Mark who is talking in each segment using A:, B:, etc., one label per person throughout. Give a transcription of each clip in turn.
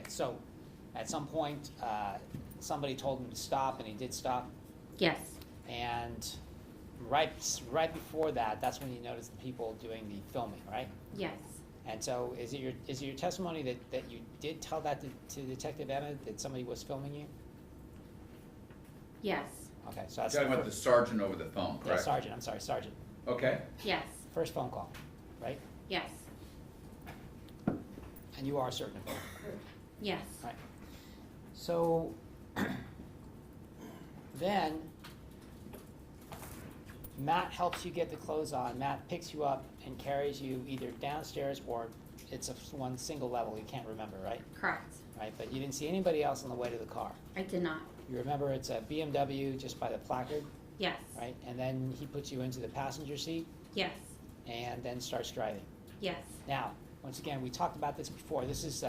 A: so at some point, somebody told him to stop, and he did stop.
B: Yes.
A: And right before that, that's when you noticed the people doing the filming, right?
B: Yes.
A: And so, is it your testimony that you did tell that to Detective Emma, that somebody was filming you?
B: Yes.
A: Okay, so that's
C: You're talking about the sergeant over the phone,
A: yeah,
C: correct?
A: sergeant. I'm sorry, sergeant.
C: Okay.
B: Yes.
A: First phone call, right?
B: Yes.
A: And you are certain of that,
B: Yes.
A: right? So then Matt helps you get the clothes on. Matt picks you up and carries you either downstairs, or it's one single level. You can't remember, right?
B: Correct.
A: Right, but you didn't see anybody else on the way to the car.
B: I did not.
A: You remember it's a BMW just by the placard,
B: Yes.
A: right? And then he puts you into the passenger seat
B: Yes.
A: and then starts driving.
B: Yes.
A: Now, once again, we talked about this before. This is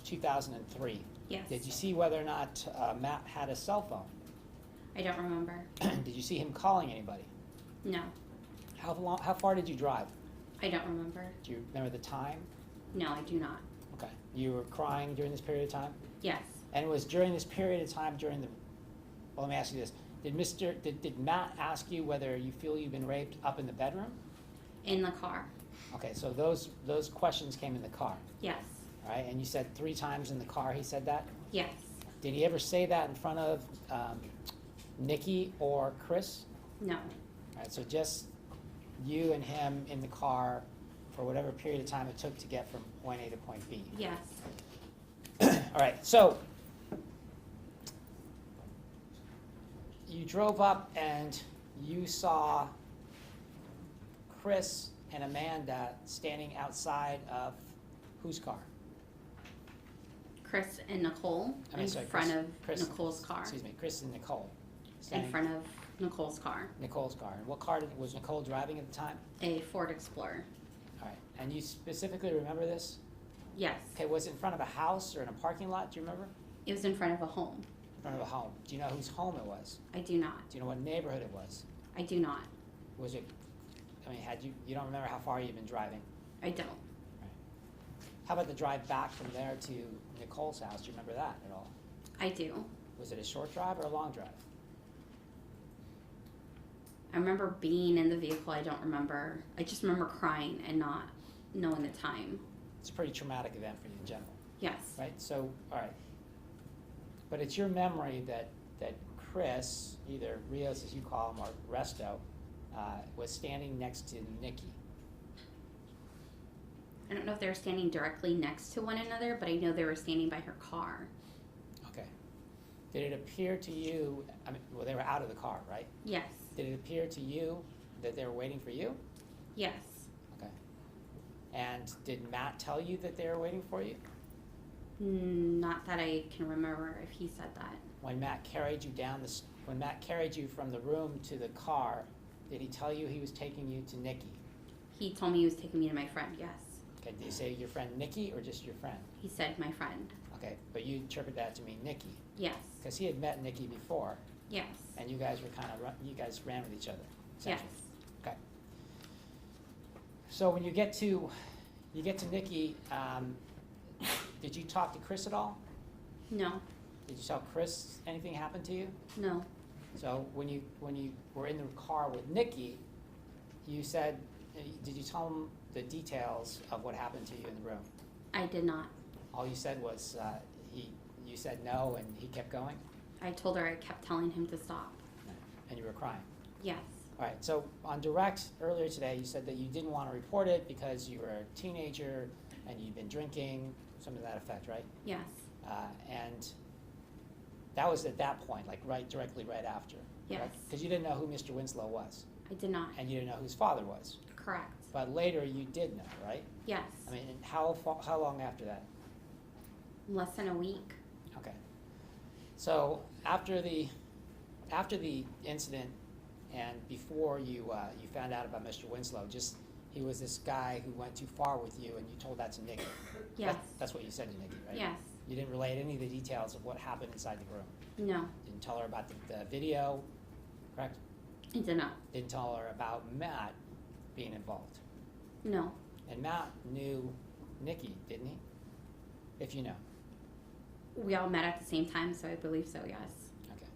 A: 2003.
B: Yes.
A: Did you see whether or not Matt had a cell phone?
B: I don't remember.
A: Did you see him calling anybody?
B: No.
A: How far did you drive?
B: I don't remember.
A: Do you remember the time?
B: No, I do not.
A: Okay. You were crying during this period of time?
B: Yes.
A: And it was during this period of time well, let me ask you this. Did Matt ask you whether you feel you've been raped up in the bedroom?
B: In the car.
A: Okay, so those questions came in the car,
B: Yes.
A: all right? And you said 3 times in the car he said that?
B: Yes.
A: Did he ever say that in front of Nikki or Chris?
B: No.
A: All right, so just you and him in the car for whatever period of time it took to get from point A to point B.
B: Yes.
A: All right, so you drove up and you saw Chris and Amanda standing outside of whose car?
B: Chris and Nicole in front of Nicole's car.
A: Excuse me, Chris and Nicole.
B: In
A: standing
B: front of Nicole's car.
A: Nicole's car. And what car was Nicole driving at the time?
B: A Ford Explorer.
A: All right, and you specifically remember this?
B: Yes.
A: Okay, was it in front of a house or in a parking lot? Do you remember?
B: It was in front of a home.
A: In front of a home. Do you know whose home it was?
B: I do not.
A: Do you know what neighborhood it was?
B: I do not.
A: Was it, I mean, you don't remember how far you've been driving?
B: I don't.
A: How about the drive back from there to Nicole's house? Do you remember that at all?
B: I do.
A: Was it a short drive or a long drive?
B: I remember being in the vehicle. I don't remember. I just remember crying and not knowing the time.
A: It's a pretty traumatic event for you in general,
B: Yes.
A: right? So, all right. But it's your memory that Chris, either Rios as you call him or Resto, was standing next to Nikki.
B: I don't know if they were standing directly next to one another, but I know they were standing by her car.
A: Okay. Did it appear to you, I mean, well, they were out of the car, right?
B: Yes.
A: Did it appear to you that they were waiting for you?
B: Yes.
A: Okay. And did Matt tell you that they were waiting for you?
B: Not that I can remember if he said that.
A: When Matt carried you when Matt carried you from the room to the car, did he tell you he was taking you to Nikki?
B: He told me he was taking me to my friend, yes.
A: Okay, did he say your friend Nikki or just your friend?
B: He said my friend.
A: Okay, but you interpret that to mean Nikki,
B: Yes.
A: because he had met Nikki before,
B: Yes.
A: and you guys were you guys ran with each other,
B: Yes.
A: essentially. Okay. So when you get to Nikki, did you talk to Chris at all?
B: No.
A: Did you tell Chris anything happened to you?
B: No.
A: So when you were in the car with Nikki, you said, did you tell him the details of what happened to you in the room?
B: I did not.
A: All you said was you said no, and he kept going,
B: I told her I kept telling him to stop.
A: and you were crying.
B: Yes.
A: All right. So on direct earlier today, you said that you didn't want to report it because you were a teenager and you'd been drinking, something to that effect, right?
B: Yes.
A: And that was at that point, like directly right after.
B: Yes.
A: Because you didn't know who Mr. Winslow was,
B: I did not.
A: and you didn't know who his father was.
B: Correct.
A: But later you did know, right?
B: Yes.
A: I mean, and how long after that?
B: Less than a week.
A: Okay. So after the incident and before you found out about Mr. Winslow, he was this guy who went too far with you, and you told that to Nikki.
B: Yes.
A: That's what you said to Nikki, right?
B: Yes.
A: You didn't relate any of the details of what happened inside the room.
B: No.
A: Didn't tell her about the video, correct?
B: I did not.
A: Didn't tell her about Matt being involved.
B: No.
A: And Matt knew Nikki, didn't he? If you know.
B: We all met at the same time, so I believe so, yes.
A: Okay.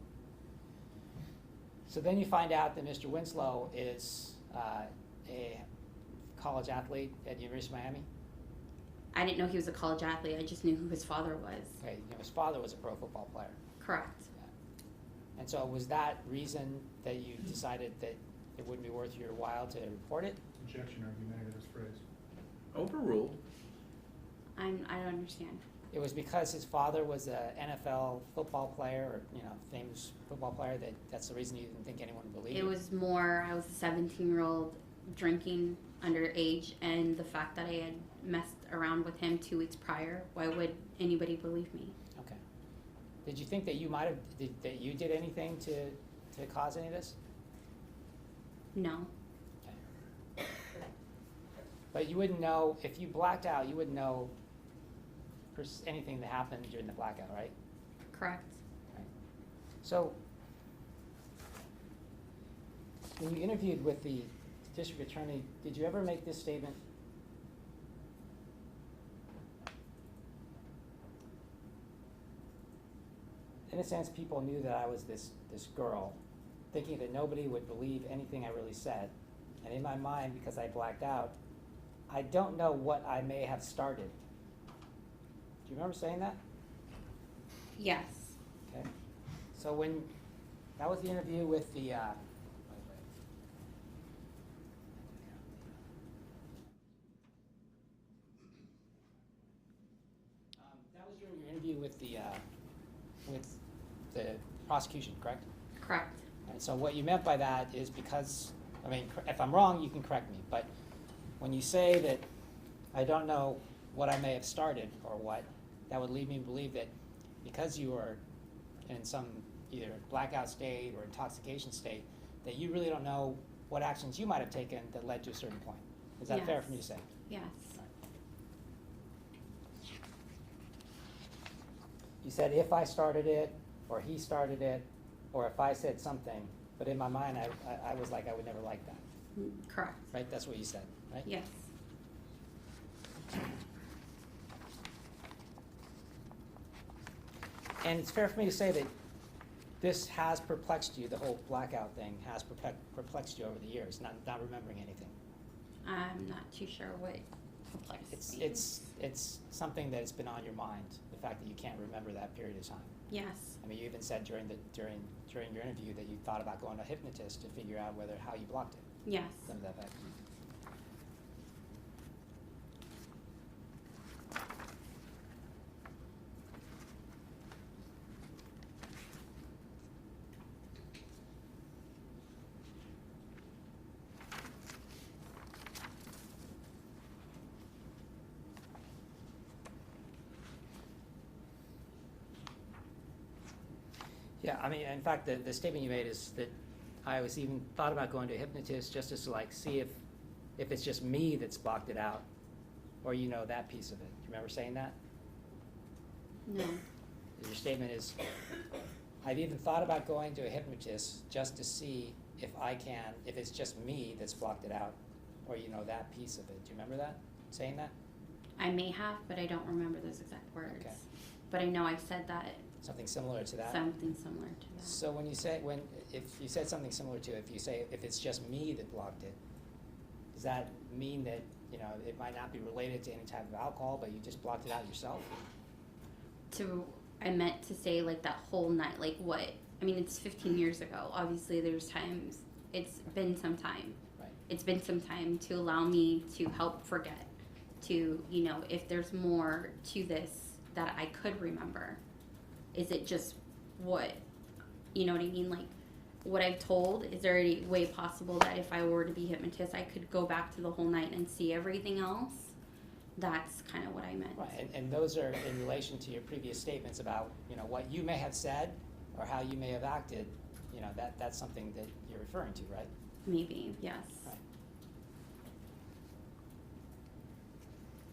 A: So then you find out that Mr. Winslow is a college athlete at the University of Miami?
B: I didn't know he was a college athlete. I just knew who his father was.
A: Okay, you know, his father was a pro football player.
B: Correct.
A: Yeah. And so was that reason that you decided that it wouldn't be worth your while to report it?
D: Objection, argumentative phrase.
C: Overruled.
B: I don't understand.
A: It was because his father was an NFL football player, or, you know, famous football player, that's the reason you didn't think anyone would believe
B: It
A: you?
B: was more, I was a 17-year-old drinking underage, and the fact that I had messed around with him 2 weeks prior, why would anybody believe me?
A: Okay. Did you think that you might have, that you did anything to cause any of this?
B: No.
A: Okay. But you wouldn't know, if you blacked out, you wouldn't know anything that happened during the blackout, right?
B: Correct.
A: Right. So, when you interviewed with the district attorney, did you ever make this statement? In a sense, people knew that I was this girl, thinking that nobody would believe anything I really said. And in my mind, because I blacked out, I don't know what I may have started. Do you remember saying that?
B: Yes.
A: Okay. So when, that was the interview with the, that was during your interview with the prosecution, correct?
B: Correct.
A: And so what you meant by that is because, I mean, if I'm wrong, you can correct me, but when you say that I don't know what I may have started or what, that would lead me to believe that because you were in some either blackout state or intoxication state, that you really don't know what actions you might have taken that led to a certain point. Is that fair
B: Yes.
A: for me to say?
B: Yes.
A: You said if I started it, or he started it, or if I said something, but in my mind, I was like, I would never like that,
B: Correct.
A: right? That's what you said, right?
B: Yes.
A: And it's fair for me to say that this has perplexed you, the whole blackout thing has perplexed you over the years, not remembering anything.
B: I'm not too sure what perplexed me.
A: It's something that has been on your mind, the fact that you can't remember that period of time.
B: Yes.
A: I mean, you even said during your interview that you thought about going to a hypnotist to figure out how you blocked it.
B: Yes.
A: Some of that back. Yeah, I mean, in fact, the statement you made is that I was even thought about going to a hypnotist just to like see if it's just me that's blocked it out, or you know that piece of it. Do you remember saying that?
B: No.
A: Your statement is, I've even thought about going to a hypnotist just to see if it's just me that's blocked it out, or you know that piece of it. Do you remember that? Saying that?
B: I may have, but I don't remember those exact words.
A: Okay.
B: But I know I said that.
A: Something similar to that?
B: Something similar to that.
A: So if you said something similar to it, if it's just me that blocked it, does that mean that, you know, it might not be related to any type of alcohol, but you just blocked it out yourself?
B: I meant to say like that whole night, like what, I mean, it's 15 years ago. Obviously there's times, it's been some time.
A: Right.
B: It's been some time to allow me to help forget, to, you know, if there's more to this that I could remember. Is it just what, you know what I mean? Like what I've told, is there any way possible that if I were to be hypnotist, I could go back to the whole night and see everything else? That's kind of what I meant.
A: Right, and those are in relation to your previous statements about, you know, what you may have said or how you may have acted, you know, that's something that you're referring to, right?
B: Maybe, yes.
A: Right.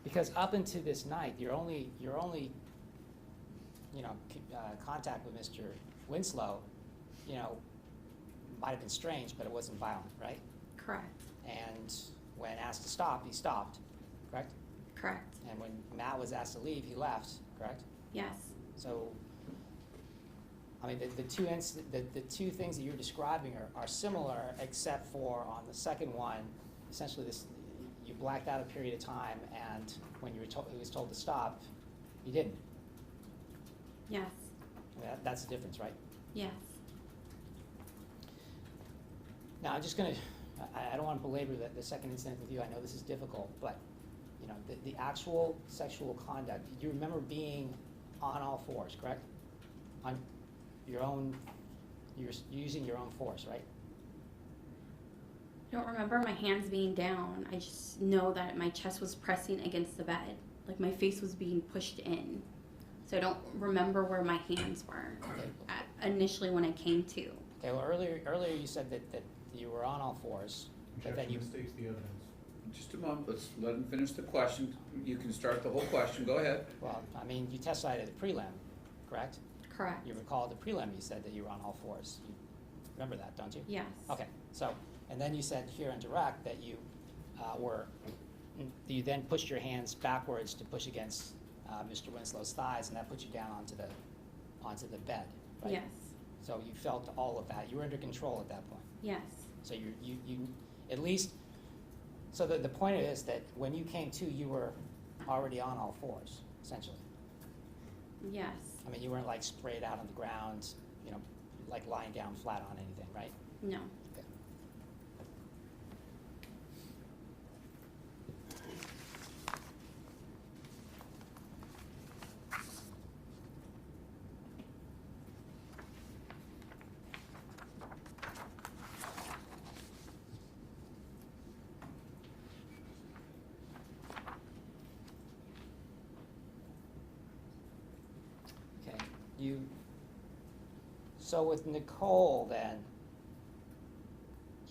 A: Because up until this night, your only you know, contact with Mr. Winslow, you know, might have been strange, but it wasn't violent, right?
B: Correct.
A: And when asked to stop, he stopped, correct?
B: Correct.
A: And when Matt was asked to leave, he left, correct?
B: Yes.
A: So, I mean, the two things that you're describing are similar, except for on the second one, essentially you blacked out a period of time, and when you were it was told to stop, you didn't.
B: Yes.
A: I mean, that's the difference, right?
B: Yes.
A: Now, I'm just gonna, I don't want to belabor the second incident with you. I know this is difficult, but, you know, the actual sexual conduct, you remember being on all fours, correct? On your own, you're using your own force, right?
B: I don't remember my hands being down. I just know that my chest was pressing against the bed. Like my face was being pushed in. So I don't remember where my hands were initially when I came to.
A: Okay, well, earlier you said that you were on all fours, but then
D: Objection
A: you,
D: mistakes the evidence.
C: Just a moment, let's let him finish the question. You can start the whole question, go ahead.
A: well, I mean, you testified at the prelim, correct?
B: Correct.
A: You recall at the prelim you said that you were on all fours. You remember that, don't you?
B: Yes.
A: Okay, so, and then you said here in direct that you you then pushed your hands backwards to push against Mr. Winslow's thighs, and that put you down onto the bed, right?
B: Yes.
A: So you felt all of that. You were under control at that point.
B: Yes.
A: So you at least, so the point is that when you came to, you were already on all fours, essentially.
B: Yes.
A: I mean, you weren't like sprayed out on the ground, you know, like lying down flat on anything, right?
B: No.
A: Okay. Okay, so with Nicole then,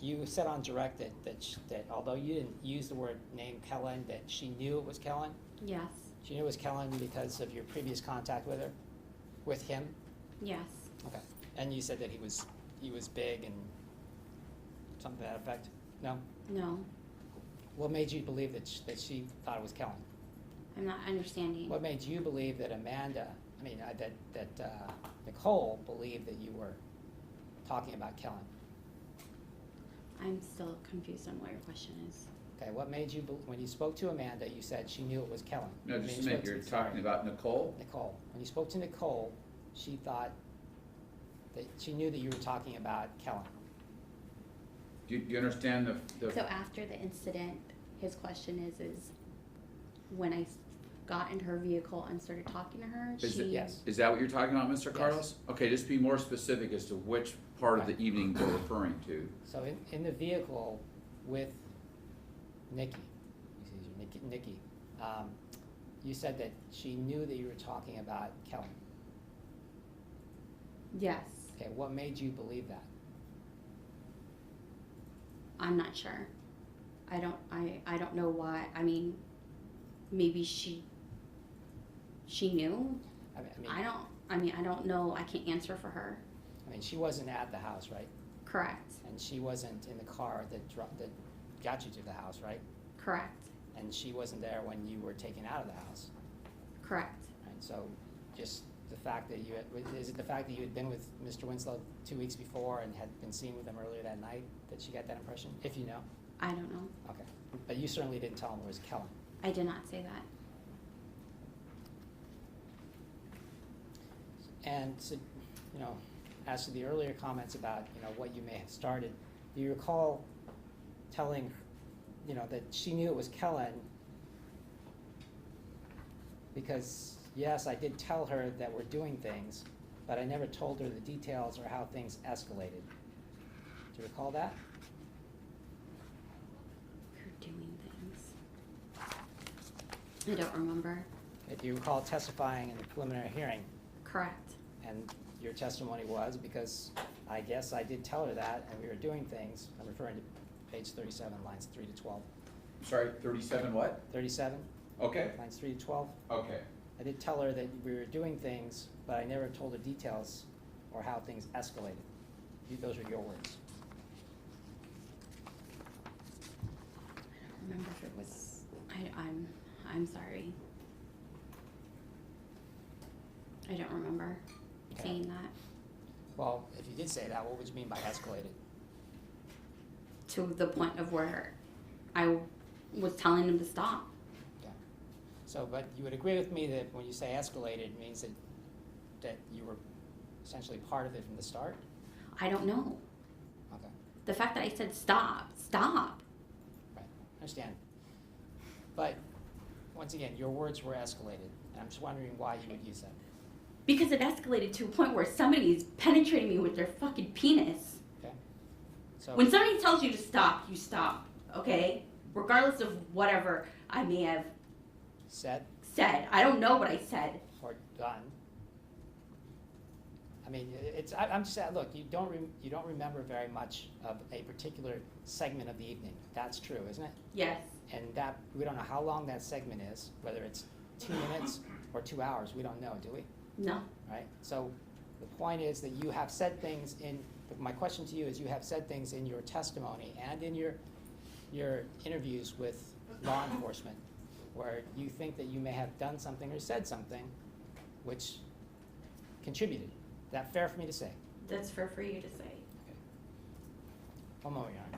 A: you said on direct that although you didn't use the word name Kellen, that she knew it was Kellen?
B: Yes.
A: She knew it was Kellen because of your previous contact with her, with him?
B: Yes.
A: Okay, and you said that he was big and something to that effect? No?
B: No.
A: What made you believe that she thought it was Kellen?
B: I'm not understanding.
A: What made you believe that Nicole believed that you were talking about Kellen?
B: I'm still confused on what your question is.
A: Okay, what made you, when you spoke to Amanda, you said she knew it was Kellen?
C: No,
A: When
C: just
A: you
C: a minute,
A: spoke
C: you're
A: to- sorry,
C: talking about Nicole?
A: Nicole. When you spoke to Nicole, she thought that she knew that you were talking about Kellen.
C: Do you understand the?
B: So after the incident, his question is when I got into her vehicle and started talking to her,
A: Yes.
C: Is that what you're talking about, Mr.
A: Yes.
C: Carlos? Okay, just be more specific as to which part of the
A: Right.
C: evening you're referring to.
A: So in the vehicle with Nikki, you said that she knew that you were talking about Kellen.
B: Yes.
A: Okay, what made you believe that?
B: I'm not sure. I don't know why. I mean, maybe she knew. I don't know. I can't answer for her.
A: I mean, she wasn't at the house, right?
B: Correct.
A: And she wasn't in the car that got you to the house, right?
B: Correct.
A: And she wasn't there when you were taken out of the house,
B: Correct.
A: right? So just the fact that is it the fact that you had been with Mr. Winslow 2 weeks before and had been seen with him earlier that night that she got that impression, if you know?
B: I don't know.
A: Okay. But you certainly didn't tell him it was Kellen.
B: I did not say that.
A: And so, you know, as to the earlier comments about, you know, what you may have started, do you recall telling, you know, that she knew it was Kellen because, yes, I did tell her that we're doing things, but I never told her the details or how things escalated. Do you recall that?
B: We're doing things. I don't remember.
A: Do you recall testifying in the preliminary hearing?
B: Correct.
A: And your testimony was, because I guess I did tell her that, and we were doing things. I'm referring to page 37, lines 3 to 12.
C: Sorry, 37 what?
A: 37,
C: Okay,
A: lines 3 to 12.
C: okay.
A: I did tell her that we were doing things, but I never told her details or how things escalated. Those are your words.
B: I don't remember if it was. I'm sorry. I don't remember
A: Okay.
B: saying that.
A: Well, if you did say that, what would you mean by escalated?
B: To the point of where I was telling him to stop.
A: Okay. So, but you would agree with me that when you say escalated, it means that you were essentially part of it from the start?
B: I don't know.
A: Okay,
B: The fact that I said stop.
A: right, I understand. But, once again, your words were escalated, and I'm just wondering why you would use that.
B: Because it escalated to a point where somebody is penetrating me with their fucking penis.
A: Okay? So,
B: When somebody tells you to stop, you stop, okay? Regardless of whatever I may have
A: said
B: said. I don't know what I said.
A: or done. I mean, I'm just saying, look, you don't remember very much of a particular segment of the evening. That's true, isn't it?
B: Yes.
A: And that, we don't know how long that segment is, whether it's 2 minutes or 2 hours, we don't know, do we?
B: No.
A: Right? So the point is that you have said things my question to you is you have said things in your testimony and in your interviews with law enforcement where you think that you may have done something or said something which contributed. Is that fair for me to say?
B: That's fair for you to say.
A: Okay. One moment, Your Honor.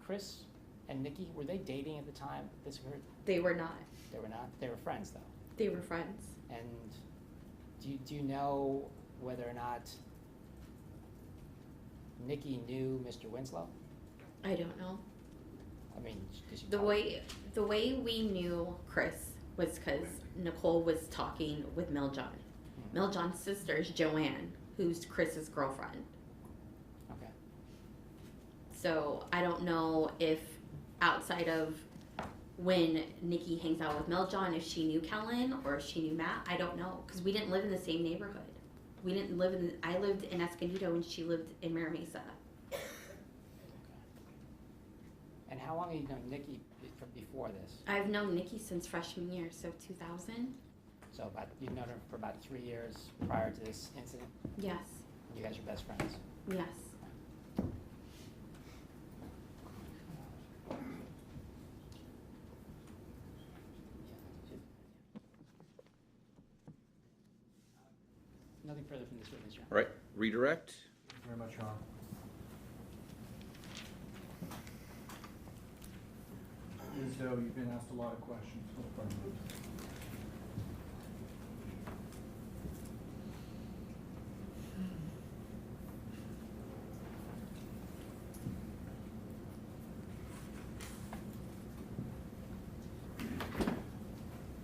A: Chris and Nikki, were they dating at the time this occurred?
B: They were not.
A: They were not? They were friends, though.
B: They were friends.
A: And do you know whether or not Nikki knew Mr. Winslow?
B: I don't know.
A: I mean, did she
B: The way we knew Chris was because Nicole was talking with Mel John. Mel John's sister is Joanne, who's Chris's girlfriend.
A: Okay.
B: So I don't know if outside of when Nikki hangs out with Mel John, if she knew Kellen or if she knew Matt. I don't know because we didn't live in the same neighborhood. We didn't live in. I lived in Escondido and she lived in Mira Mesa.
A: Okay. And how long have you known Nikki from before this?
B: I've known Nikki since freshman year, so 2000.
A: So you've known her for about 3 years prior to this incident?
B: Yes.
A: You guys are best friends?
B: Yes.
A: Nothing further from this witness, Your Honor.
C: All right, redirect.
D: Thank you very much, Your Honor. Ms. Doe, you've been asked a lot of questions.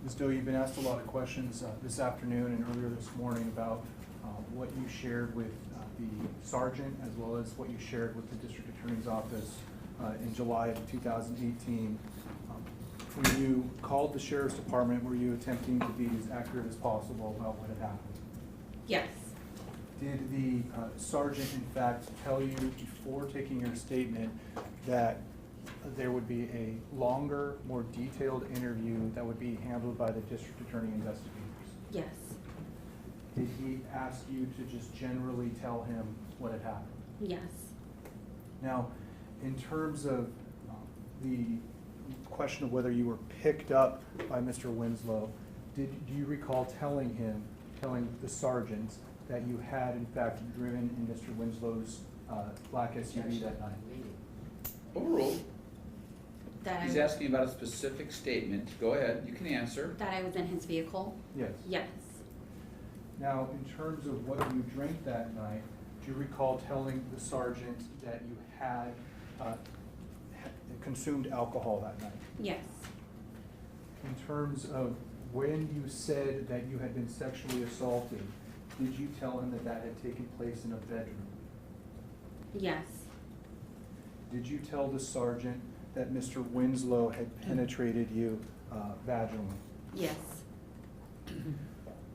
D: Ms. Doe, you've been asked a lot of questions this afternoon and earlier this morning about what you shared with the sergeant as well as what you shared with the district attorney's office in July of 2018. When you called the sheriff's department, were you attempting to be as accurate as possible about what had happened?
B: Yes.
D: Did the sergeant in fact tell you before taking your statement that there would be a longer, more detailed interview that would be handled by the district attorney investigators?
B: Yes.
D: Did he ask you to just generally tell him what had happened?
B: Yes.
D: Now, in terms of the question of whether you were picked up by Mr. Winslow, do you recall telling the sergeant that you had in fact driven in Mr. Winslow's black SUV that night?
C: Overruled.
B: That
C: He's
B: I,
C: asking about a specific statement. Go ahead, you can answer.
B: that I was in his vehicle?
D: Yes.
B: Yes.
D: Now, in terms of what you drank that night, do you recall telling the sergeant that you had consumed alcohol that night?
B: Yes.
D: In terms of when you said that you had been sexually assaulted, did you tell him that that had taken place in a bedroom?
B: Yes.
D: Did you tell the sergeant that Mr. Winslow had penetrated you vaginally?
B: Yes.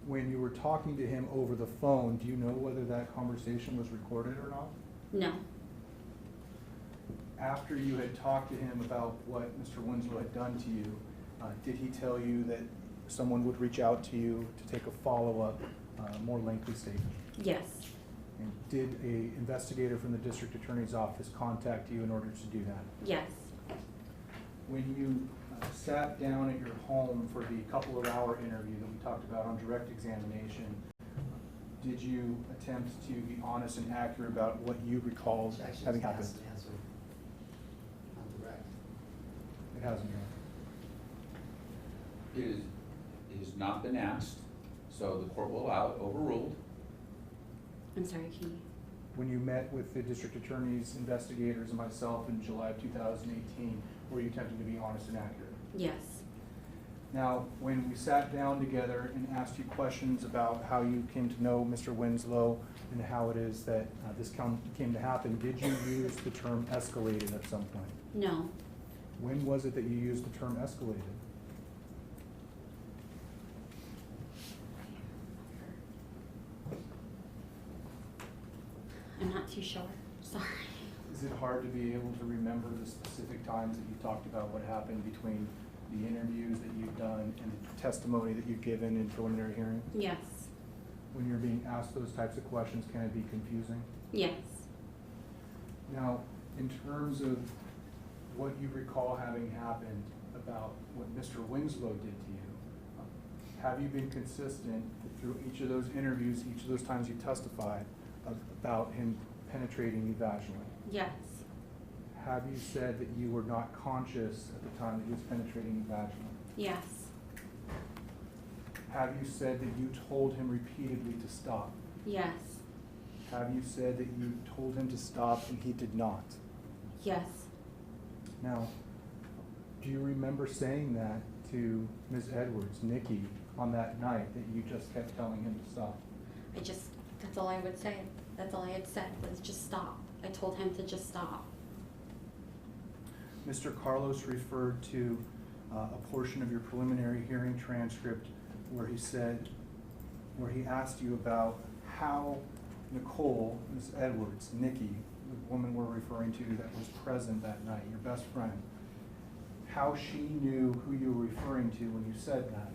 D: when you were talking to him over the phone, do you know whether that conversation was recorded or not?
B: No.
D: After you had talked to him about what Mr. Winslow had done to you, did he tell you that someone would reach out to you to take a follow-up, more lengthy statement?
B: Yes.
D: And did a investigator from the district attorney's office contact you in order to do that?
B: Yes.
D: When you sat down at your home for the couple of hour interview that we talked about on direct examination, did you attempt to be honest and accurate about what you recall
A: Actually,
D: having
A: it's
D: happened?
A: asked and answered on direct.
D: It hasn't yet.
C: It has not been asked, so the court will allow it, overruled.
B: I'm sorry, can you?
D: When you met with the district attorney's investigators and myself in July of 2018, were you attempting to be honest and accurate?
B: Yes.
D: Now, when we sat down together and asked you questions about how you came to know Mr. Winslow and how it is that this came to happen, did you use the term escalated at some point?
B: No.
D: When was it that you used the term escalated?
B: I'm not too sure. Sorry.
D: Is it hard to be able to remember the specific times that you talked about what happened between the interviews that you've done and the testimony that you've given in preliminary hearing?
B: Yes.
D: When you're being asked those types of questions, can it be confusing?
B: Yes.
D: Now, in terms of what you recall having happened about what Mr. Winslow did to you, have you been consistent through each of those interviews, each of those times you testified, about him penetrating you vaginally?
B: Yes.
D: Have you said that you were not conscious at the time that he was penetrating you vaginally?
B: Yes.
D: Have you said that you told him repeatedly to stop?
B: Yes.
D: Have you said that you told him to stop and he did not?
B: Yes.
D: Now, do you remember saying that to Ms. Edwards, Nikki, on that night that you just kept telling him to stop?
B: That's all I would say. That's all I had said was just stop. I told him to just stop.
D: Mr. Carlos referred to a portion of your preliminary hearing transcript where he asked you about how Nicole, Ms. Edwards, Nikki, the woman we're referring to that was present that night, your best friend, how she knew who you were referring to when you said that.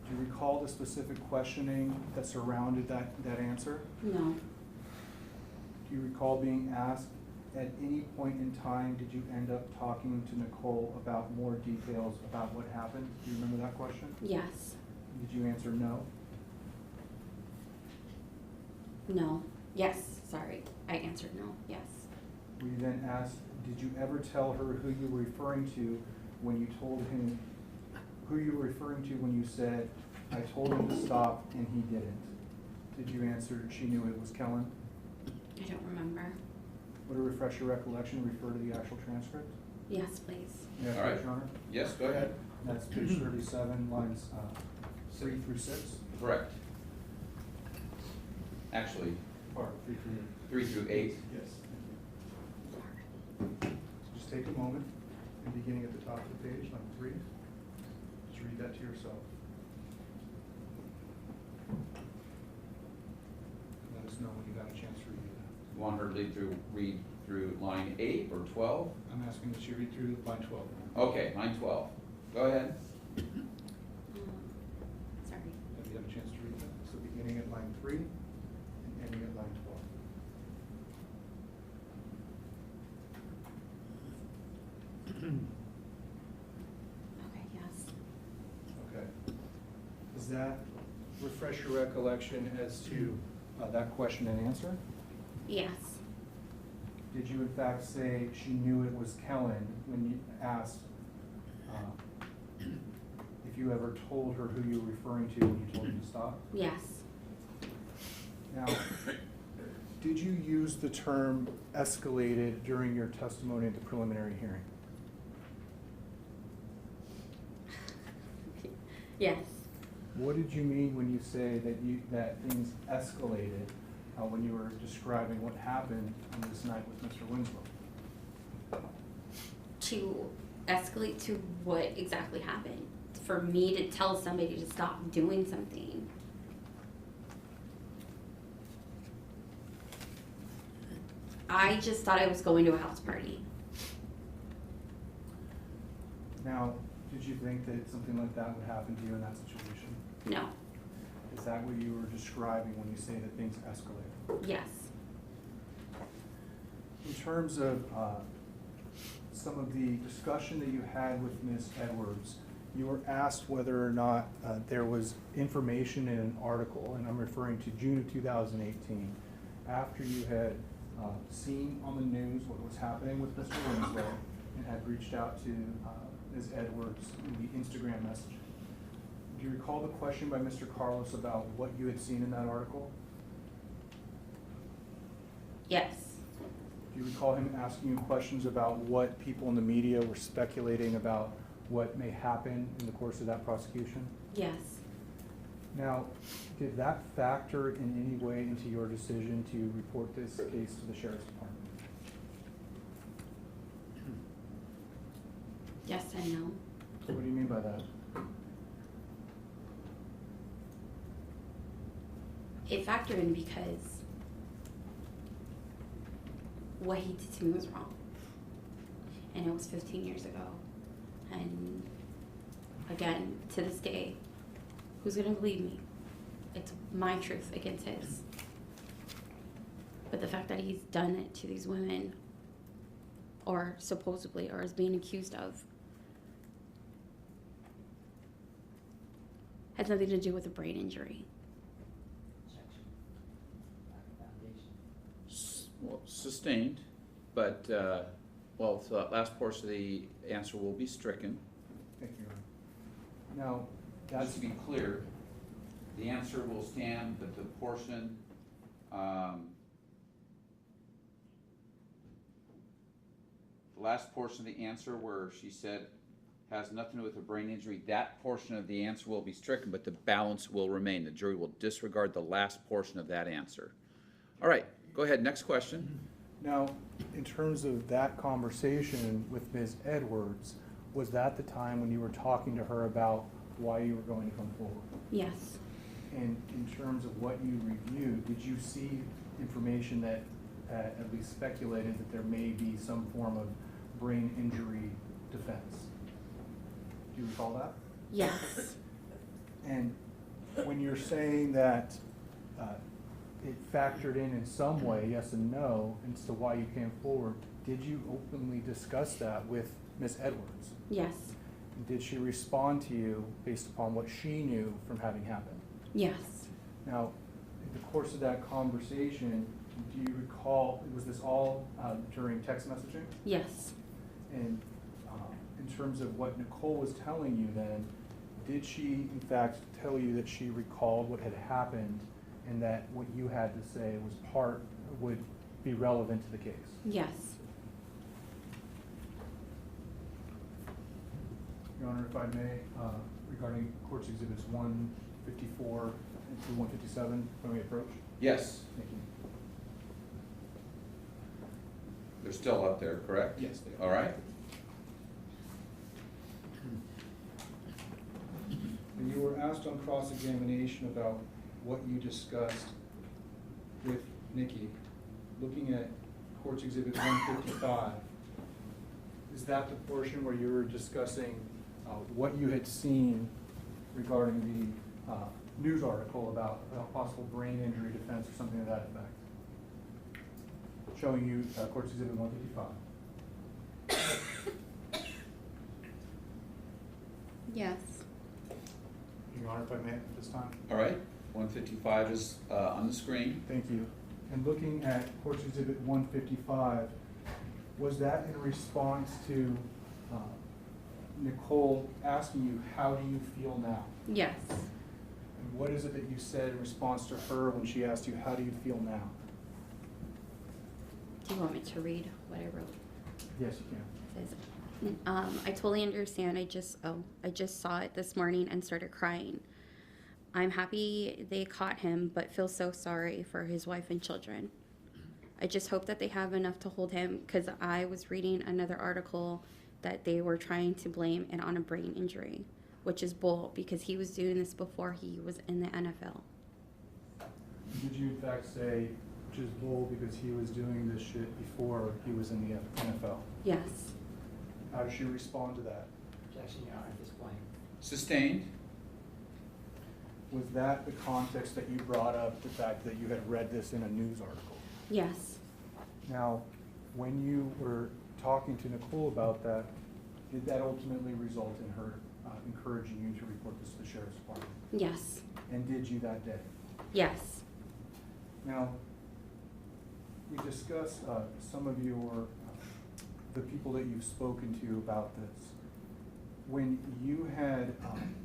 D: Do you recall the specific questioning that surrounded that answer?
B: No.
D: Do you recall being asked at any point in time, did you end up talking to Nicole about more details about what happened? Do you remember that question?
B: Yes.
D: Did you answer no?
B: No. Yes. Sorry. I answered no. Yes.
D: Were you then asked, did you ever tell her who you were referring to when you told him, who you were referring to when you said, I told him to stop and he didn't? Did you answer she knew it was Kellen?
B: I don't remember.
D: Would a refresh your recollection refer to the actual transcript?
B: Yes, please.
D: Yeah,
C: All right.
D: Your Honor.
C: Yes, go ahead.
D: That's page 37, lines 3 through 6.
C: Correct. Actually,
D: Or 3 through
C: 3 through 8.
D: Yes. So just take a moment, and beginning at the top of the page, line 3, just read that to yourself. Let us know when you got a chance to read that.
C: You want her to read through line 8 or 12?
D: I'm asking that you read through line 12.
C: Okay, line 12. Go ahead.
B: Sorry.
D: Have you had a chance to read that? So beginning at line 3 and ending at line 12.
B: Okay. Yes.
D: Okay. Does that refresh your recollection as to that question and answer?
B: Yes.
D: Did you in fact say she knew it was Kellen when you asked if you ever told her who you were referring to when you told him to stop?
B: Yes.
D: Now, did you use the term escalated during your testimony at the preliminary hearing?
B: Yes.
D: What did you mean when you say that things escalated when you were describing what happened on this night with Mr. Winslow?
B: To escalate to what exactly happened? For me to tell somebody to stop doing something. I just thought I was going to a house party.
D: Now, did you think that something like that would happen to you in that situation?
B: No.
D: Is that what you were describing when you say that things escalated?
B: Yes.
D: In terms of some of the discussion that you had with Ms. Edwards, you were asked whether or not there was information in an article, and I'm referring to June of 2018, after you had seen on the news what was happening with Mr. Winslow and had reached out to Ms. Edwards in the Instagram messaging. Do you recall the question by Mr. Carlos about what you had seen in that article?
B: Yes.
D: Do you recall him asking you questions about what people in the media were speculating about what may happen in the course of that prosecution?
B: Yes.
D: Now, did that factor in any way into your decision to report this case to the Sheriff's Department?
B: Yes and no.
D: What do you mean by that?
B: It factored in because what he did to me was wrong. And it was 15 years ago. And again, to this day, who's gonna believe me? It's my truth against his. But the fact that he's done it to these women, or supposedly, or is being accused of, has nothing to do with a brain injury.
C: Well, sustained, but, well, so that last portion of the answer will be stricken.
D: Thank you, Your Honor. Now,
C: Just
D: that's
C: to be clear, the answer will stand, but the portion, the last portion of the answer where she said has nothing to do with a brain injury, that portion of the answer will be stricken, but the balance will remain. The jury will disregard the last portion of that answer. All right, go ahead, next question.
D: Now, in terms of that conversation with Ms. Edwards, was that the time when you were talking to her about why you were going to come forward?
B: Yes.
D: And in terms of what you reviewed, did you see information that at least speculated that there may be some form of brain injury defense? Do you recall that?
B: Yes.
D: And when you're saying that it factored in some way, yes and no, as to why you came forward, did you openly discuss that with Ms. Edwards?
B: Yes.
D: Did she respond to you based upon what she knew from having happened?
B: Yes.
D: Now, in the course of that conversation, do you recall, was this all during text messaging?
B: Yes.
D: And in terms of what Nicole was telling you then, did she in fact tell you that she recalled what had happened and that what you had to say would be relevant to the case?
B: Yes.
D: Your Honor, if I may, regarding Court's Exhibits 154 through 157, when we approach?
C: Yes,
D: Thank you.
C: they're still up there, correct?
D: Yes, they are.
C: All right.
D: And you were asked on cross-examination about what you discussed with Nikki, looking at Court's Exhibit 155. Is that the portion where you were discussing what you had seen regarding the news article about possible brain injury defense or something to that effect? Showing you Court's Exhibit 155.
B: Yes.
D: Your Honor, if I may at this time.
C: All right, 155 is on the screen.
D: Thank you. And looking at Court's Exhibit 155, was that in response to Nicole asking you, how do you feel now?
B: Yes.
D: And what is it that you said in response to her when she asked you, how do you feel now?
B: Do you want me to read what I wrote?
D: Yes, you can.
B: It says, I totally understand. I just saw it this morning and started crying. I'm happy they caught him, but feel so sorry for his wife and children. I just hope that they have enough to hold him, because I was reading another article that they were trying to blame it on a brain injury, which is bull, because he was doing this before he was in the NFL.
D: Did you in fact say which is bull because he was doing this shit before he was in the NFL.
B: Yes.
D: How does she respond to that?
A: Objection, Your Honor, at this point.
C: Sustained?
D: Was that the context that you brought up, the fact that you had read this in a news article?
B: Yes.
D: Now, when you were talking to Nicole about that, did that ultimately result in her encouraging you to report this to the sheriff's department?
B: Yes.
D: And did you that day?
B: Yes.
D: Now, we discussed some of your, the people that you've spoken to about this. When you had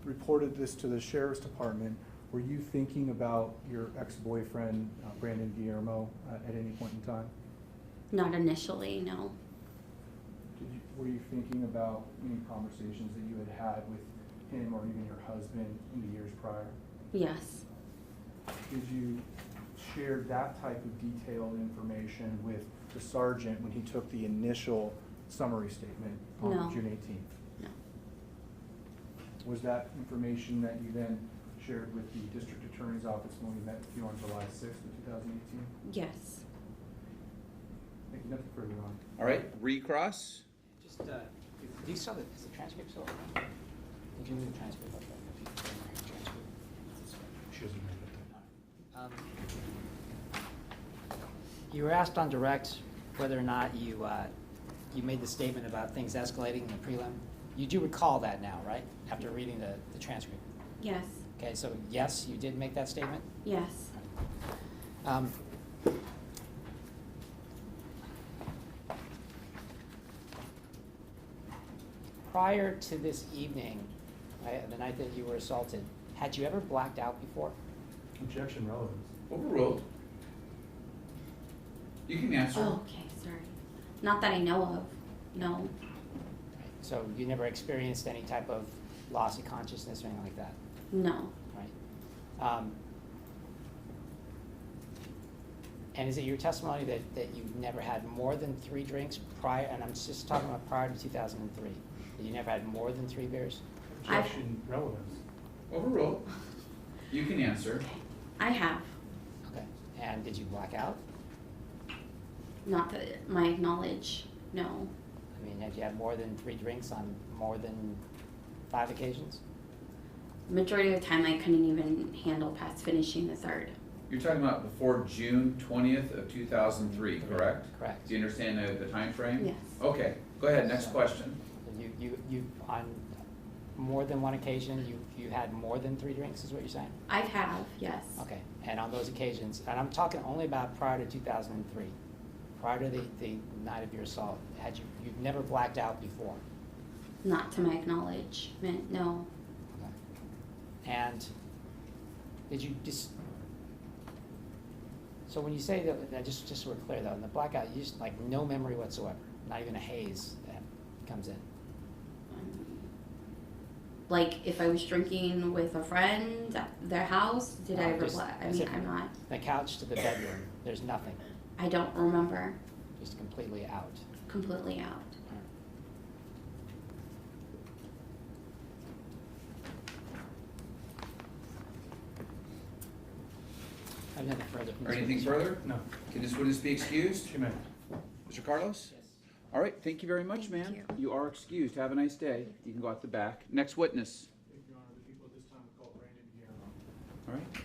D: reported this to the sheriff's department, were you thinking about your ex-boyfriend, Brandon Guillermo, at any point in time?
B: Not initially, no.
D: Were you thinking about any conversations that you had had with him or even your husband in the years prior?
B: Yes.
D: Did you share that type of detailed information with the sergeant when he took the initial summary statement on
B: No.
D: June 18th?
B: No.
D: Was that information that you then shared with the district attorney's office when we met with you on July 6th of 2018?
B: Yes.
D: Thank you. Nothing further on.
C: All right, recross.
A: Just, do you saw the, is the transcript still around? Did you move the transcript up there?
D: She doesn't remember that.
A: You were asked on direct whether or not you, you made the statement about things escalating in the prelim. You do recall that now, right? After reading the transcript.
B: Yes.
A: Okay, so yes, you did make that statement?
B: Yes.
A: Prior to this evening, the night that you were assaulted, had you ever blacked out before?
D: Objection relevance.
C: Overruled. You can answer.
B: Oh, okay, sorry. Not that I know of, no.
A: So you never experienced any type of loss of consciousness or anything like that,
B: No.
A: right? And is it your testimony that you never had more than 3 drinks prior, and I'm just talking about prior to 2003, that you never had more than 3 beers?
D: Objection relevance.
C: Overruled. You can answer.
B: Okay. I have.
A: Okay, and did you black out?
B: Not that my knowledge, no.
A: I mean, had you had more than 3 drinks on more than 5 occasions?
B: Majority of the time I couldn't even handle past finishing the third.
C: You're talking about before June 20th of 2003, correct?
A: Correct.
C: Do you understand the time frame?
B: Yes.
C: Okay, go ahead, next question.
A: You on more than one occasion, you had more than 3 drinks, is what you're saying?
B: I have, yes.
A: Okay, and on those occasions, and I'm talking only about prior to 2003, prior to the night of your assault, you've never blacked out before?
B: Not to my acknowledgement, no.
A: Okay. And did you just, so when you say that, just so we're clear though, in the blackout, you just like no memory whatsoever, not even a haze that comes in?
B: Like if I was drinking with a friend at their house, did I ever
A: Just
B: black? I
A: as
B: mean,
A: if
B: I'm not,
A: the couch to the bedroom, there's nothing,
B: I don't remember.
A: just completely out.
B: Completely out.
A: I have nothing further. from
C: Or
A: this
C: anything
A: witness.
C: further?
D: No.
C: Can this witness be excused?
D: She may.
C: Mr. Carlos?
A: Yes.
C: All right, thank you very much,
B: Thank
C: ma'am.
B: you.
C: You are excused. Have a nice day. You can go out the back. Next witness.
D: Thank you, Your Honor. The people at this time would call Brandon Guillermo.
C: All right.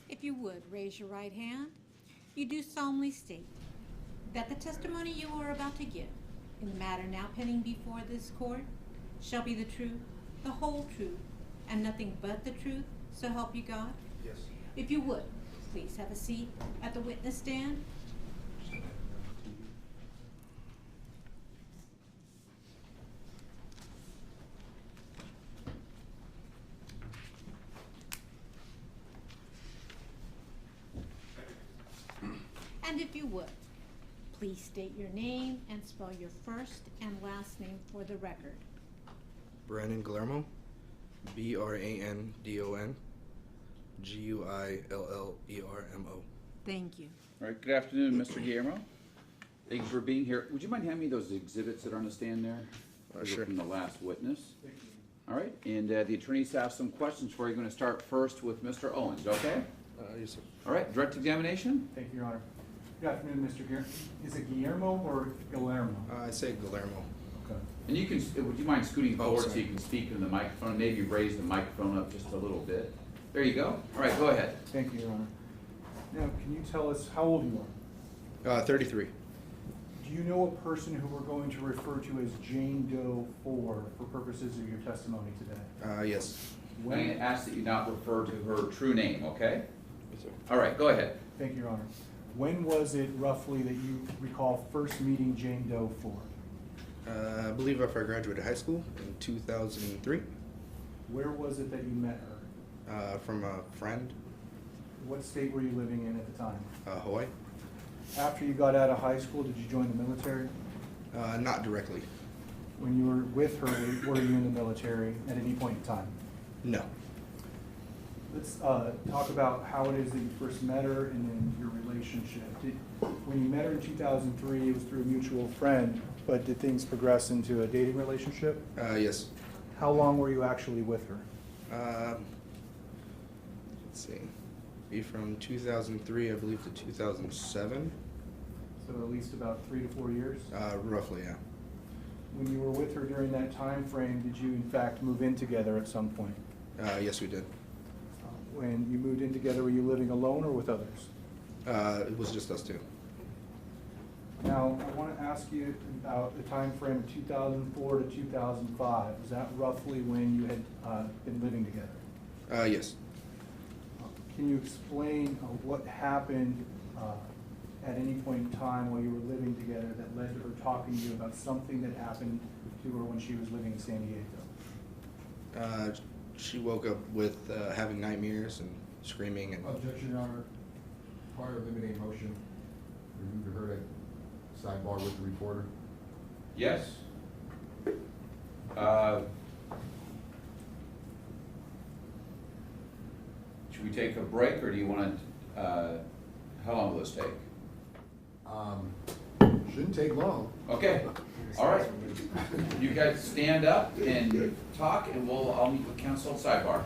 E: If you would, raise your right hand. You do solemnly state that the testimony you are about to give in the matter now pending before this court shall be the truth, the whole truth, and nothing but the truth, so help you God?
D: Yes.
E: If you would, please have a seat at the witness stand. And if you would, Please state your name and spell your first and last name for the record.
F: Brandon Guillermo, Brandon Guillermo.
E: Thank you.
C: All right, good afternoon, Mr. Guillermo. Thank you for being here. Would you mind handing me those exhibits that are on the stand there? Those are
F: Sure.
C: From the last witness. All right, and the attorneys have some questions for you. Going to start first with Mr. Owens, okay?
F: Yes, sir.
C: All right, direct examination.
D: Thank you, Your Honor. Good afternoon, Mr. Guillermo. Is it Guillermo or Guillermo?
F: I say Guillermo.
D: Okay.
C: And you can, would you mind scooting
F: Oh,
C: forward so
F: sorry.
C: you can speak into the microphone, maybe raise the microphone up just a little bit? There you go. All right, go ahead.
D: Thank you, Your Honor. Now, can you tell us how old you are?
F: 33.
D: Do you know a person who we're going to refer to as Jane Doe for purposes of your testimony today?
F: Yes.
C: I'm going to ask that you not refer to her true name, okay?
F: Yes, sir.
C: All right, go ahead.
D: Thank you, Your Honor. When was it roughly that you recall first meeting Jane Doe for?
F: I believe after I graduated high school in 2003
D: Where was it that you met her?
F: from a friend,
D: What state were you living in at the time?
F: Hawaii.
D: After you got out of high school, did you join the military?
F: Not directly.
D: When you were with her, were you in the military at any point in time?
F: No.
D: Let's talk about how it is that you first met her and then your relationship. When you met her in 2003, it was through a mutual friend, but did things progress into a dating relationship?
F: Yes.
D: How long were you actually with her?
F: Let's see. Be from 2003, I believe, to 2007.
D: So at least about 3 to 4 years?
F: Roughly, yeah.
D: When you were with her during that time frame, did you in fact move in together at some point?
F: Yes, we did.
D: When you moved in together, were you living alone or with others?
F: It was just us two.
D: Now, I want to ask you about the time frame of 2004 to 2005. Is that roughly when you had been living together?
F: Yes.
D: Can you explain what happened at any point in time while you were living together that led to her talking to you about something that happened to her when she was living in San Diego?
F: She woke up with having nightmares and screaming and
G: Objection, Your Honor. Prior limiting motion, remove her at sidebar with the reporter.
C: Yes? Should we take a break, or do you want to, how long will this take?
G: Shouldn't take long.
C: Okay, all right. You guys stand up and talk, and I'll meet with counsel at sidebar.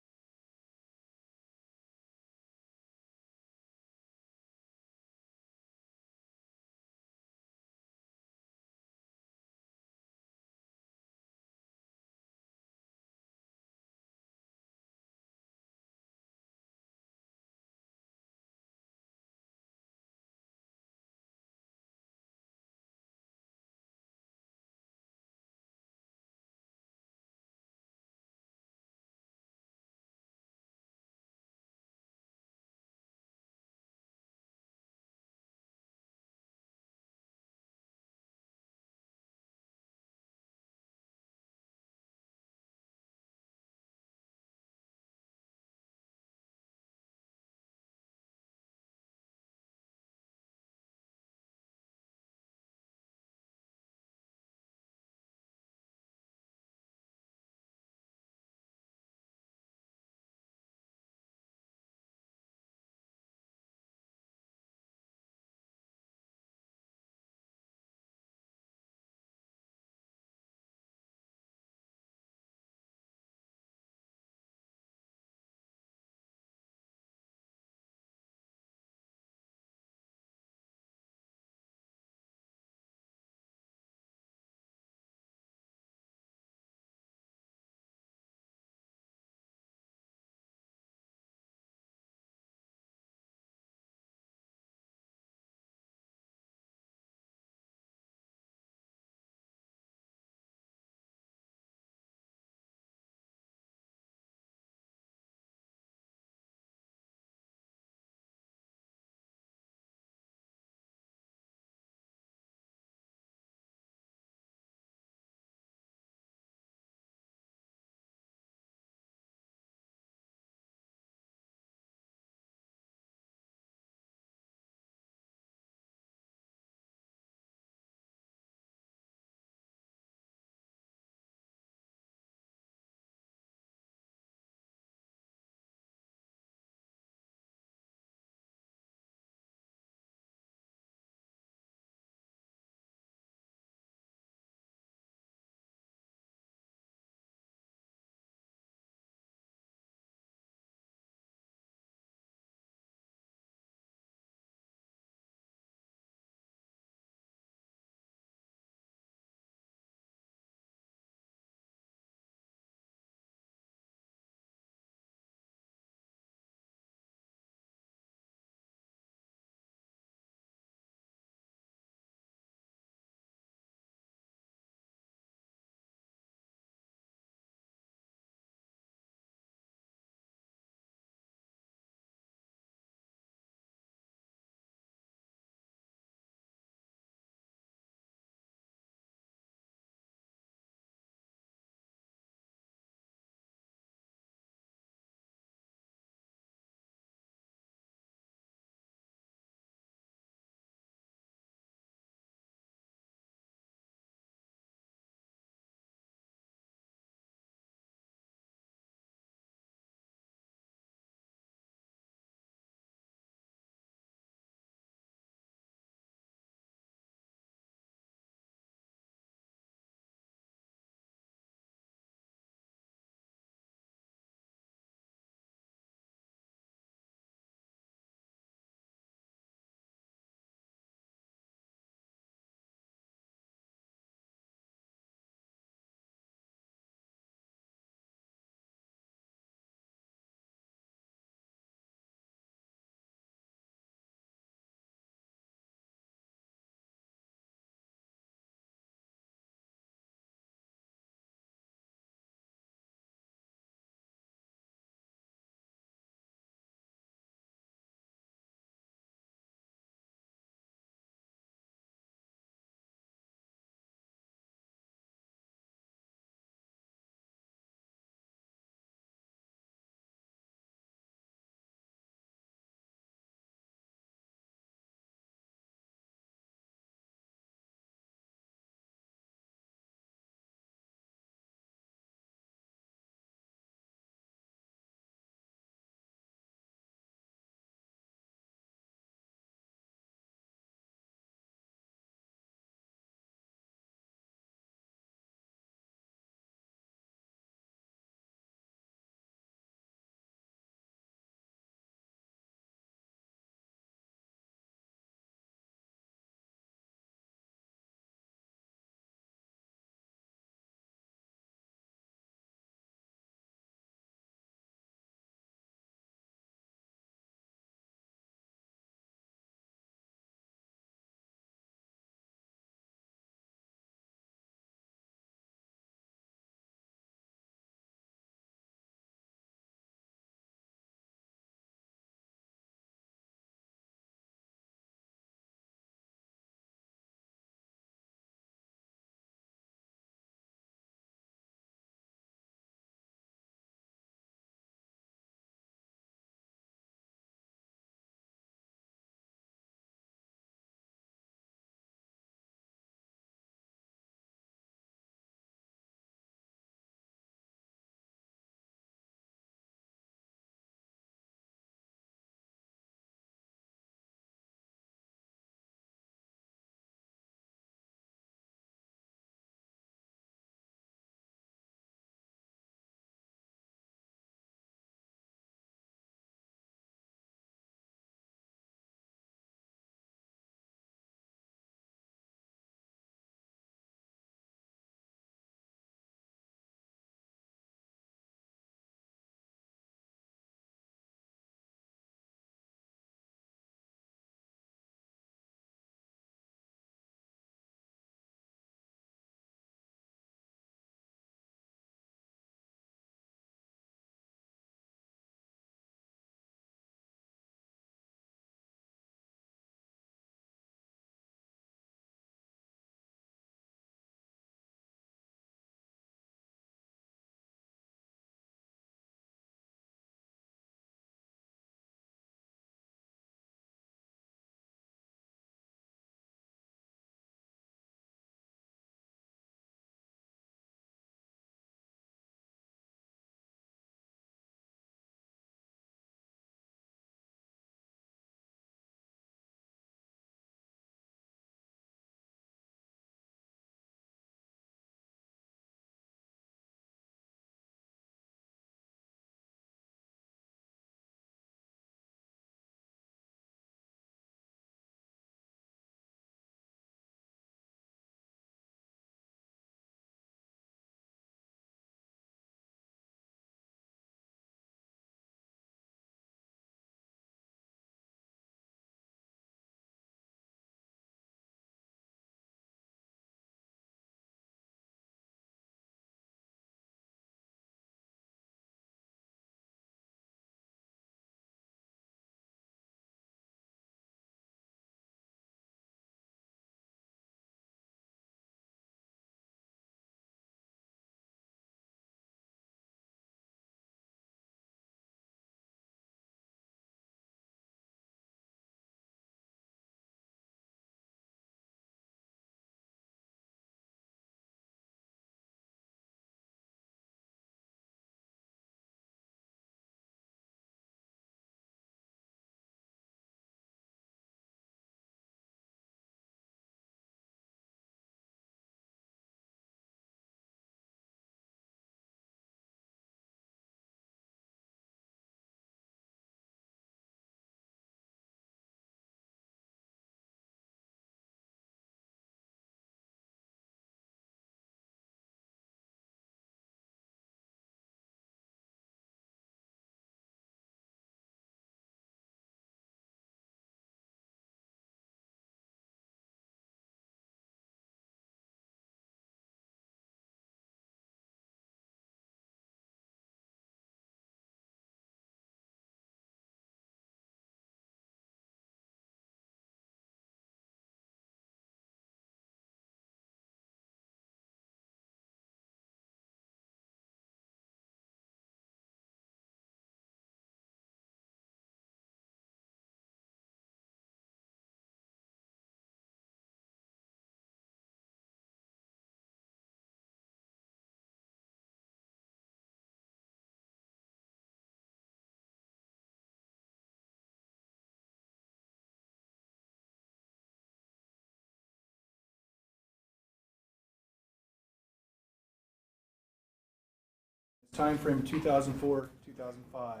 D: time frame 2004, 2005,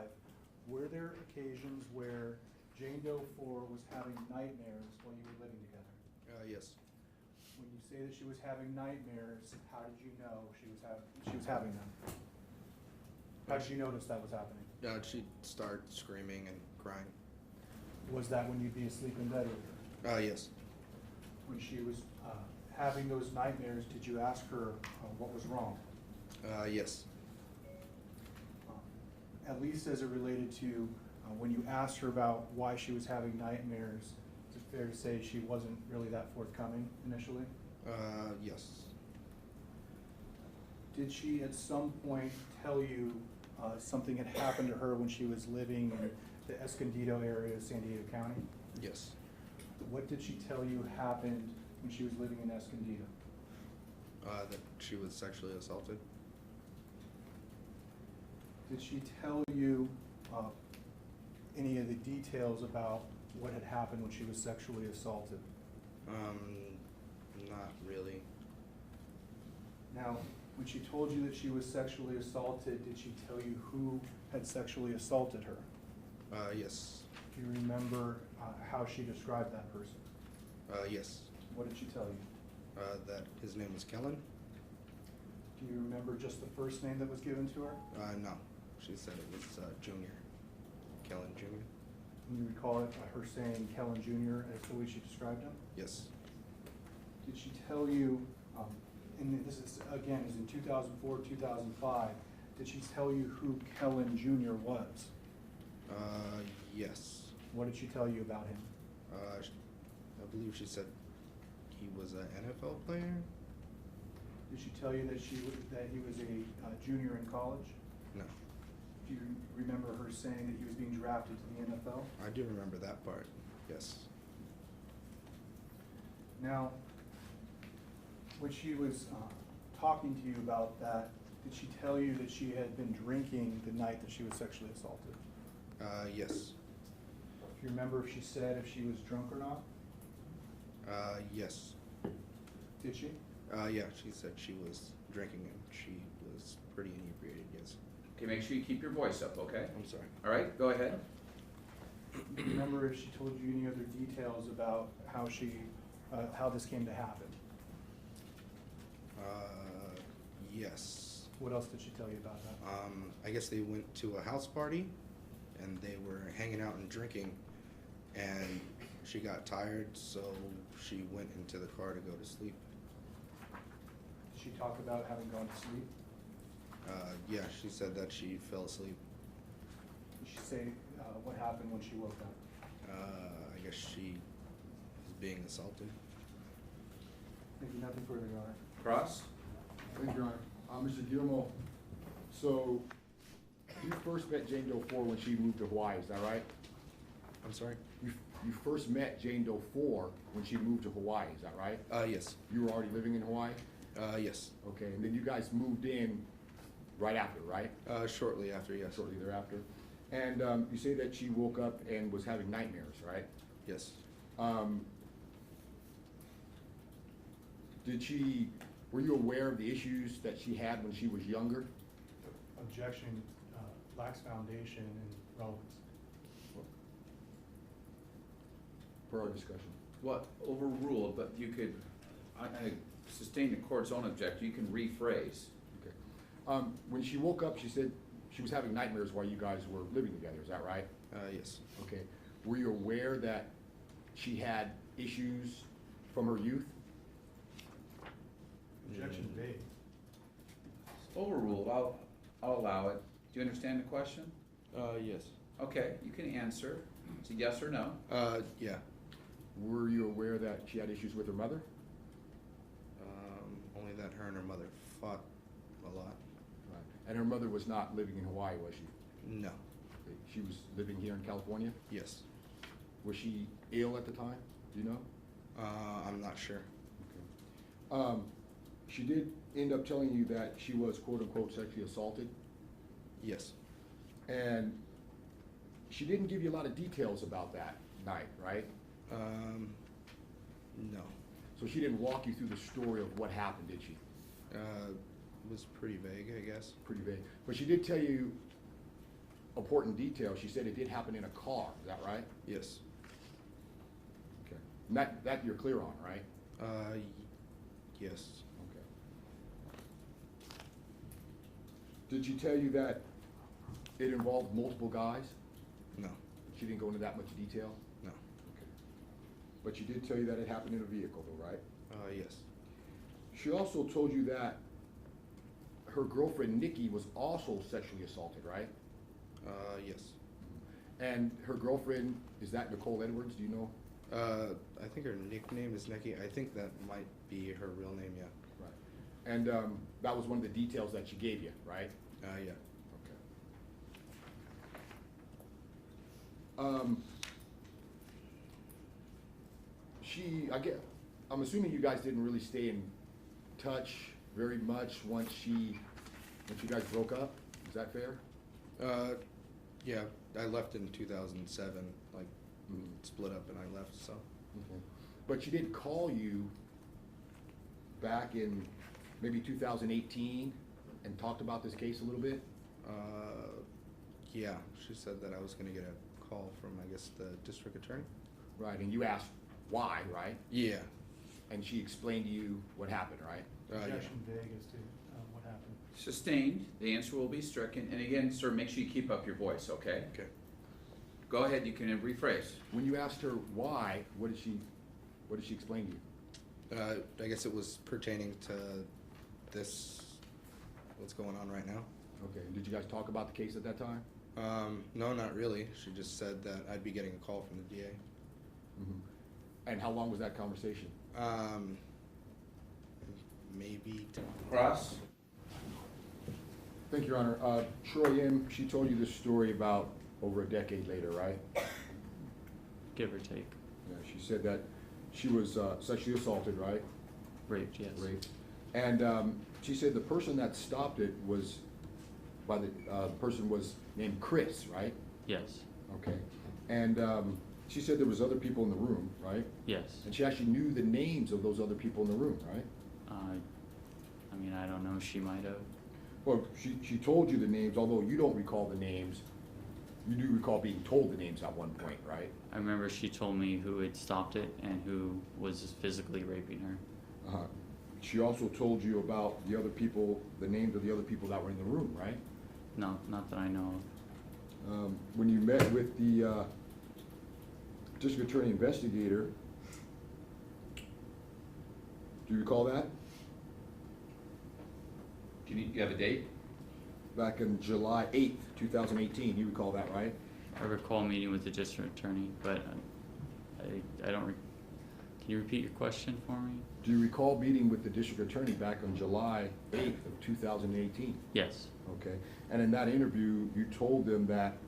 D: were there occasions where Jane Doe 4 was having nightmares while you were living together?
F: Yes.
D: When you say that she was having nightmares, how did you know she was having them? How did you notice that was happening?
F: She'd start screaming and crying.
D: Was that when you'd be asleep in bed with her?
F: Yes.
D: When she was having those nightmares, did you ask her what was wrong?
F: Yes.
D: At least as it related to when you asked her about why she was having nightmares, is it fair to say she wasn't really that forthcoming initially?
F: Yes.
D: Did she at some point tell you something had happened to her when she was living in the Escondido area of San Diego County?
F: Yes.
D: What did she tell you happened when she was living in Escondido?
F: That she was sexually assaulted.
D: Did she tell you any of the details about what had happened when she was sexually assaulted?
F: Not really.
D: Now, when she told you that she was sexually assaulted, did she tell you who had sexually assaulted her?
F: Yes.
D: Do you remember how she described that person?
F: Yes.
D: What did she tell you?
F: That his name was Kellen.
D: Do you remember just the first name that was given to her?
F: No. She said it was Junior. Kellen Junior.
D: Can you recall her saying Kellen Jr. as the way she described him?
F: Yes.
D: Did she tell you, and this is, again, is in 2004, 2005, did she tell you who Kellen Jr. was?
F: Yes.
D: What did she tell you about him?
F: I believe she said he was an NFL player.
D: Did she tell you that that he was a junior in college?
F: No.
D: Do you remember her saying that he was being drafted to the NFL?
F: I do remember that part. Yes.
D: Now, when she was talking to you about that, did she tell you that she had been drinking the night that she was sexually assaulted?
F: Yes.
D: Do you remember if she said if she was drunk or not?
F: Yes.
D: Did she?
F: Yeah, she said she was drinking and she was pretty inebriated, yes.
C: Okay, make sure you keep your voice up, okay?
F: I'm sorry.
C: All right, go ahead.
D: Do you remember if she told you any other details about how how this came to happen?
F: Yes.
D: What else did she tell you about that?
F: I guess they went to a house party and they were hanging out and drinking and she got tired, so she went into the car to go to sleep.
D: Did she talk about having gone to sleep?
F: Yeah, she said that she fell asleep.
D: Did she say what happened when she woke up?
F: I guess she was being assaulted.
D: Thank you. Nothing further, Your Honor.
C: Cross?
G: Thank you, Your Honor. Mr. Gilmo, so you first met Jane Doe 4 when she moved to Hawaii, is that right?
F: I'm sorry?
G: You first met Jane Doe 4 when she moved to Hawaii, is that right?
F: Yes.
G: You were already living in Hawaii?
F: Yes.
G: Okay, and then you guys moved in right after, right?
F: Shortly after, yes.
G: Shortly thereafter. And you say that she woke up and was having nightmares, right?
F: Yes.
G: Were you aware of the issues that she had when she was younger?
D: Objection lacks foundation and relevance.
G: Per our discussion.
C: Well, overruled, but you could, I sustain the court's own objection, you can rephrase.
G: Okay. When she woke up, she said she was having nightmares while you guys were living together, is that right?
F: Yes.
G: Okay. Were you aware that she had issues from her youth?
D: Objection vague.
C: Overruled, I'll allow it. Do you understand the question?
F: Yes.
C: Okay, you can answer. It's a yes or no.
F: Yeah.
G: Were you aware that she had issues with her mother?
F: Only that her and her mother fought a lot.
G: Right. And her mother was not living in Hawaii, was she?
F: No.
G: Okay. She was living here in California?
F: Yes.
G: Was she ill at the time? Do you know?
F: I'm not sure.
G: Okay. She did end up telling you that she was quote-unquote sexually assaulted,
F: Yes.
G: and she didn't give you a lot of details about that night, right?
F: No.
G: So she didn't walk you through the story of what happened, did she?
F: was pretty vague, I guess.
G: Pretty vague. But she did tell you important details. She said it did happen in a car, is that right?
F: Yes.
G: Okay. And that you're clear on, right?
F: Yes.
G: Okay. Did she tell you that it involved multiple guys?
F: No.
G: She didn't go into that much detail?
F: No.
G: Okay. But she did tell you that it happened in a vehicle though, right?
F: Yes.
G: She also told you that her girlfriend Nikki was also sexually assaulted, right?
F: Yes.
G: And her girlfriend, is that Nicole Edwards, do you know?
F: I think her nickname is Nikki. I think that might be her real name, yeah.
G: Right. And that was one of the details that she gave you, right?
F: Yeah.
G: Okay. I'm assuming you guys didn't really stay in touch very much once you guys broke up. Is that fair?
F: Yeah, I left in 2007, like, split up and I left, so.
G: Okay. But she did call you back in maybe 2018 and talked about this case a little bit?
F: Yeah, she said that I was gonna get a call from, I guess, the district attorney.
G: Right, and you asked why, right?
F: Yeah.
G: And she explained to you what happened, right?
F: Yeah.
D: Objection vague as to what happened.
C: Sustained, the answer will be stricken, and again, sir, make sure you keep up your voice, okay?
F: Okay.
C: Go ahead, you can rephrase.
G: When you asked her why, what did she explain to you?
F: I guess it was pertaining to this, what's going on right now.
G: Okay, and did you guys talk about the case at that time?
F: No, not really. She just said that I'd be getting a call from the DA.
G: Mm-hmm. And how long was that conversation?
F: Maybe.
C: Cross?
G: Thank you, Your Honor. Troy M., she told you this story about over a decade later, right?
H: Give or take.
G: Yeah, she said that she was sexually assaulted, right?
H: Raped, yes.
G: Raped. And she said the person that stopped it was, the person was named Chris, right?
H: Yes.
G: Okay. And she said there was other people in the room, right?
H: Yes.
G: And she actually knew the names of those other people in the room, right?
H: I mean, I don't know, she might have.
G: Well, she told you the names, although you don't recall the names. You do recall being told the names at one point, right?
H: I remember she told me who had stopped it and who was physically raping her.
G: Uh-huh. She also told you about the other people, the names of the other people that were in the room, right?
H: No, not that I know of.
G: When you met with the district attorney investigator, do you recall that?
C: You have a date?
G: Back in July 8th, 2018, you recall that, right?
H: I recall meeting with the district attorney, but I don't. Can you repeat your question for me?
G: Do you recall meeting with the district attorney back on July 8th of 2018?
H: Yes.
G: Okay, and in that interview, you told them that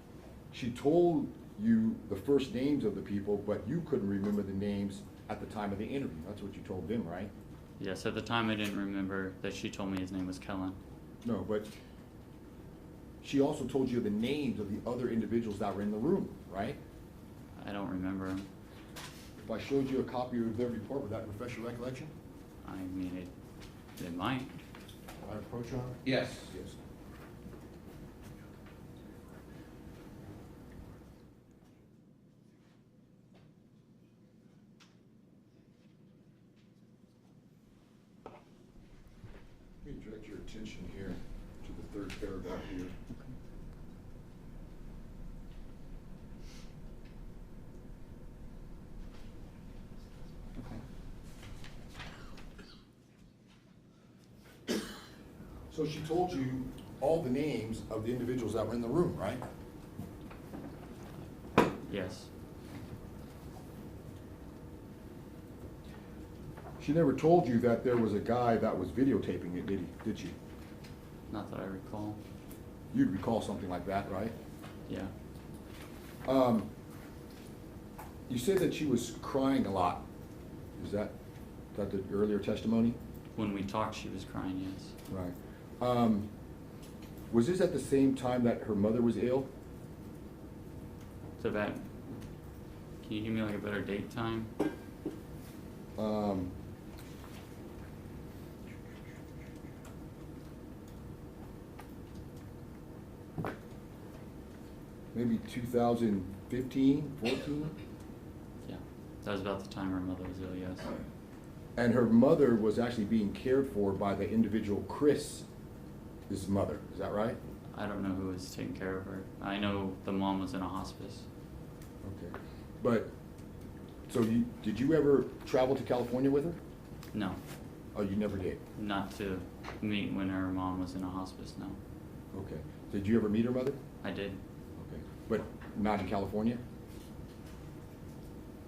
G: she told you the first names of the people, but you couldn't remember the names at the time of the interview. That's what you told them, right?
H: Yes, at the time I didn't remember that she told me his name was Kellen.
G: No, but she also told you the names of the other individuals that were in the room, right?
H: I don't remember him.
G: If I showed you a copy of their report, would that refresh your recollection?
H: I mean, it might.
G: I approach on?
C: Yes.
G: Yes. Let me direct your attention here to the third paragraph here. So she told you all the names of the individuals that were in the room, right?
H: Yes.
G: She never told you that there was a guy that was videotaping it, did she?
H: Not that I recall.
G: You'd recall something like that, right?
H: Yeah.
G: You said that she was crying a lot. Is that the earlier testimony?
H: When we talked, she was crying, yes.
G: Right. Was this at the same time that her mother was ill?
H: So that, can you give me like a better date time?
G: maybe 2015, 14?
H: Yeah, that was about the time her mother was ill, yes.
G: And her mother was actually being cared for by the individual Chris, his mother, is that right?
H: I don't know who was taking care of her. I know the mom was in a hospice.
G: Okay. But, so did you ever travel to California with her?
H: No,
G: Oh, you never did?
H: not to meet when her mom was in a hospice, no.
G: Okay. Did you ever meet her mother?
H: I did.
G: Okay. But not in California?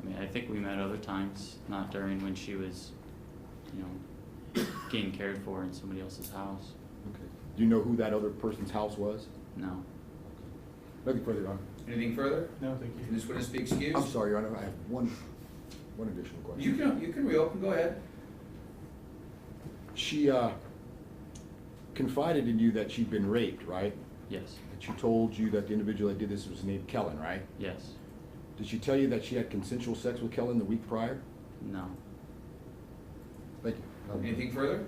H: I mean, I think we met other times, not during when she was, you know, getting cared for in somebody else's house.
G: Okay. Do you know who that other person's house was?
H: No.
G: Nothing further, Your Honor.
C: Anything further?
D: No, thank
C: Can
D: you.
C: this witness be excused?
G: I'm sorry, Your Honor, I have one additional question.
C: You can reopen, go ahead.
G: She confided in you that she'd been raped, right?
H: Yes.
G: And she told you that the individual that did this was named Kellen, right?
H: Yes.
G: Did she tell you that she had consensual sex with Kellen the week prior?
H: No.
G: Thank you.
C: Anything further?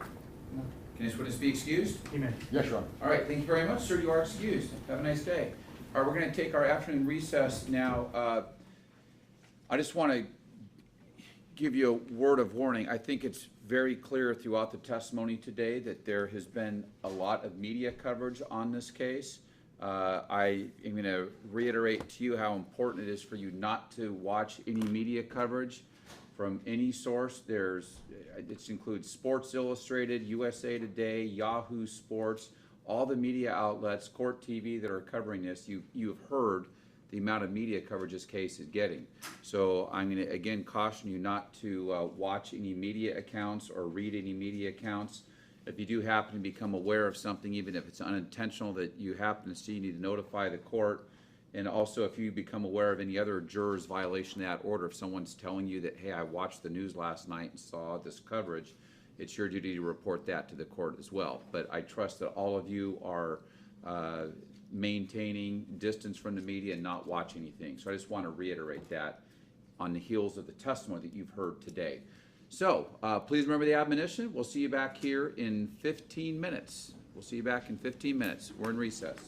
D: No.
C: Can this witness be excused?
D: He may.
G: Yes, Your Honor.
C: All right, thank you very much, sir. You are excused. Have a nice day. All right, we're going to take our afternoon recess now. I just want to give you a word of warning. I think it's very clear throughout the testimony today that there has been a lot of media coverage on this case. I am going to reiterate to you how important it is for you not to watch any media coverage from any source. It includes Sports Illustrated, USA Today, Yahoo Sports, all the media outlets, Court TV that are covering this. You've heard the amount of media coverage this case is getting. So I'm going to again caution you not to watch any media accounts or read any media accounts. If you do happen to become aware of something, even if it's unintentional that you happen to see, you need to notify the court. And also, if you become aware of any other jurors violation of that order, if someone's telling you that, hey, I watched the news last night and saw this coverage, it's your duty to report that to the court as well. But I trust that all of you are maintaining distance from the media and not watching anything. So I just want to reiterate that on the heels of the testimony that you've heard today. So please remember the admonition. We'll see you back here in 15 minutes. We'll see you back in 15 minutes. We're in recess.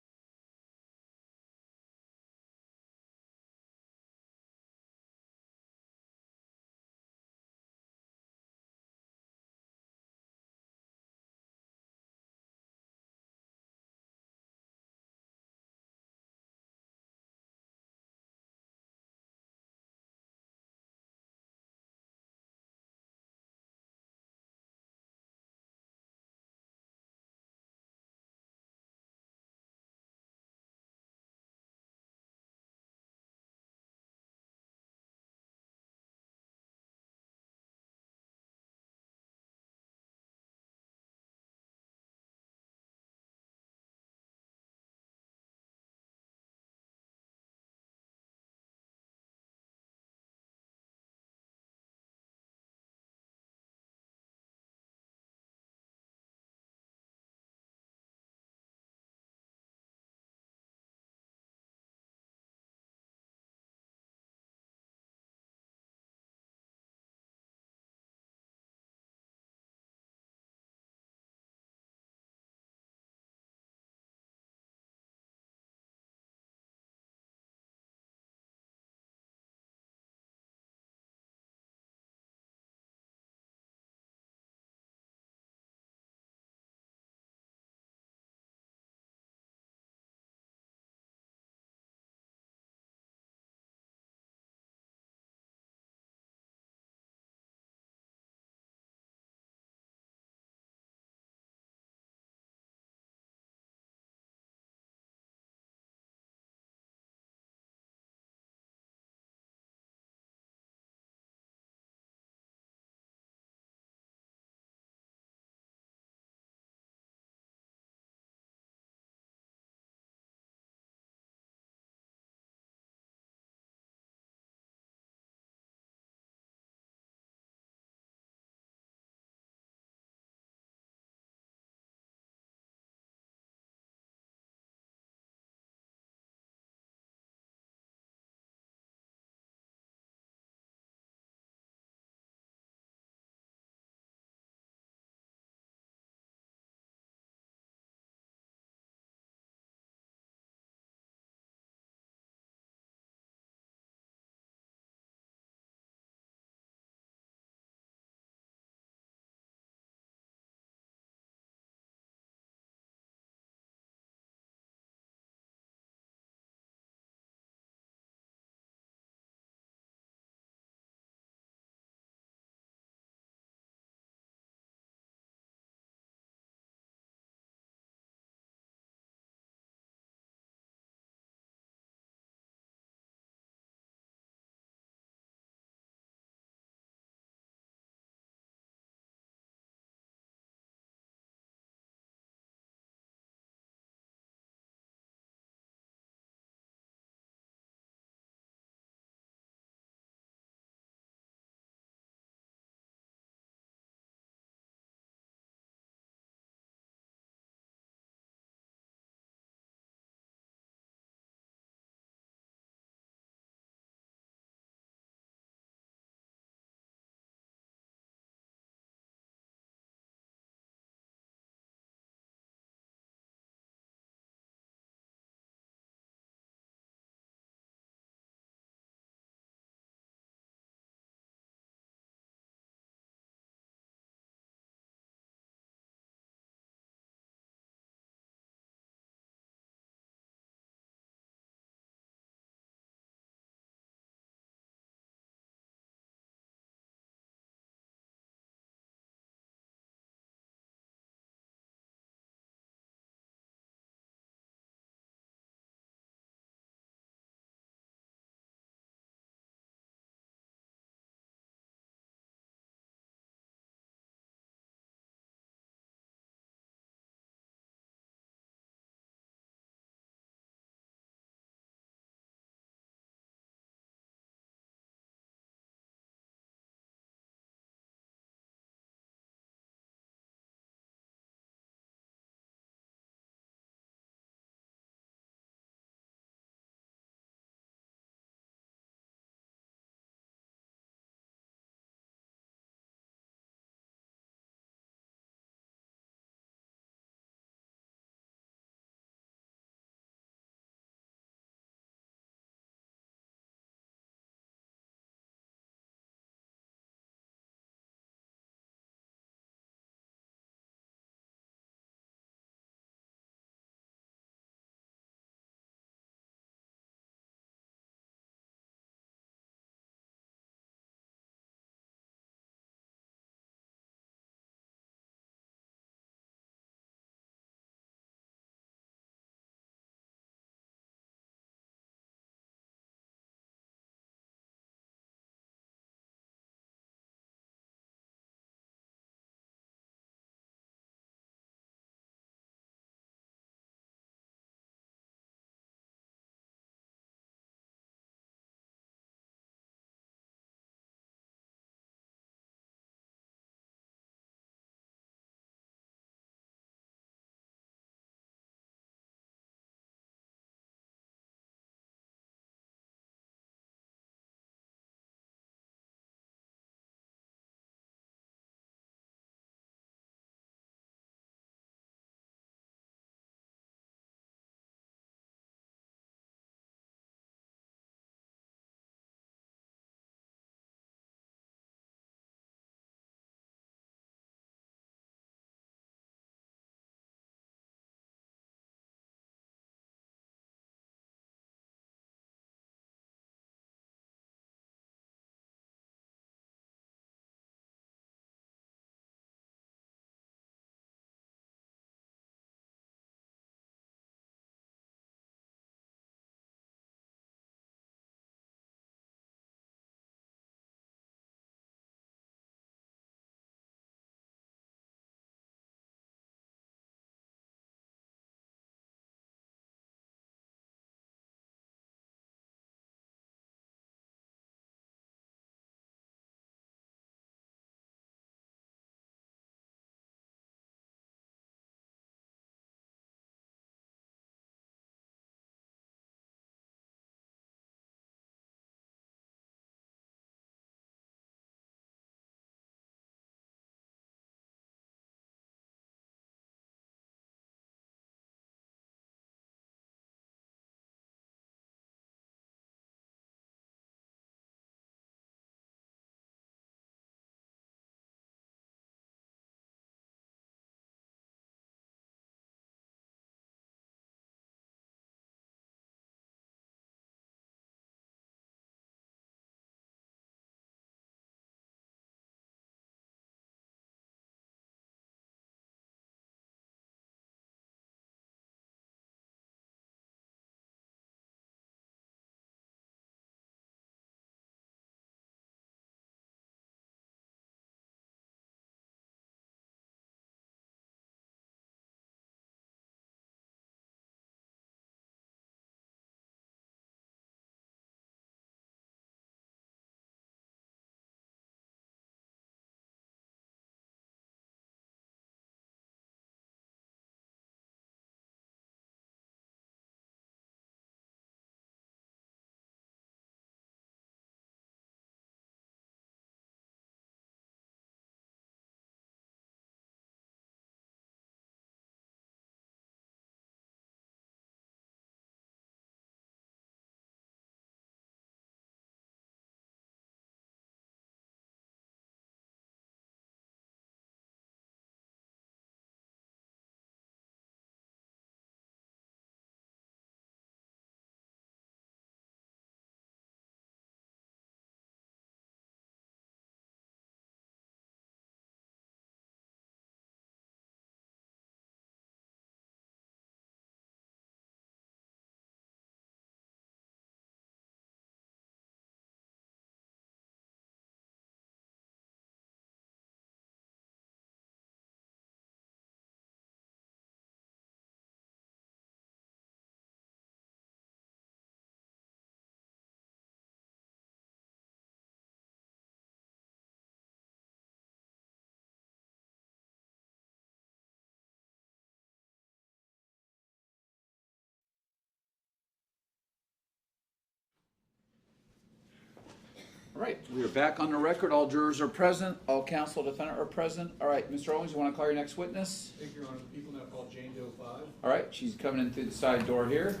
C: All right, we are back on the record. All jurors are present. All counsel defendant are present. All right, Mr. Owens, you want to call your next witness?
D: Thank you, Your Honor. The people now call Jane Doe 5.
C: All right, she's coming in through the side door here.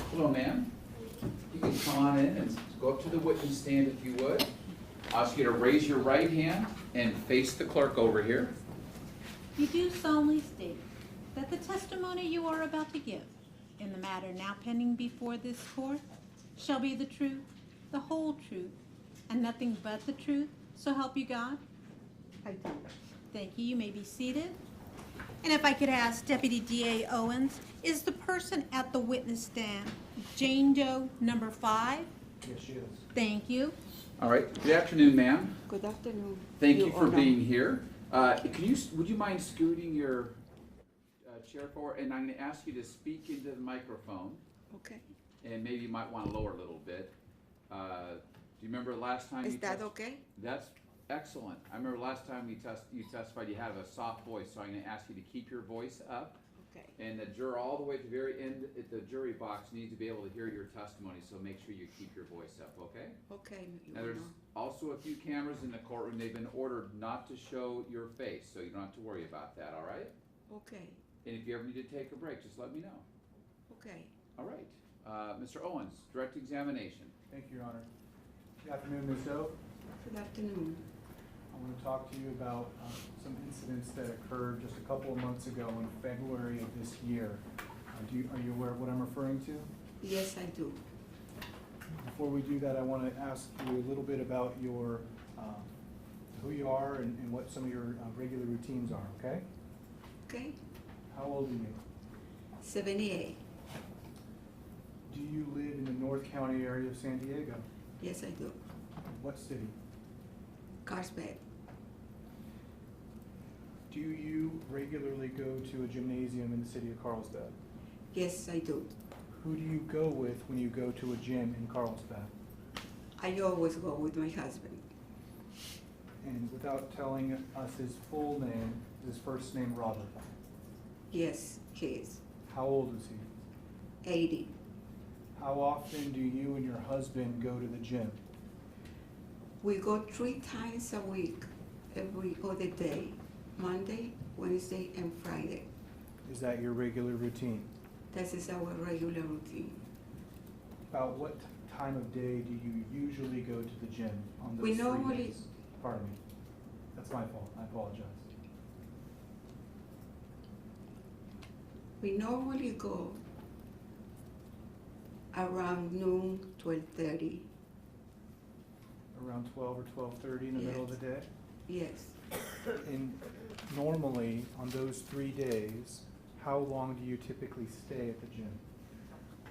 C: Hello, ma'am. You can come on in and go up to the witness stand if you would. I'll ask you to raise your right hand and face the clerk over here.
E: You do solemnly state that the testimony you are about to give in the matter now pending before this court shall be the truth, the whole truth, and nothing but the truth, so help you God?
I: I do.
E: Thank you. You may be seated. And if I could ask Deputy DA Owens, is the person at the witness stand Jane Doe number 5?
D: Yes, she is.
E: Thank you.
C: All right, good afternoon, ma'am.
I: Good afternoon.
C: Thank
I: Your
C: you for
I: Honor.
C: being here. Would you mind scooting your chair forward? And I'm going to ask you to speak into the microphone,
I: Okay.
C: and maybe you might want to lower a little bit. Do you remember last time?
I: Is
C: you
I: that
C: test-
I: okay?
C: That's excellent. I remember last time you testified, you had a soft voice, so I'm going to ask you to keep your voice up.
I: Okay.
C: And the juror all the way to the very end at the jury box needs to be able to hear your testimony, so make sure you keep your voice up, okay?
I: Okay, Your
C: Now, there's
I: Honor.
C: also a few cameras in the courtroom. They've been ordered not to show your face, so you don't have to worry about that, all right?
I: Okay.
C: And if you ever need to take a break, just let me know.
I: Okay.
C: All right. Mr. Owens, direct examination.
D: Thank you, Your Honor. Good afternoon, Ms. Doe.
I: Good afternoon.
D: I want to talk to you about some incidents that occurred just a couple of months ago in February of this year. Are you aware of what I'm referring to?
I: Yes, I do.
D: Before we do that, I want to ask you a little bit about your, who you are and what some of your regular routines are, okay?
I: Okay.
D: How old are you?
I: 78.
D: Do you live in the North County area of San Diego?
I: Yes, I do.
D: What city?
I: Carlsbad.
D: Do you regularly go to a gymnasium in the city of Carlsbad?
I: Yes, I do.
D: Who do you go with when you go to a gym in Carlsbad?
I: I always go with my husband.
D: And without telling us his full name, is his first name Robert?
I: Yes, he is.
D: How old is he?
I: 80.
D: How often do you and your husband go to the gym?
I: We go 3 times a week, every other day. Monday, Wednesday, and Friday.
D: Is that your regular routine?
I: That is our regular routine.
D: About what time of day do you usually go to the gym on those
I: We
D: 3
I: normally-
D: days? Pardon me. That's my fault. I apologize.
I: We normally go around noon, 12:30.
D: Around 12 or 12:30 in the middle of the day?
I: Yes.
D: And normally, on those 3 days, how long do you typically stay at the gym?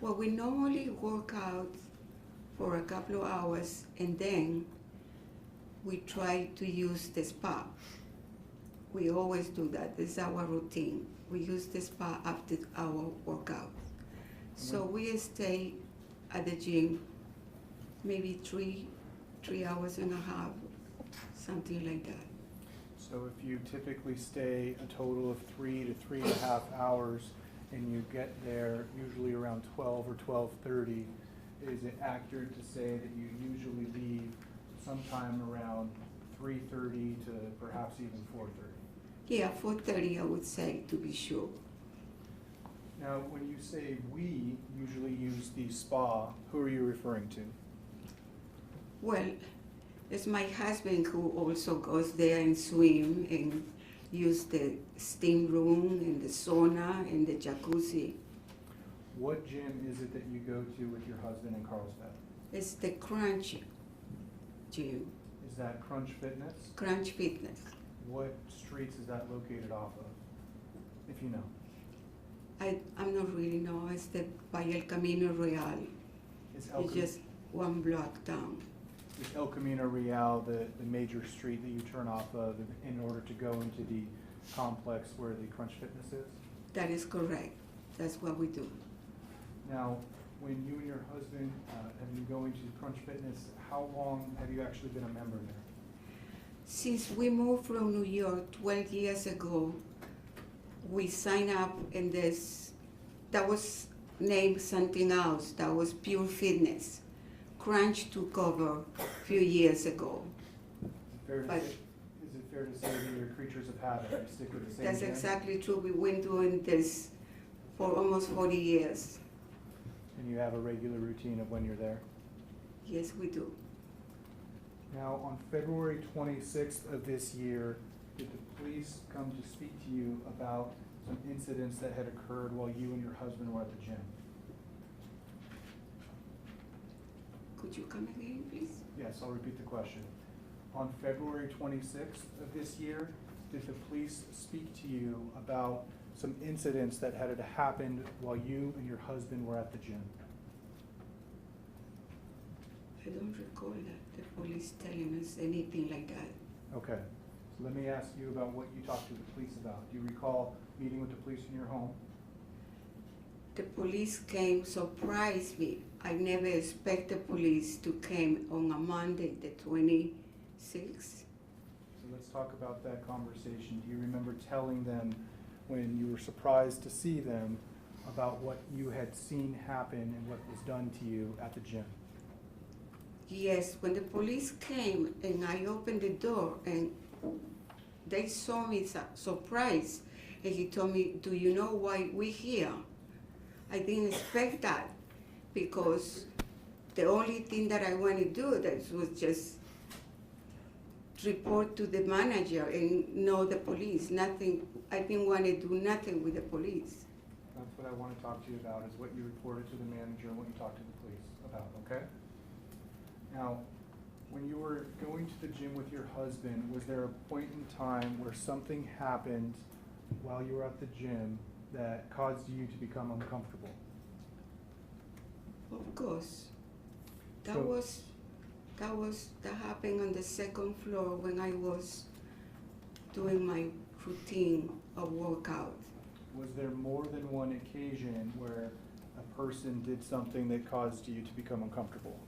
I: Well, we normally work out for a couple of hours and then we try to use the spa. We always do that. This is our routine. We use the spa after our workout. So we stay at the gym maybe 3 hours and a half, something like that.
D: So if you typically stay a total of 3 to 3.5 hours and you get there usually around 12 or 12:30, is it accurate to say that you usually leave sometime around 3:30 to perhaps even 4:30?
I: Yeah, 4:30 I would say, to be sure.
D: Now, when you say we usually use the spa, who are you referring to?
I: Well, it's my husband who also goes there and swim and use the steam room and the sauna and the jacuzzi.
D: What gym is it that you go to with your husband in Carlsbad?
I: It's the Crunch gym,
D: Is that Crunch Fitness?
I: Crunch Fitness.
D: What streets is that located off of, if you know?
I: I'm not really know. It's the by El Camino Real. It's just 1 block down.
D: Is El Camino Real the major street that you turn off of in order to go into the complex where the Crunch Fitness is?
I: That is correct. That's what we do.
D: Now, when you and your husband have been going to Crunch Fitness, how long have you actually been a member there?
I: Since we moved from New York 12 years ago, we signed up in this, that was named something else, that was Pure Fitness. Crunch took over a few years ago.
D: Fair to
I: But-
D: say, is it fair to say that you're creatures of habit, you stick with the same
I: That's
D: gym?
I: exactly true. We've been doing this for almost 40 years.
D: And you have a regular routine of when you're there?
I: Yes, we do.
D: Now, on February 26th of this year, did the police come to speak to you about some incidents that had occurred while you and your husband were at the gym?
I: Could you come again, please?
D: Yes, I'll repeat the question. On February 26th of this year, did the police speak to you about some incidents that had happened while you and your husband were at the gym?
I: I don't recall that the police telling us anything like that.
D: Okay, so let me ask you about what you talked to the police about. Do you recall meeting with the police in your home?
I: The police came, surprised me. I never expected police to come on a Monday, the 26th.
D: So let's talk about that conversation. Do you remember telling them when you were surprised to see them about what you had seen happen and what was done to you at the gym?
I: Yes, when the police came and I opened the door and they saw me surprised, and he told me, "Do you know why we're here?" I didn't expect that because the only thing that I want to do that was just report to the manager and know the police. Nothing. I didn't want to do nothing with the police.
D: That's what I want to talk to you about, is what you reported to the manager and what you talked to the police about, okay? Now, when you were going to the gym with your husband, was there a point in time where something happened while you were at the gym that caused you to become uncomfortable?
I: Of course, that
D: So-
I: happened on the second floor when I was doing my routine of workout.
D: Was there more than one occasion where a person did something that caused you to become uncomfortable?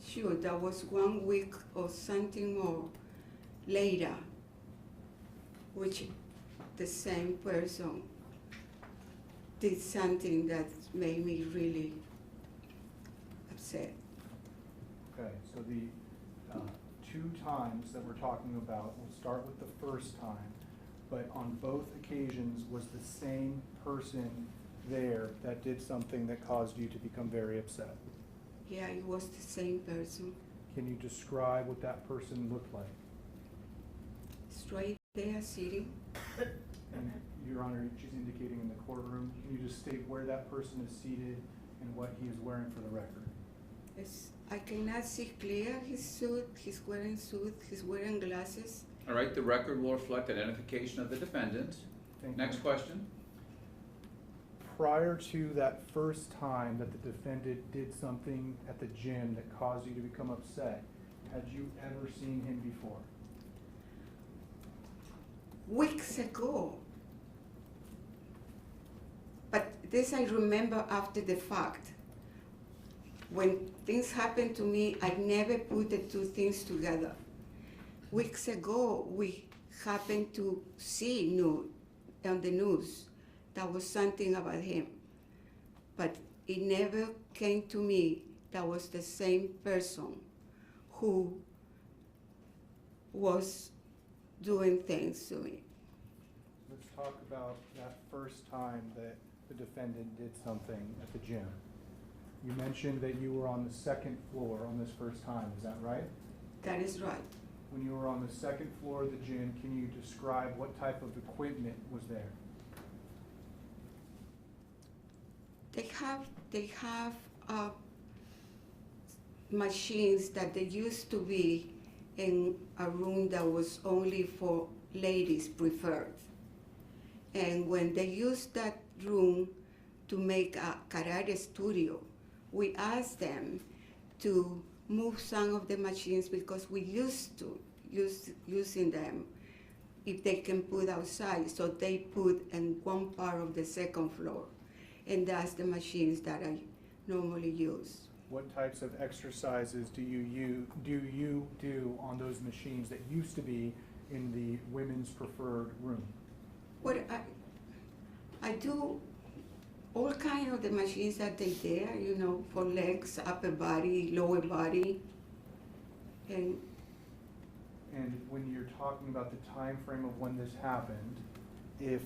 I: Sure, that was 1 week or something more later, which the same person did something that made me really upset.
D: Okay, so the two times that we're talking about, we'll start with the first time, but on both occasions was the same person there that did something that caused you to become very upset.
I: Yeah, it was the same person,
D: Can you describe what that person looked like?
I: straight there sitting.
D: And Your Honor, she's indicating in the courtroom. Can you just state where that person is seated and what he is wearing for the record?
I: I cannot see clear his suit, he's wearing glasses.
C: All right, the record will reflect identification of the defendant.
D: Thank
C: Next
D: you.
C: question.
D: Prior to that first time that the defendant did something at the gym that caused you to become upset, had you ever seen him before?
I: Weeks ago. But this I remember after the fact. When things happened to me, I never put the two things together. Weeks ago, we happened to see on the news that was something about him. But it never came to me that was the same person who was doing things to me.
D: Let's talk about that first time that the defendant did something at the gym. You mentioned that you were on the second floor on this first time, is that right?
I: That is right.
D: When you were on the second floor of the gym, can you describe what type of equipment was there?
I: They have machines that they used to be in a room that was only for ladies preferred. And when they used that room to make a karate studio, we asked them to move some of the machines because we used to using them if they can put outside. So they put in one part of the second floor. And that's the machines that I normally use.
D: What types of exercises do you do on those machines that used to be in the women's preferred room?
I: I do all kind of the machines that they there, you know, for legs, upper body, lower body. And
D: And when you're talking about the time frame of when this happened, if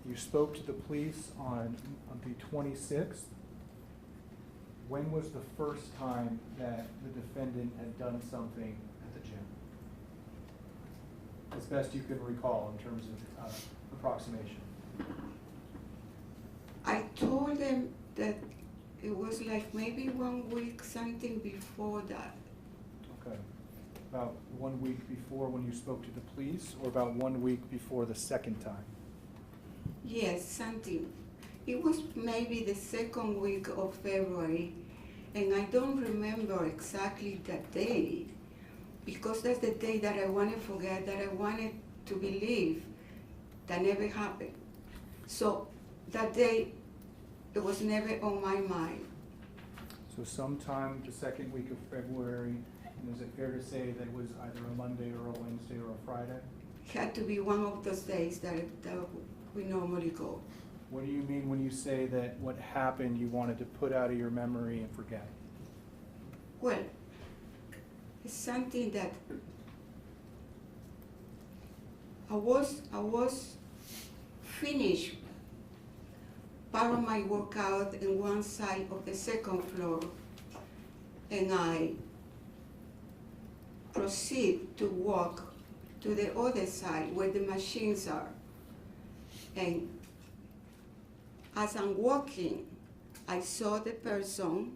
D: you spoke to the police on the 26th, when was the first time that the defendant had done something at the gym? As best you can recall in terms of approximation.
I: I told them that it was like maybe 1 week, something before that.
D: Okay. About 1 week before when you spoke to the police, or about 1 week before the second time?
I: Yes, something. It was maybe the second week of February, and I don't remember exactly that day, because that's the day that I want to forget, that I wanted to believe that never happened. So that day, it was never on my mind.
D: So sometime the second week of February, and is it fair to say that it was either a Monday or a Wednesday or a Friday?
I: It had to be one of those days that we normally go.
D: What do you mean when you say that what happened you wanted to put out of your memory and forget?
I: Well, it's something that I was finished part of my workout in one side of the second floor, and I proceed to walk to the other side where the machines are. And as I'm walking, I saw the person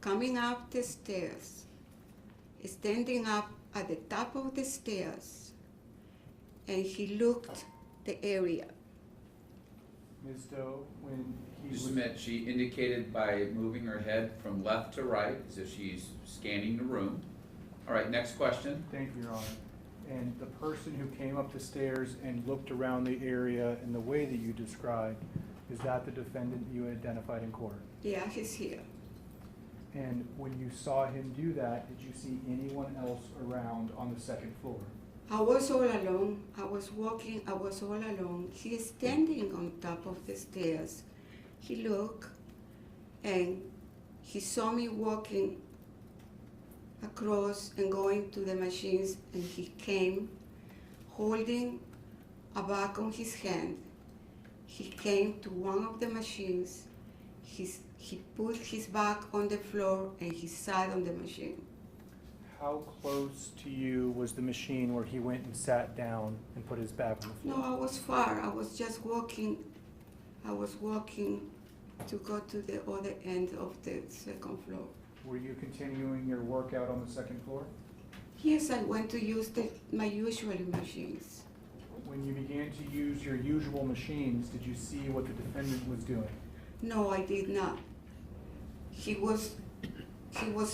I: coming up the stairs, standing up at the top of the stairs, and he looked the area.
D: Ms. Doe, when he
C: Just
D: was...
C: a minute, she indicated by moving her head from left to right, as if she's scanning the room. All right, next question.
D: Thank you, Your Honor. And the person who came up the stairs and looked around the area in the way that you described, is that the defendant you identified in court?
I: Yeah, he's here.
D: And when you saw him do that, did you see anyone else around on the second floor?
I: I was all alone. I was walking, I was all alone. He is standing on top of the stairs. He looked and he saw me walking across and going to the machines, and he came holding a bag on his hand. He came to one of the machines. He put his bag on the floor and he sat on the machine.
D: How close to you was the machine where he went and sat down and put his bag on the
I: No,
D: floor?
I: I was far. I was just walking. I was walking to go to the other end of the second floor.
D: Were you continuing your workout on the second floor?
I: Yes, I went to use my usual machines.
D: When you began to use your usual machines, did you see what the defendant was doing?
I: No, I did not. He was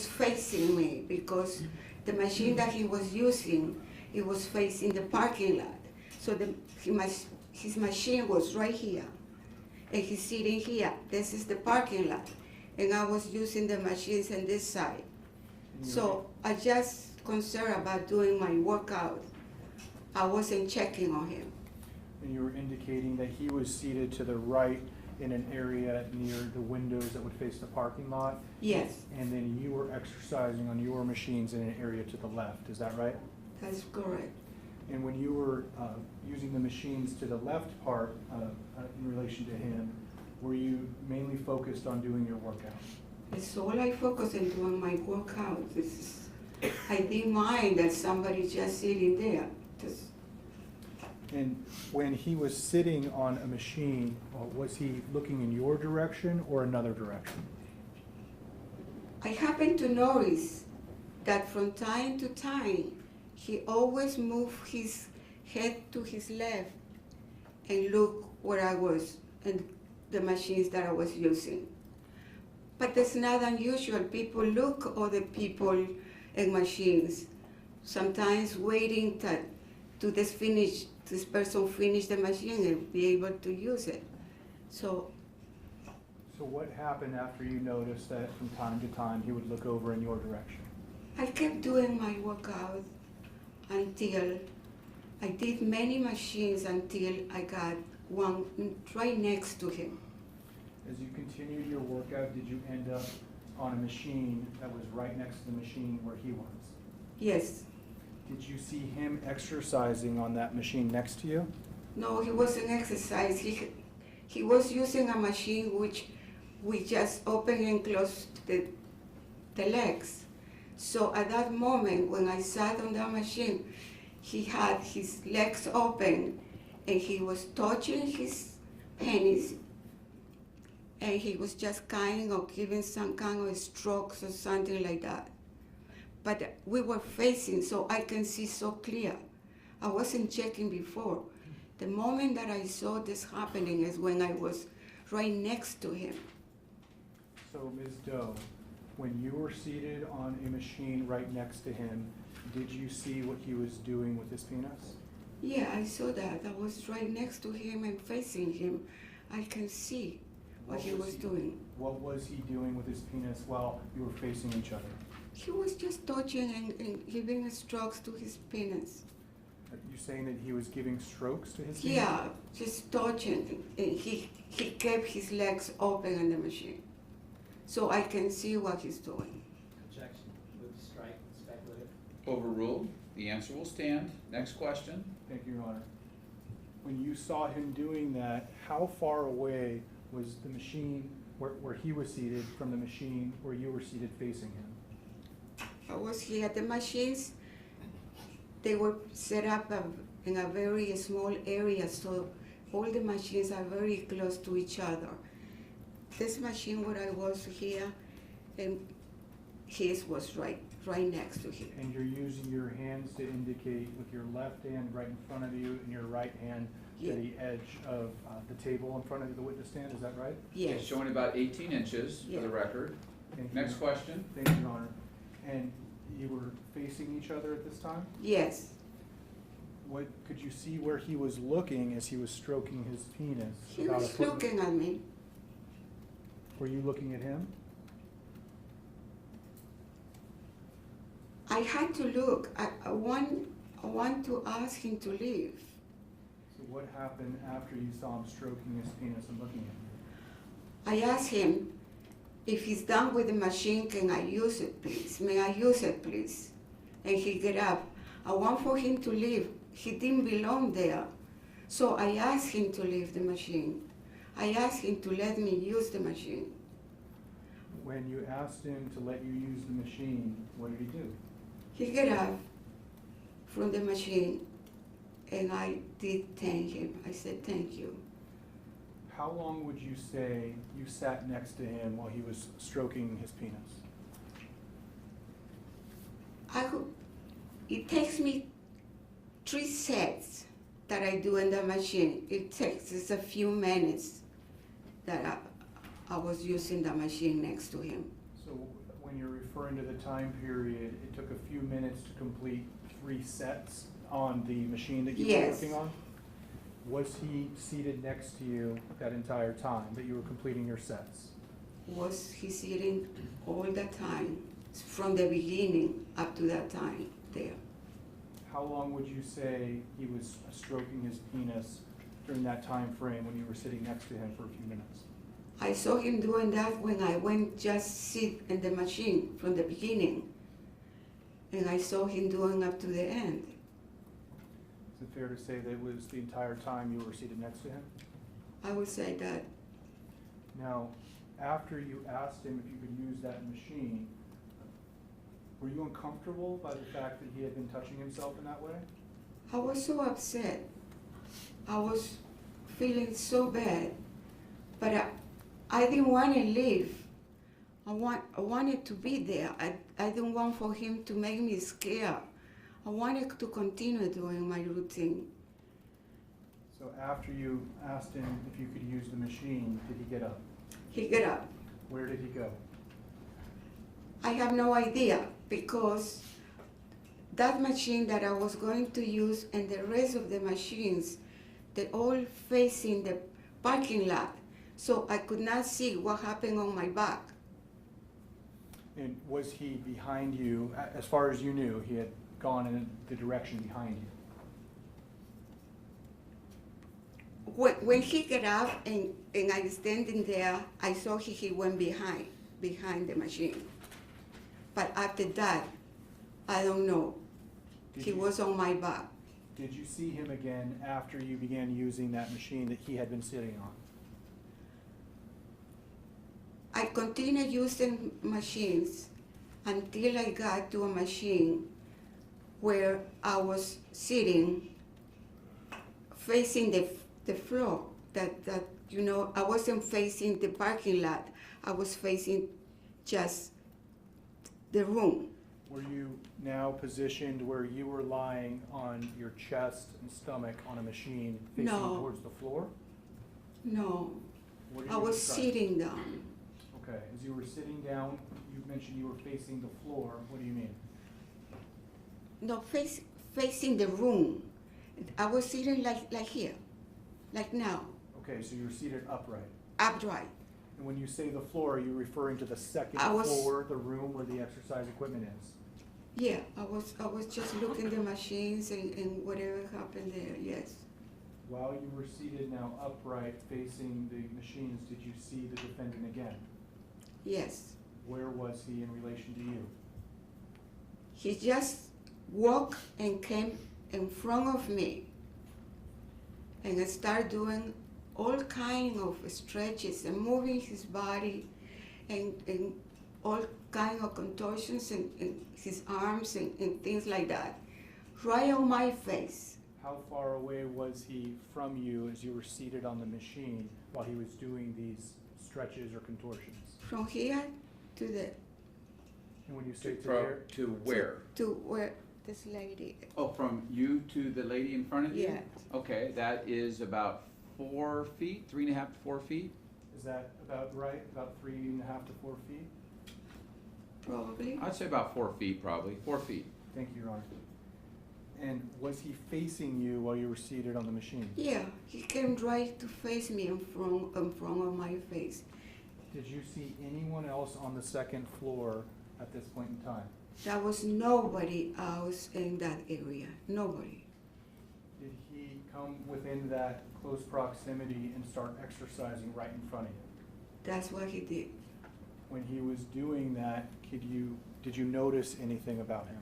I: facing me because the machine that he was using, it was facing the parking lot. So his machine was right here, and he's sitting here. This is the parking lot, and I was using the machines on this side. So I just concerned about doing my workout. I wasn't checking on him.
D: And you were indicating that he was seated to the right in an area near the windows that would face the parking lot?
I: Yes,
D: And then you were exercising on your machines in an area to the left, is that right?
I: that's correct.
D: And when you were using the machines to the left part in relation to him, were you mainly focused on doing your workout?
I: It's all I focus on doing my workout. I didn't mind that somebody just sitting there.
D: And when he was sitting on a machine, was he looking in your direction or another direction?
I: I happened to notice that from time to time, he always moved his head to his left and look where I was and the machines that I was using. But that's not unusual. People look at other people and machines, sometimes waiting to this person finish the machine and be able to use it. So
D: what happened after you noticed that from time to time he would look over in your direction?
I: I kept doing my workout until I did many machines until I got one right next to him.
D: As you continued your workout, did you end up on a machine that was right next to the machine where he was?
I: Yes.
D: Did you see him exercising on that machine next to you?
I: No, he wasn't exercise. He was using a machine which we just open and close the legs. So at that moment, when I sat on that machine, he had his legs open and he was touching his penis and he was just kind of giving some kind of strokes or something like that. But we were facing, so I can see so clear. I wasn't checking before. The moment that I saw this happening is when I was right next to him.
D: So Ms. Doe, when you were seated on a machine right next to him, did you see what he was doing with his penis?
I: Yeah, I saw that. I was right next to him and facing him. I can see what he was doing.
D: What was he doing with his penis while you were facing each other?
I: He was just touching and giving strokes to his penis.
D: Are you saying that he was giving strokes to his penis?
I: Yeah, just touching. And he kept his legs open on the machine. So I can see what he's doing.
A: Objection. Move to strike. Speculative.
C: Overruled. The answer will stand. Next question.
D: Thank you, Your Honor. When you saw him doing that, how far away was the machine where he was seated from the machine where you were seated facing him?
I: I was here. The machines, they were set up in a very small area, so all the machines are very close to each other. This machine where I was here, and his was right next to him.
D: And you're using your hands to indicate with your left hand right in front of you and your right hand
I: Yeah.
D: to the edge of the table in front of the witness stand, is that right?
I: Yes.
C: It's showing about 18 inches for
I: Yeah.
C: the record.
D: Thank you.
C: Next question.
D: Thank you, Your Honor. And you were facing each other at this time?
I: Yes.
D: What, could you see where he was looking as he was stroking his penis?
I: He
D: About a
I: was
D: foot-
I: looking at me.
D: Were you looking at him?
I: I had to look. I want to ask him to leave.
D: So what happened after you saw him stroking his penis and looking at him?
I: I asked him, if he's done with the machine, can I use it, please? May I use it, please? And he get up. I want for him to leave. He didn't belong there. So I asked him to leave the machine. I asked him to let me use the machine.
D: When you asked him to let you use the machine, what did he do?
I: He get up from the machine, and I did thank him. I said, thank you.
D: How long would you say you sat next to him while he was stroking his penis?
I: It takes me 3 sets that I do in the machine. It takes just a few minutes that I was using the machine next to him.
D: So when you're referring to the time period, it took a few minutes to complete 3 sets on the machine that you were
I: Yes.
D: working on? Was he seated next to you that entire time that you were completing your sets?
I: Was he sitting all the time, from the beginning up to that time there?
D: How long would you say he was stroking his penis during that time frame when you were sitting next to him for a few minutes?
I: I saw him doing that when I went just sit in the machine from the beginning. And I saw him doing up to the end.
D: Is it fair to say that it was the entire time you were seated next to him?
I: I would say that.
D: Now, after you asked him if you could use that machine, were you uncomfortable by the fact that he had been touching himself in that way?
I: I was so upset. I was feeling so bad. But I didn't want to leave. I wanted to be there. I didn't want for him to make me scared. I wanted to continue doing my routine.
D: So after you asked him if you could use the machine, did he get up?
I: He got up.
D: Where did he go?
I: I have no idea because that machine that I was going to use and the rest of the machines, they all facing the parking lot. So I could not see what happened on my back.
D: And was he behind you, as far as you knew, he had gone in the direction behind you?
I: when he got up and I was standing there, I saw he went behind the machine. But after that, I don't know. He was on my back.
D: Did you see him again after you began using that machine that he had been sitting on?
I: I continued using machines until I got to a machine where I was sitting facing the floor. That you know, I wasn't facing the parking lot. I was facing just the room.
D: Were you now positioned where you were lying on your chest and stomach on a machine facing
I: No.
D: towards the floor?
I: No,
D: What did
I: I
D: you
I: was
D: describe?
I: sitting down.
D: Okay, as you were sitting down, you mentioned you were facing the floor. What do you mean?
I: No, facing the room. I was sitting like here, like now,
D: Okay, so you're seated upright.
I: upright.
D: And when you say the floor, are you referring to the second
I: I was-
D: floor, the room where the exercise equipment is?
I: Yeah, I was just looking at the machines and whatever happened there, yes.
D: While you were seated now upright facing the machines, did you see the defendant again?
I: Yes.
D: Where was he in relation to you?
I: He just walked and came in front of me and started doing all kind of stretches and moving his body and all kind of contortions and his arms and things like that, right on my face.
D: How far away was he from you as you were seated on the machine while he was doing these stretches or contortions?
I: From here to the
D: And when you say to there,
C: To where?
I: to where this lady.
C: Oh, from you to the lady in front of you?
I: Yes.
C: Okay, that is about 4 feet, 3.5 to 4 feet.
D: is that about right? About 3.5 to 4 feet?
I: Probably.
C: I'd say about 4 feet, probably, 4 feet.
D: Thank you, Your Honor. And was he facing you while you were seated on the machine?
I: Yeah, he came right to face me in front of my face.
D: Did you see anyone else on the second floor at this point in time?
I: There was nobody else in that area. Nobody.
D: Did he come within that close proximity and start exercising right in front of you?
I: That's what he did.
D: When he was doing that, did you notice anything about him?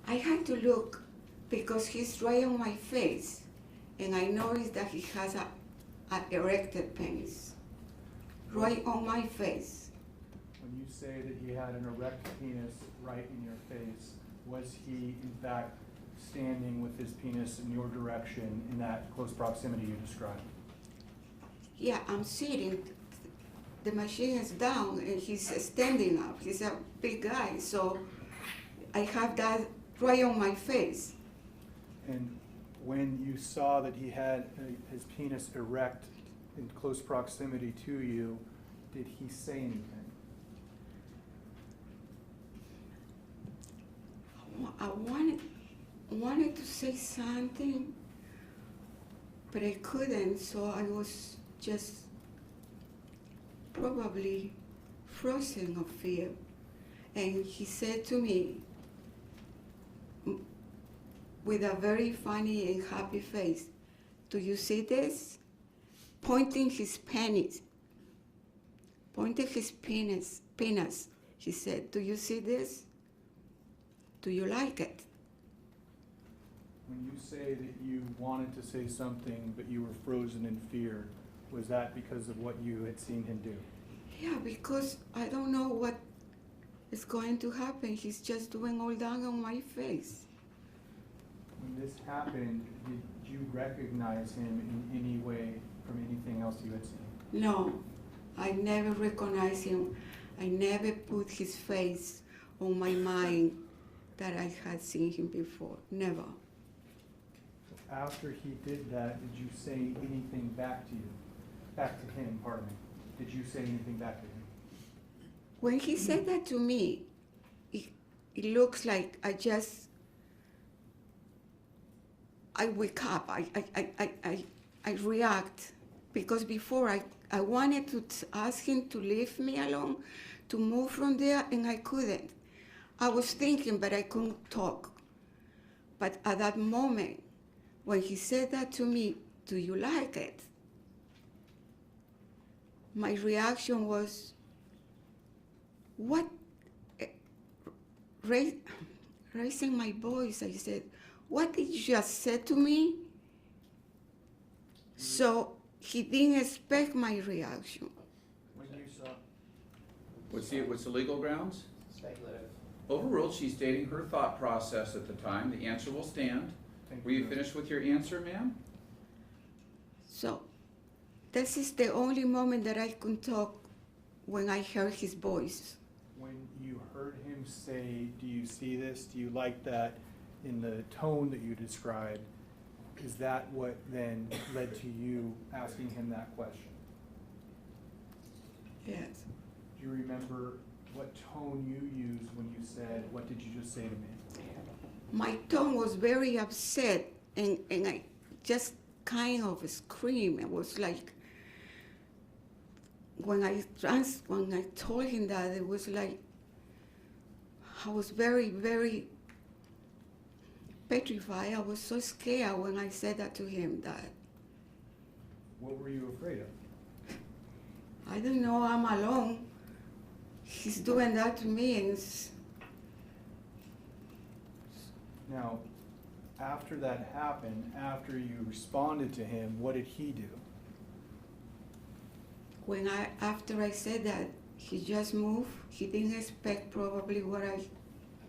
I: I had to look because he's right on my face, and I noticed that he has a erected penis right on my face.
D: When you say that he had an erect penis right in your face, was he in fact standing with his penis in your direction in that close proximity you described?
I: Yeah, I'm sitting. The machine is down, and he's standing up. He's a big guy, so I have that right on my face.
D: And when you saw that he had his penis erect in close proximity to you, did he say anything?
I: I wanted to say something, but I couldn't, so I was just probably frozen of fear. And he said to me, with a very funny and happy face, "Do you see this?" Pointing his penis. Pointed his penis. He said, "Do you see this? Do you like it?"
D: When you say that you wanted to say something but you were frozen in fear, was that because of what you had seen him do?
I: Yeah, because I don't know what is going to happen. He's just doing all that on my face.
D: When this happened, did you recognize him in any way from anything else you had seen?
I: No, I never recognized him. I never put his face on my mind that I had seen him before. Never.
D: After he did that, did you say anything back to you? Back to him, pardon me. Did you say anything back to him?
I: When he said that to me, it looks like I wake up, I react, because before I wanted to ask him to leave me alone, to move from there, and I couldn't. I was thinking, but I couldn't talk. But at that moment, when he said that to me, do you like it? My reaction was, what? Raising my voice, I said, what did you just say to me? So he didn't expect my reaction.
D: When you saw,
C: What's the legal grounds?
A: Speculative.
C: Overruled, she's stating her thought process at the time. The answer will stand.
D: thank
C: Were you finished with your answer, ma'am?
I: So this is the only moment that I could talk when I heard his voice.
D: When you heard him say, do you see this? Do you like that? In the tone that you described, is that what then led to you asking him that question?
I: Yes.
D: Do you remember what tone you used when you said, what did you just say to me?
I: My tone was very upset, and I just kind of screamed. It was like, when I told him that, it was like, I was very, very petrified. I was so scared when I said that to him that,
D: What were you afraid of?
I: I don't know, I'm alone. He's doing that to me, and
D: Now, after that happened, after you responded to him, what did he do?
I: after I said that, he just moved. He didn't expect probably what I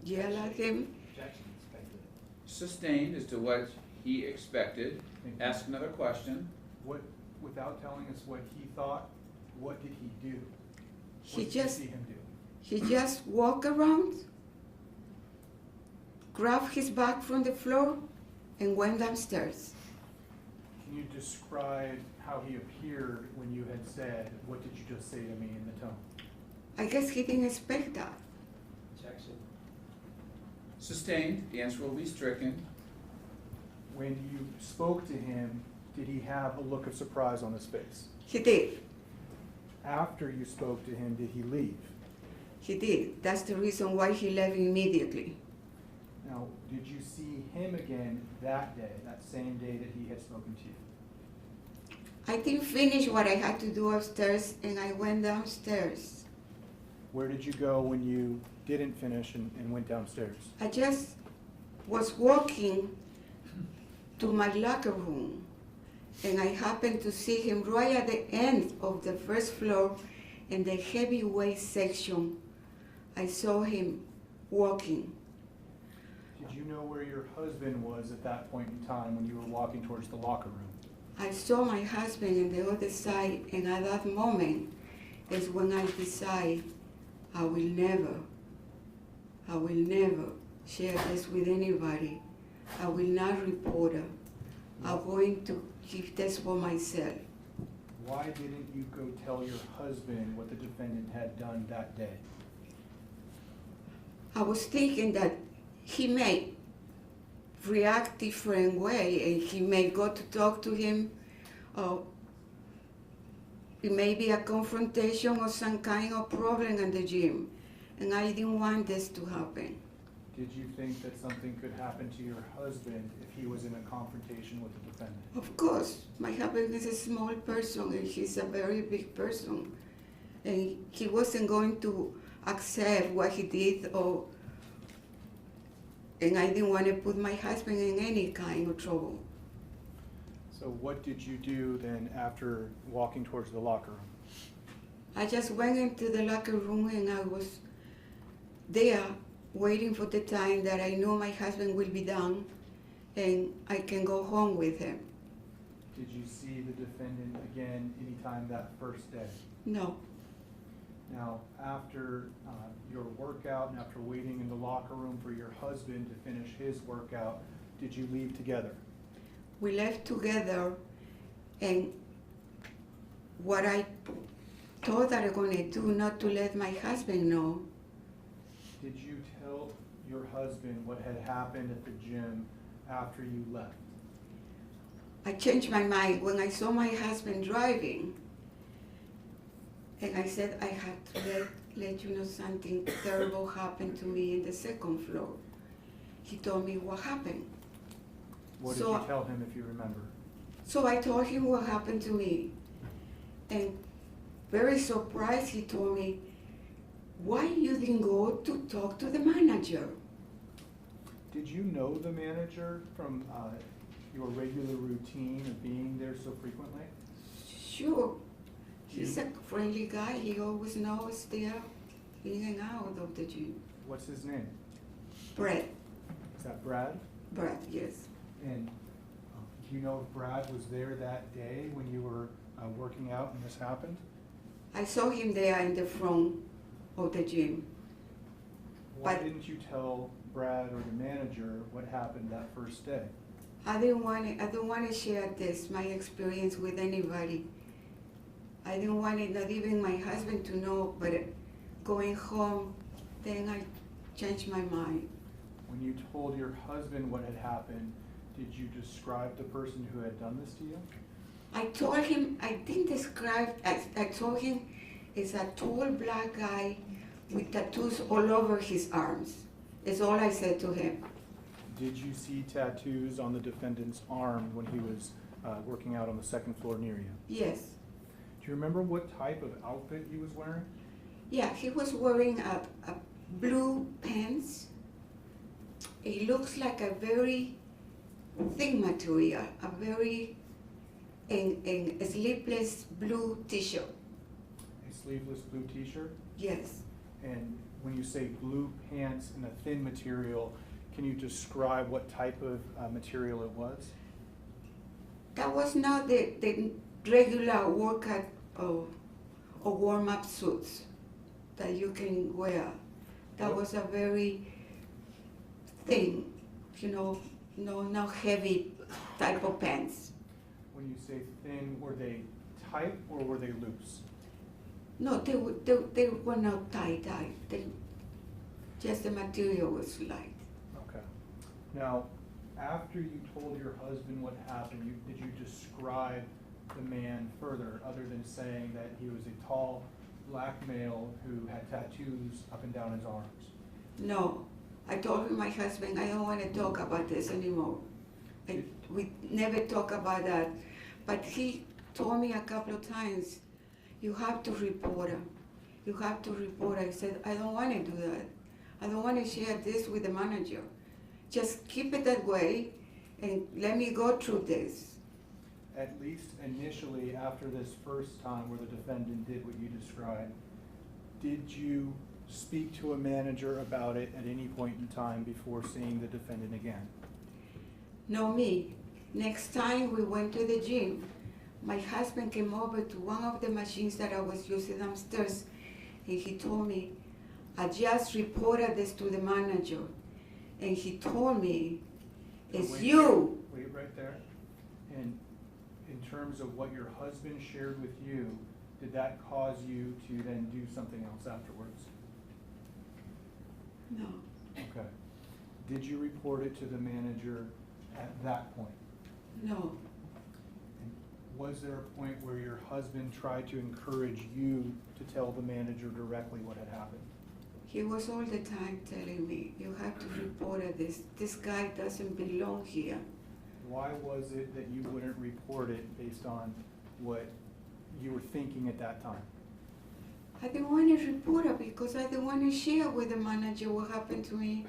I: yelled at him.
A: Objection, speculative.
C: Sustained as to what he expected. Ask another question.
D: What, without telling us what he thought, what did he do?
I: He
D: What did you
I: just
D: see him do?
I: He just walked around, grabbed his bag from the floor, and went downstairs.
D: Can you describe how he appeared when you had said, what did you just say to me in the tone?
I: I guess he didn't expect that.
A: Objection.
C: Sustained. The answer will be stricken.
D: When you spoke to him, did he have a look of surprise on his face?
I: He did.
D: After you spoke to him, did he leave?
I: He did. That's the reason why he left immediately.
D: Now, did you see him again that day, that same day that he had spoken to you?
I: I didn't finish what I had to do upstairs, and I went downstairs.
D: Where did you go when you didn't finish and went downstairs?
I: I just was walking to my locker room, and I happened to see him right at the end of the first floor in the heavyweight section. I saw him walking.
D: Did you know where your husband was at that point in time when you were walking towards the locker room?
I: I saw my husband on the other side, and at that moment is when I decide I will never share this with anybody. I will not report her. I'm going to keep this for myself.
D: Why didn't you go tell your husband what the defendant had done that day?
I: I was thinking that he may react different way, and he may go to talk to him, or it may be a confrontation or some kind of problem in the gym, and I didn't want this to happen.
D: Did you think that something could happen to your husband if he was in a confrontation with the defendant?
I: Of course, my husband is a small person, and he's a very big person, and he wasn't going to accept what he did, and I didn't want to put my husband in any kind of trouble.
D: So what did you do then after walking towards the locker room?
I: I just went into the locker room, and I was there waiting for the time that I know my husband will be done and I can go home with him.
D: Did you see the defendant again anytime that first day?
I: No.
D: Now, after your workout and after waiting in the locker room for your husband to finish his workout, did you leave together?
I: We left together, and what I thought I was going to do, not to let my husband know.
D: Did you tell your husband what had happened at the gym after you left?
I: I changed my mind when I saw my husband driving, and I said I had to let you know something terrible happened to me in the second floor. He told me what happened.
D: What did
I: So-
D: you tell him, if you remember?
I: So I told him what happened to me. And very surprised, he told me, why you didn't go to talk to the manager?
D: Did you know the manager from your regular routine of being there so frequently?
I: Sure. He's a friendly guy. He always knows there in and out of the gym.
D: What's his name?
I: Brett.
D: Is that Brad?
I: Brett, yes.
D: And do you know if Brad was there that day when you were working out and this happened?
I: I saw him there in the front of the gym.
D: Why
I: But-
D: didn't you tell Brad or the manager what happened that first day?
I: I don't want to share this, my experience with anybody. I didn't want it, not even my husband to know, but going home, then I changed my mind.
D: When you told your husband what had happened, did you describe the person who had done this to you?
I: I told him, I didn't describe, I told him it's a tall black guy with tattoos all over his arms. That's all I said to him.
D: Did you see tattoos on the defendant's arm when he was working out on the second floor near you?
I: Yes.
D: Do you remember what type of outfit he was wearing?
I: Yeah, he was wearing a blue pants. It looks like a very thin material, a very a sleeveless blue t-shirt.
D: A sleeveless blue t-shirt?
I: Yes.
D: And when you say blue pants and a thin material, can you describe what type of material it was?
I: That was not the regular workout or warm-up suits that you can wear. That was a very thin, not heavy type of pants.
D: When you say thin, were they tight or were they loose?
I: No, they were not tight. Just the material was light.
D: Okay. Now, after you told your husband what happened, did you describe the man further, other than saying that he was a tall black male who had tattoos up and down his arms?
I: No, I told my husband, I don't want to talk about this anymore. We never talk about that. But he told me a couple of times, you have to report him. You have to report. I said, I don't want to do that. I don't want to share this with the manager. Just keep it that way and let me go through this.
D: At least initially, after this first time where the defendant did what you described, did you speak to a manager about it at any point in time before seeing the defendant again?
I: No, me. Next time we went to the gym, my husband came over to one of the machines that I was using downstairs, and he told me, I just reported this to the manager, and he told me, it's
D: Wait,
I: you.
D: Wait right there. And in terms of what your husband shared with you, did that cause you to then do something else afterwards?
I: No,
D: Okay. Did you report it to the manager at that point?
I: no,
D: And was there a point where your husband tried to encourage you to tell the manager directly what had happened?
I: he was all the time telling me, you have to report this. This guy doesn't belong here.
D: Why was it that you wouldn't report it based on what you were thinking at that time?
I: I didn't want to report it because I didn't want to share with the manager what happened to me.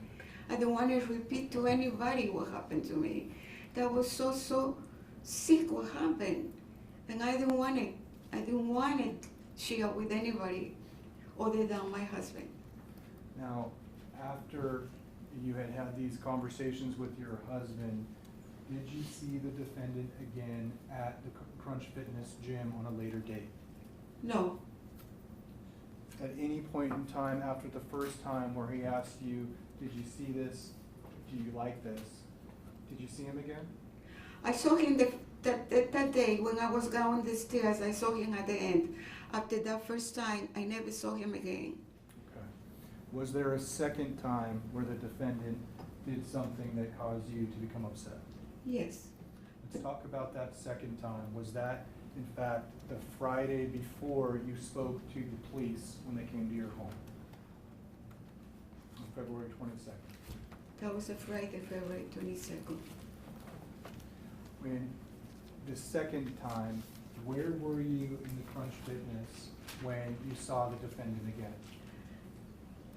I: I didn't want to repeat to anybody what happened to me. That was so sick what happened. And I didn't want to share with anybody other than my husband.
D: Now, after you had had these conversations with your husband, did you see the defendant again at the Crunch Fitness gym on a later date?
I: No,
D: At any point in time after the first time where he asked you, did you see this? Do you like this? Did you see him again?
I: I saw him that day when I was down the stairs. I saw him at the end. After that first time, I never saw him again.
D: Okay. Was there a second time where the defendant did something that caused you to become upset?
I: Yes,
D: Let's talk about that second time. Was that, in fact, the Friday before you spoke to the police when they came to your home? On February 22nd.
I: that was a Friday, February 22nd.
D: When the second time, where were you in the Crunch Fitness when you saw the defendant again?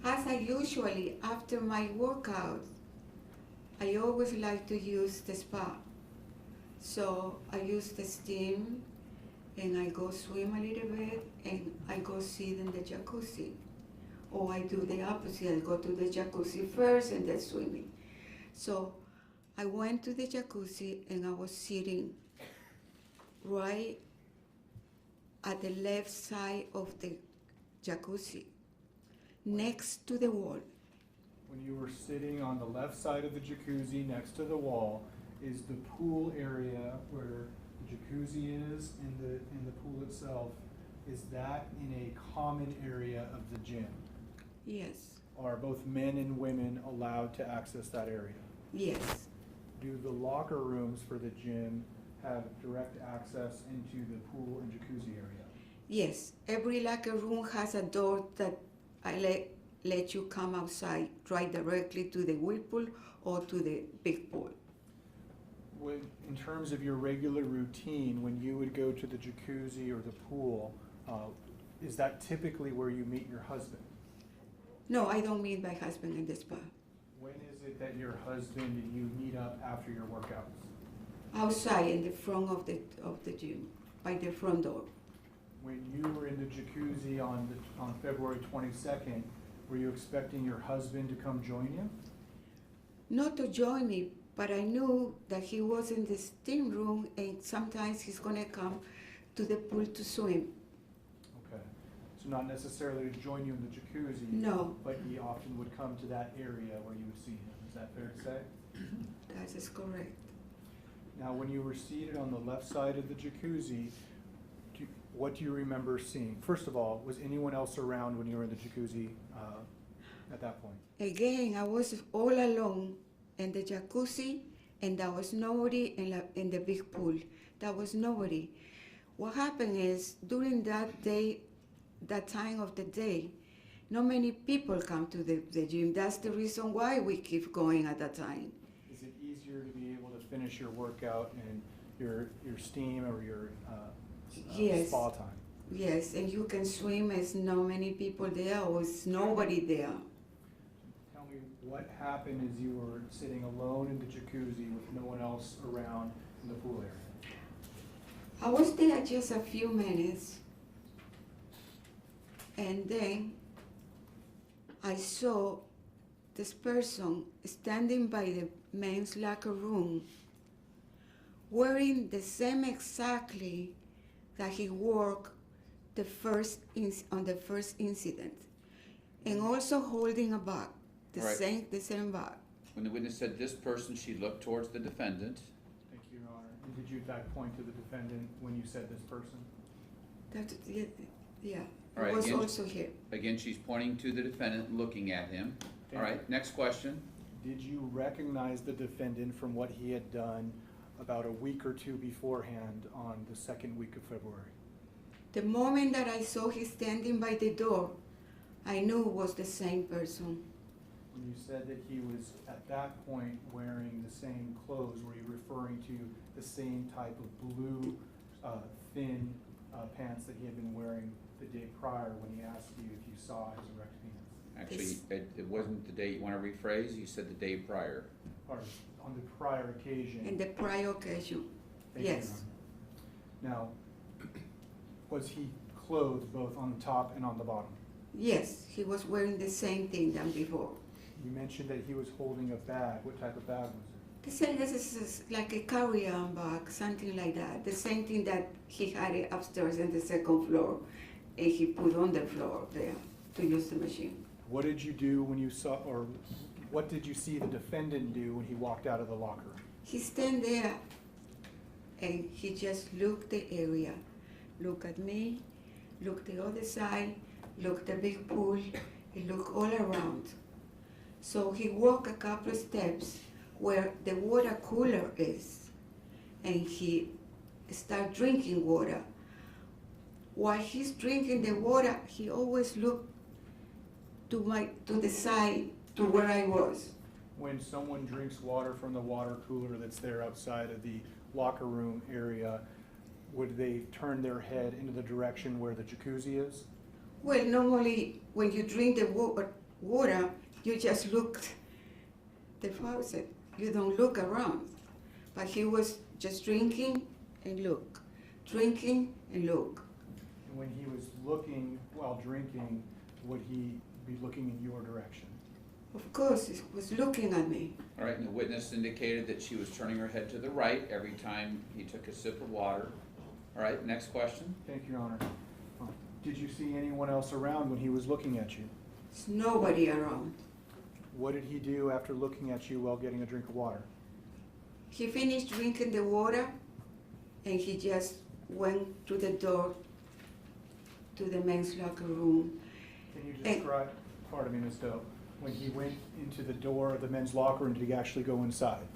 I: As I usually, after my workout, I always like to use the spa. So I use the steam and I go swim a little bit and I go sit in the jacuzzi. Or I do the opposite, I go to the jacuzzi first and then swimming. So I went to the jacuzzi and I was sitting right at the left side of the jacuzzi, next to the wall.
D: When you were sitting on the left side of the jacuzzi next to the wall, is the pool area where the jacuzzi is and the pool itself, is that in a common area of the gym?
I: Yes,
D: Are both men and women allowed to access that area?
I: yes,
D: Do the locker rooms for the gym have direct access into the pool and jacuzzi area?
I: yes. Every locker room has a door that I let you come outside, right directly to the whirlpool or to the big pool.
D: In terms of your regular routine, when you would go to the jacuzzi or the pool, is that typically where you meet your husband?
I: No, I don't meet my husband in the spa.
D: When is it that your husband and you meet up after your workouts?
I: Outside in the front of the gym, by the front door.
D: When you were in the jacuzzi on February 22nd, were you expecting your husband to come join you?
I: Not to join me, but I knew that he was in the steam room and sometimes he's gonna come to the pool to swim.
D: Okay, so not necessarily to join you in the jacuzzi.
I: No.
D: But he often would come to that area where you would see him. Is that fair to say?
I: That is correct.
D: Now, when you were seated on the left side of the jacuzzi, what do you remember seeing? First of all, was anyone else around when you were in the jacuzzi at that point?
I: Again, I was all alone in the jacuzzi and there was nobody in the big pool. There was nobody. What happened is during that day, that time of the day, not many people come to the gym. That's the reason why we keep going at that time.
D: Is it easier to be able to finish your workout and your steam or your
I: Yes.
D: spa time?
I: Yes, and you can swim as not many people there or it's nobody there.
D: Tell me what happened as you were sitting alone in the jacuzzi with no one else around in the pool area?
I: I was there just a few minutes and then I saw this person standing by the men's locker room wearing the same exactly that he wore on the first incident, and also holding a bag, the
C: Right.
I: same bag.
C: When the witness said this person, she looked towards the defendant.
D: Thank you, Your Honor. And did you in fact point to the defendant when you said this person?
I: Yeah,
C: All right,
I: it was
C: again-
I: also here.
C: Again, she's pointing to the defendant, looking at him. All right, next question.
D: Did you recognize the defendant from what he had done about a week or two beforehand on the second week of February?
I: The moment that I saw him standing by the door, I knew it was the same person.
D: When you said that he was at that point wearing the same clothes, were you referring to the same type of blue, thin pants that he had been wearing the day prior when he asked you if you saw his erect penis?
C: Actually, it wasn't the day, you want to rephrase? You said the day prior.
D: Or on the prior occasion?
I: In the prior occasion,
D: Thank you, Your
I: yes.
D: Honor. Now, was he clothed both on the top and on the bottom?
I: Yes, he was wearing the same thing than before.
D: You mentioned that he was holding a bag. What type of bag was it?
I: They said this is like a carry-on bag, something like that. The same thing that he had it upstairs in the second floor, and he put on the floor there to use the machine.
D: What did you do when you saw, or what did you see the defendant do when he walked out of the locker room?
I: He stand there, and he just looked the area, look at me, look the other side, look the big pool, he look all around. So he walked a couple of steps where the water cooler is, and he start drinking water. While he's drinking the water, he always looked to the side to where I was.
D: When someone drinks water from the water cooler that's there outside of the locker room area, would they turn their head into the direction where the jacuzzi is?
I: Well, normally when you drink the water, you just look the faucet. You don't look around. But he was just drinking and look, drinking and look.
D: And when he was looking while drinking, would he be looking in your direction?
I: Of course, he was looking at me.
C: All right, and the witness indicated that she was turning her head to the right every time he took a sip of water. All right, next question.
D: Thank you, Your Honor. Did you see anyone else around when he was looking at you?
I: There's nobody around.
D: What did he do after looking at you while getting a drink of water?
I: He finished drinking the water and he just went to the door to the men's locker room.
D: Can you describe, pardon me, Ms. Doe, when he went into the door of the men's locker room, did he actually go inside?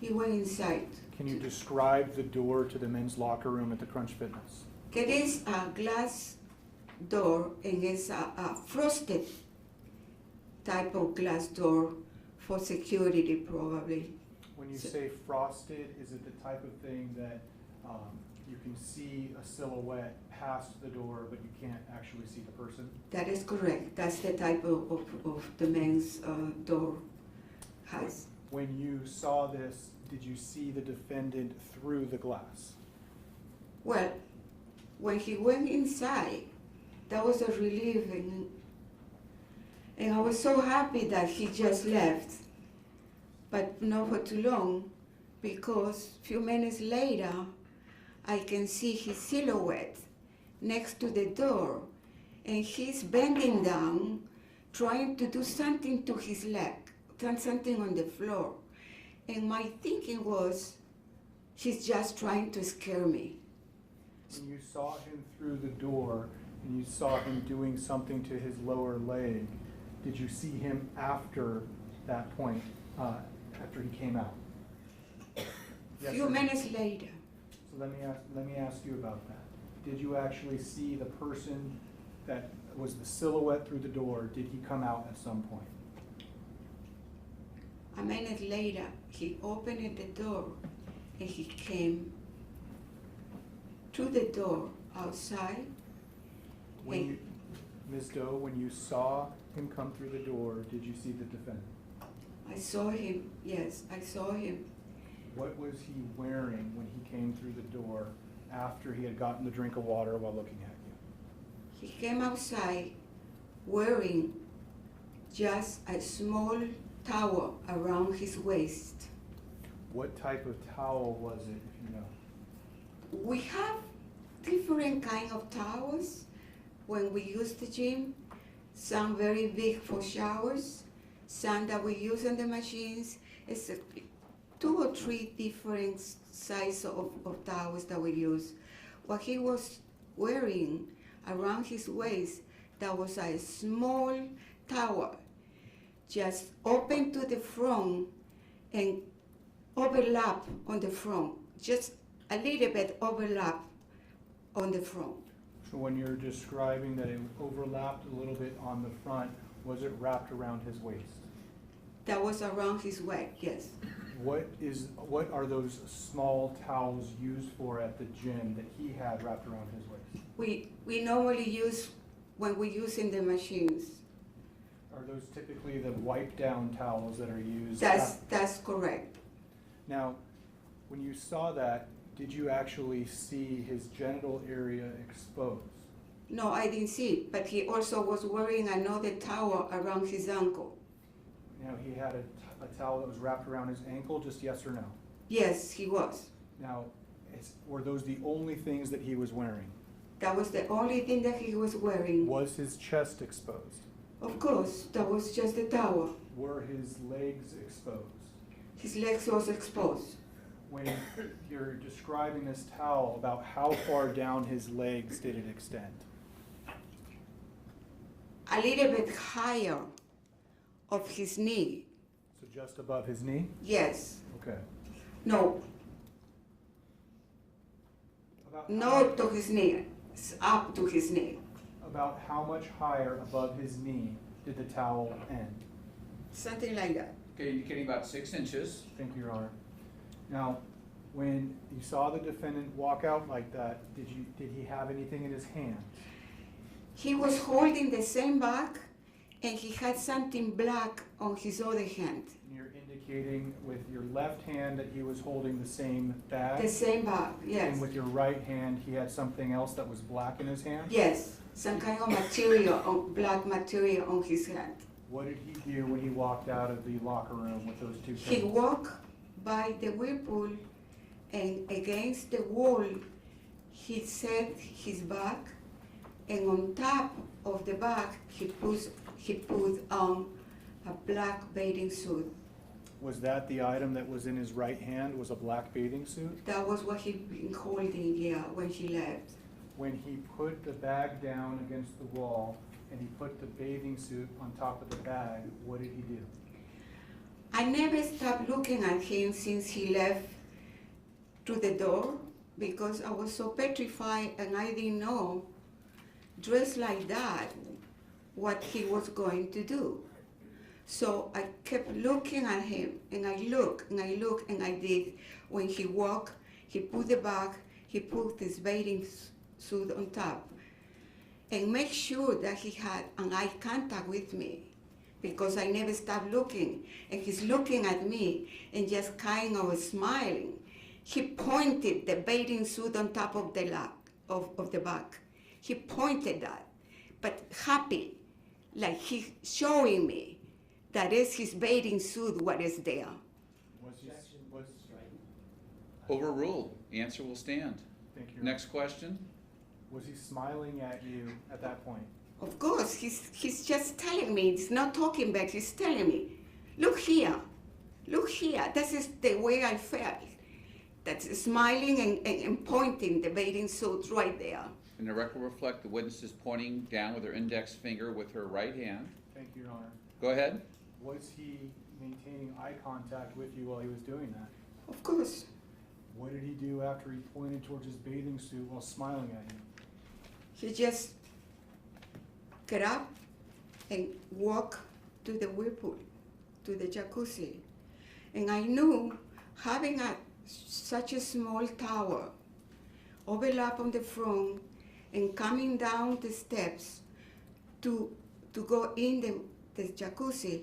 I: He went inside.
D: Can you describe the door to the men's locker room at the Crunch Fitness?
I: It is a glass door and it's a frosted type of glass door for security probably.
D: When you say frosted, is it the type of thing that you can see a silhouette past the door, but you can't actually see the person?
I: That is correct. That's the type of the men's door has.
D: When you saw this, did you see the defendant through the glass?
I: Well, when he went inside, that was a relief, and I was so happy that he just left, but not for too long, because a few minutes later, I can see his silhouette next to the door, and he's bending down, trying to do something to his leg, something on the floor. And my thinking was, he's just trying to scare me.
D: When you saw him through the door and you saw him doing something to his lower leg, did you see him after that point, after he came out?
I: A few minutes later.
D: So let me ask you about that. Did you actually see the person that was the silhouette through the door? Did he come out at some point?
I: A minute later, he opened the door and he came to the door outside.
D: When you, Ms. Doe, when you saw him come through the door, did you see the defendant?
I: I saw him, yes, I saw him.
D: What was he wearing when he came through the door after he had gotten the drink of water while looking at you?
I: He came outside wearing just a small towel around his waist.
D: What type of towel was it, if you know?
I: We have different kind of towels when we use the gym. Some very big for showers, some that we use on the machines. It's 2 or 3 different sizes of towels that we use. What he was wearing around his waist, that was a small towel, just open to the front and overlap on the front, just a little bit overlap on the front.
D: So when you're describing that it overlapped a little bit on the front, was it wrapped around his waist?
I: That was around his waist, yes.
D: What are those small towels used for at the gym that he had wrapped around his waist?
I: We normally use when we use in the machines.
D: Are those typically the wipe down towels that are used?
I: That's correct.
D: Now, when you saw that, did you actually see his genital area exposed?
I: No, I didn't see it, but he also was wearing another towel around his ankle.
D: Now, he had a towel that was wrapped around his ankle, just yes or no?
I: Yes, he was.
D: Now, were those the only things that he was wearing?
I: That was the only thing that he was wearing.
D: Was his chest exposed?
I: Of course, that was just the towel.
D: Were his legs exposed?
I: His legs was exposed.
D: When you're describing this towel, about how far down his legs did it extend?
I: A little bit higher of his knee.
D: So just above his knee?
I: Yes.
D: Okay.
I: No, not to his knee. It's up to his knee.
D: About how much higher above his knee did the towel end?
I: Something like that.
C: Okay, indicating about 6 inches.
D: Thank you, Your Honor. Now, When you saw the defendant walk out like that, did he have anything in his hand?
I: He was holding the same bag, and he had something black on his other hand.
D: And you're indicating with your left hand that he was holding the same bag?
I: The same bag, yes.
D: And with your right hand, he had something else that was black in his hand?
I: Yes, some kind of material, black material on his hand.
D: What did he do when he walked out of the locker room with those two
I: He
D: things?
I: walked by the whirlpool, and against the wall, he set his bag, and on top of the bag, he put on a black bathing suit.
D: Was that the item that was in his right hand, was a black bathing suit?
I: That was what he'd been holding, yeah, when he left.
D: When he put the bag down against the wall and he put the bathing suit on top of the bag, what did he do?
I: I never stopped looking at him since he left to the door because I was so petrified and I didn't know, dressed like that, what he was going to do. So I kept looking at him, and I looked, and I looked, and I did. When he walked, he put the bag, he put his bathing suit on top, and make sure that he had an eye contact with me, because I never stopped looking, and he's looking at me and just kind of smiling. He pointed the bathing suit on top of the of the bag. He pointed that, but happy, like he showing me that is his bathing suit, what is there.
C: Overruled. Answer will stand.
D: Thank you.
C: Next question.
D: Was he smiling at you at that point?
I: Of course, he's just telling me, he's not talking back, he's telling me, look here, this is the way I felt. That's smiling and pointing the bathing suit right there.
C: And the record will reflect the witness is pointing down with her index finger with her right hand.
D: Thank you, Your Honor.
C: Go ahead.
D: Was he maintaining eye contact with you while he was doing that?
I: Of course.
D: What did he do after he pointed towards his bathing suit while smiling at you?
I: He just get up and walk to the whirlpool, to the jacuzzi. And I knew having such a small tower, overlap on the front, and coming down the steps to go in the jacuzzi,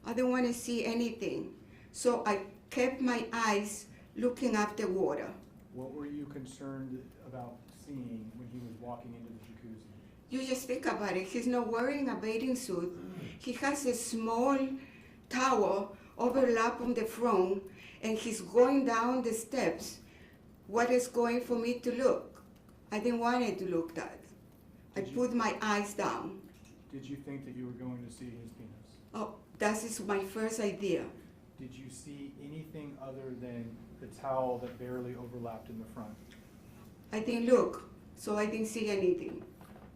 I: I didn't want to see anything. So I kept my eyes looking up the water.
D: What were you concerned about seeing when he was walking into the jacuzzi?
I: You just think about it. He's not wearing a bathing suit. He has a small towel overlap on the front, and he's going down the steps. What is going for me to look? I didn't want it to look that. I put my eyes down.
D: Did you think that you were going to see his penis?
I: Oh, that is my first idea.
D: Did you see anything other than the towel that barely overlapped in the front?
I: I didn't look, so I didn't see anything.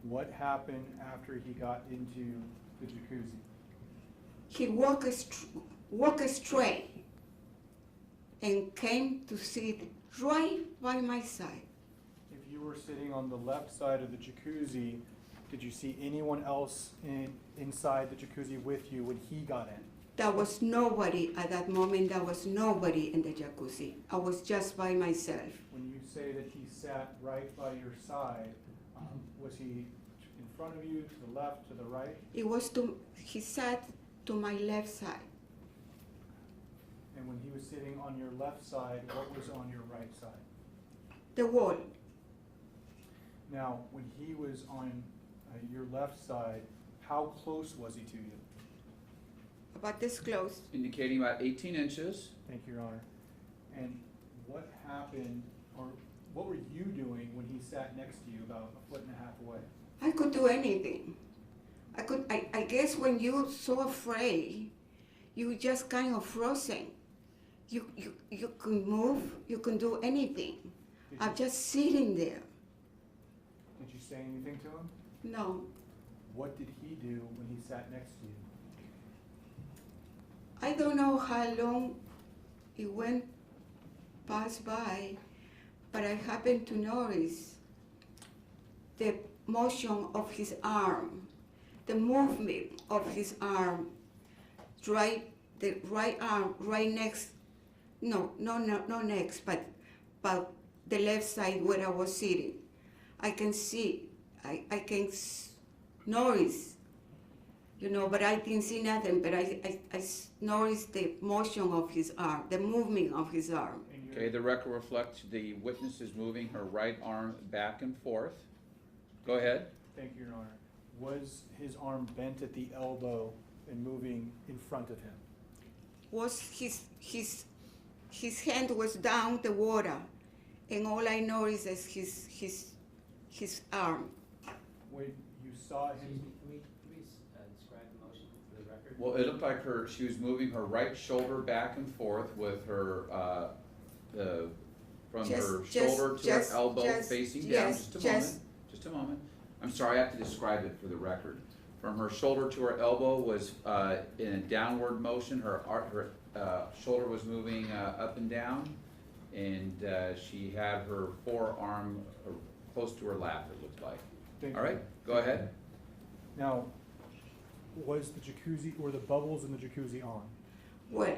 D: What happened after he got into the jacuzzi?
I: He walked straight and came to sit right by my side.
D: If you were sitting on the left side of the jacuzzi, did you see anyone else inside the jacuzzi with you when he got in?
I: There was nobody at that moment. There was nobody in the jacuzzi. I was just by myself.
D: When you say that he sat right by your side, was he in front of you, to the left, to the right?
I: He sat to my left side.
D: And when he was sitting on your left side, what was on your right side?
I: The wall.
D: Now, when he was on your left side, how close was he to you?
I: About this close.
C: Indicating about 18 inches.
D: Thank you, Your Honor. And what happened, or what were you doing when he sat next to you about 1.5 feet away?
I: I could do anything. I guess when you're so afraid, you just kind of frozen. You can move, you can do anything. I'm just sitting there.
D: Did you say anything to him?
I: No.
D: What did he do when he sat next to you?
I: I don't know how long it passed by, but I happened to notice the motion of his arm, the movement of his arm, the right arm right next no next, but the left side where I was sitting. I can see, I can notice, but I didn't see nothing, but I noticed the motion of his arm, the movement of his arm.
C: Okay, the record reflects the witness is moving her right arm back and forth. Go ahead.
D: Thank you, Your Honor. Was his arm bent at the elbow and moving in front of him?
I: Was his hand was down the water, and all I noticed is his arm.
D: When you saw him,
A: Can we describe the motion for the record?
C: Well, it looked like she was moving her right shoulder back and forth with her, from her shoulder to her elbow facing down. Just a moment. I'm sorry, I have to describe it for the record. From her shoulder to her elbow was in a downward motion. Her shoulder was moving up and down, and she had her forearm close to her lap, it looked like.
D: Thank
C: All
D: you.
C: right, go ahead.
D: Now, was the jacuzzi, or the bubbles in the jacuzzi on?
I: Well,